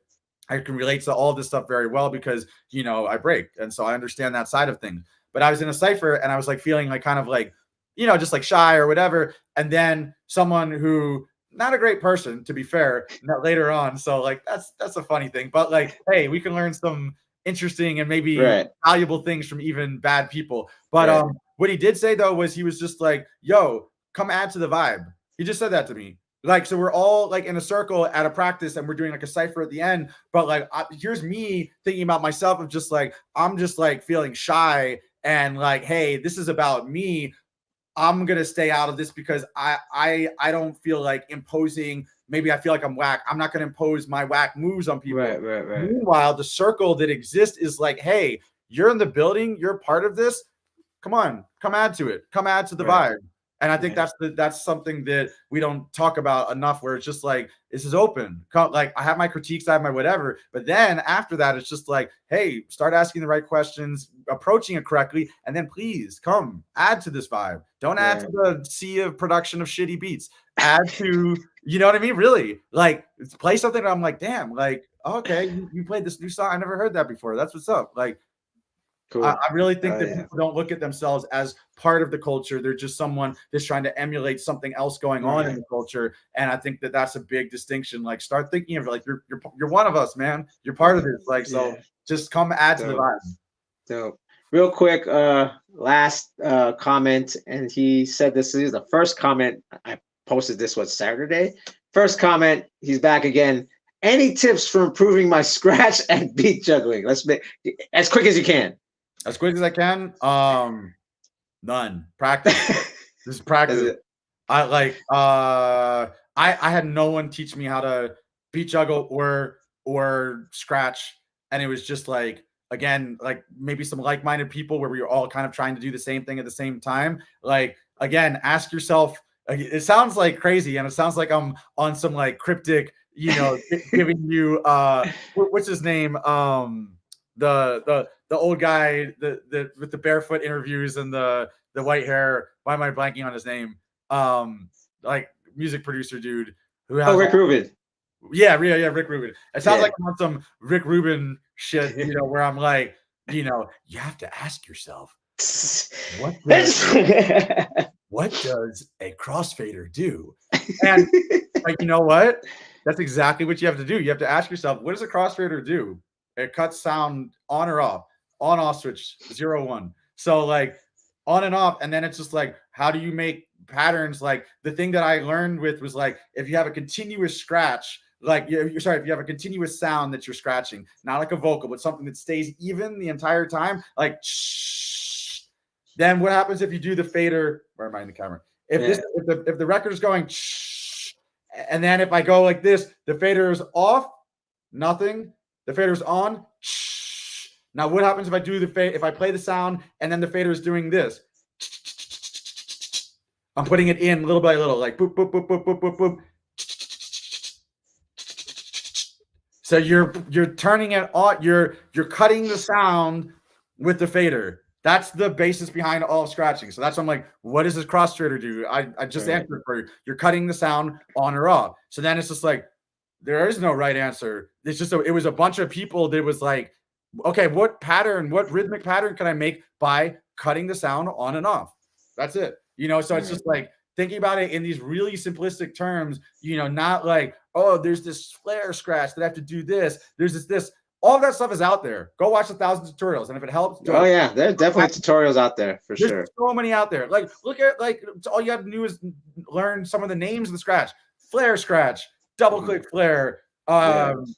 I can relate to all this stuff very well because, I break. And so I understand that side of things. But I was in a cypher and I was like feeling like kind of like, just like shy or whatever. And then someone who, not a great person, to be fair, later on. So like, that's a funny thing. But like, hey, we can learn some interesting and maybe valuable things from even bad people. But what he did say though was, he was just like, yo, come add to the vibe. He just said that to me. Like, so we're all like in a circle at a practice and we're doing like a cypher at the end. But like, here's me thinking about myself of just like, I'm just like feeling shy and like, hey, this is about me. I'm going to stay out of this because I don't feel like imposing. Maybe I feel like I'm whack. I'm not going to impose my whack moves on people.
Right.
Meanwhile, the circle that exists is like, hey, you're in the building. You're part of this. Come on, come add to it. Come add to the vibe. And I think that's something that we don't talk about enough, where it's just like, this is open. Like, I have my critiques, I have my whatever. But then after that, it's just like, hey, start asking the right questions, approaching it correctly. And then please come add to this vibe. Don't add to the sea of production of shitty beats. Add to, you know what I mean? Really, like, play something that I'm like, damn, like, okay, you played this new song. I never heard that before. That's what's up. like, Cool. I really think that people don't look at themselves as part of the culture. They're just someone that's trying to emulate something else going on in the culture. And I think that that's a big distinction. Like, start thinking of it like, you're one of us, man. You're part of this. Like, so just come add to the vibe.
So real quick, last comment. And he said, this is the first comment. I posted this Saturday. First comment. He's back again. Any tips for improving my scratch and beat juggling? Let's make as quick as you can.
As quick as I can. None. Practice. This is practice. I had no one teach me how to beat juggle or scratch. And it was just like, again, like maybe some like-minded people where we were all kind of trying to do the same thing at the same time. Like, again, ask yourself, it sounds like crazy and it sounds like I'm on some like cryptic, giving you what's his name? The old guy, the with the barefoot interviews and the white hair. Why am I blanking on his name? Like music producer dude who has
Rick Rubin.
Yeah, Rick Rubin. It sounds like I'm on some Rick Rubin shit, where I'm like, you have to ask yourself, what does a crossfader do? And like, you know what? That's exactly what you have to do. You have to ask yourself, what does a cross fader do? It cuts sound on or off, on off switch 0 1. So like on and off, and then it's just like, how do you make patterns? Like the thing that I learned with was like, if you have a continuous scratch, like you're sorry, if you have a continuous sound that you're scratching, not like a vocal, but something that stays even the entire time, like shh, then what happens if you do the fader? Where am I in the camera? If the record is going shh, and then if I go like this, the fader is off, nothing. The fader is on. Shh. Now what happens if I do if I play the sound and then the fader is doing this? I'm putting it in little by little, like boop, boop, boop, boop, boop, boop, boop. So you're turning it on, you're cutting the sound with the fader. That's the basis behind all scratching. So that's why I'm like, what does this cross fader do? I just answered for you. You're cutting the sound on or off. So then it's just like, there is no right answer. It's just it was a bunch of people that was like, okay, what rhythmic pattern can I make by cutting the sound on and off? That's it. So it's just like thinking about it in these really simplistic terms, not like, oh, there's this flare scratch that I have to do this. There's this. All of that stuff is out there. Go watch 1,000 tutorials. And if it helps.
Oh, yeah. There's definitely tutorials out there for sure.
There's so many out there. Like, look at, all you have to do is learn some of the names of the scratch. Flare scratch, double click flare, what's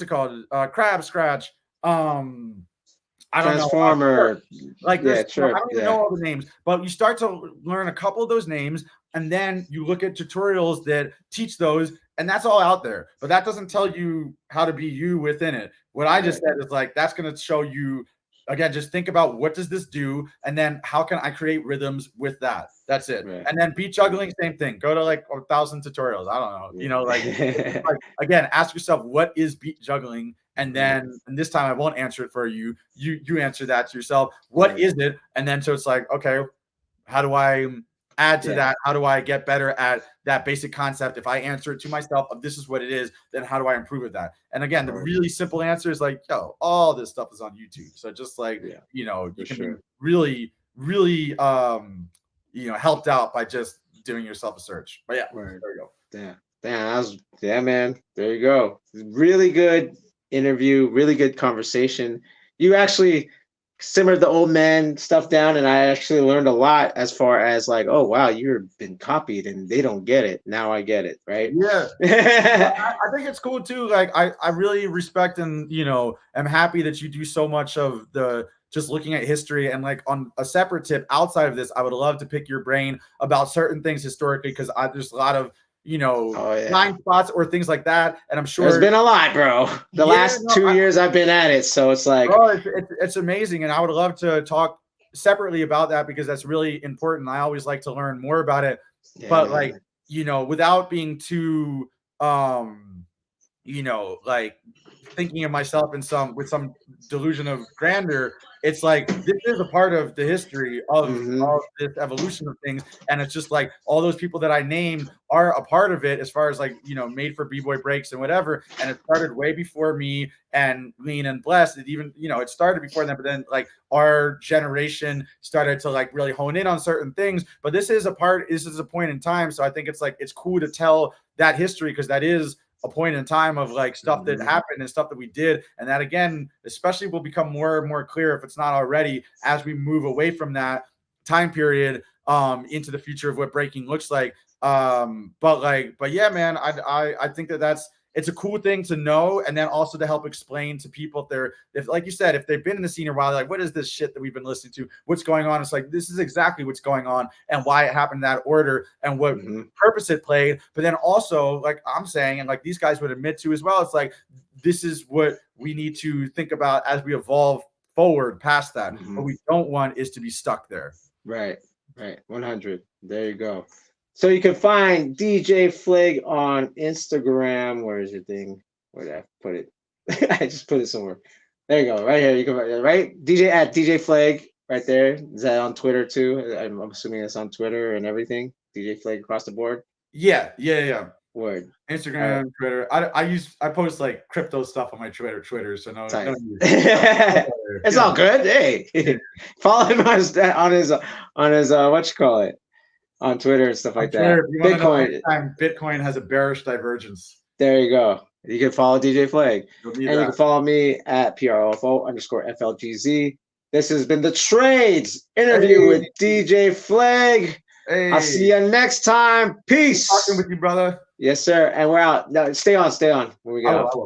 it called? Crab scratch. I don't
Transformer.
know. I don't even know all the names, but you start to learn a couple of those names, and then you look at tutorials that teach those, and that's all out there. But that doesn't tell you how to be you within it. What I just said is like, that's going to show you, again, just think about what does this do, and then how can I create rhythms with that? That's it. Right. And then beat juggling, same thing. Go to 1,000 tutorials. I don't know. Again, ask yourself, what is beat juggling? And then, and this time I won't answer it for you. You answer that to yourself. What is it? And then so it's like, okay, how do I add to that? How do I get better at that basic concept? If I answer it to myself of this is what it is, then how do I improve at that? And again, the really simple answer is like, all this stuff is on YouTube. So just like, you can be really, really, helped out by just doing yourself a search. But there you go.
Damn, man. There you go. Really good interview, really good conversation. You actually simmered the old man stuff down, and I actually learned a lot as far as like, oh wow, you've been copied and they don't get it. Now I get it, right?
Yeah. I think it's cool too. Like I really respect and am happy that you do so much of the just looking at history. And like on a separate tip outside of this, I would love to pick your brain about certain things historically, because there's a lot of blind spots or things like that. And I'm sure
there's been a lot, bro. The last 2 years I've been at it. So it's like,
it's amazing. And I would love to talk separately about that, because that's really important. I always like to learn more about it, but without being too, like thinking of myself with some delusion of grandeur. It's like, this is a part of the history of this evolution of things. And it's just like all those people that I named are a part of it, as far as like, made for B-boy breaks and whatever. And it started way before me and Lean and Blessed. It even, it started before them, but then like our generation started to like really hone in on certain things. But this is a point in time. So I think it's like, it's cool to tell that history, because that is a point in time of like stuff that happened and stuff that we did. And that, again, especially will become more and more clear, if it's not already, as we move away from that time period into the future of what breaking looks like. But yeah, man, I think it's a cool thing to know, and then also to help explain to people if like you said, if they've been in the scene a while, like, what is this shit that we've been listening to? What's going on? It's like, this is exactly what's going on and why it happened in that order and what purpose it played. But then also, like I'm saying, and like these guys would admit to as well, it's like, this is what we need to think about as we evolve forward past that. What we don't want is to be stuck there.
Right. 100. There you go. So you can find DJ Fleg on Instagram. Where is your thing? Where did I put it? I just put it somewhere. There you go. Right here. You can right DJ Fleg right there. Is that on Twitter too? I'm assuming it's on Twitter and everything. DJ Fleg across the board.
Yeah.
Word.
Instagram, Twitter. I post like crypto stuff on my Twitter. So no.
It's all good. Hey, follow him on his what you call it. on Twitter and stuff like
Twitter, if you wanna know
Bitcoin.
anytime Bitcoin has a bearish divergence.
There you go. You can follow DJ Fleg.
You'll
And
need
you
that.
can follow me at PROFO_FLGZ. This has been the Trades interview with DJ Fleg.
Hey,
I'll see you next time. Peace.
talking with you, brother.
Yes, sir. And we're out. No, stay on when we get off.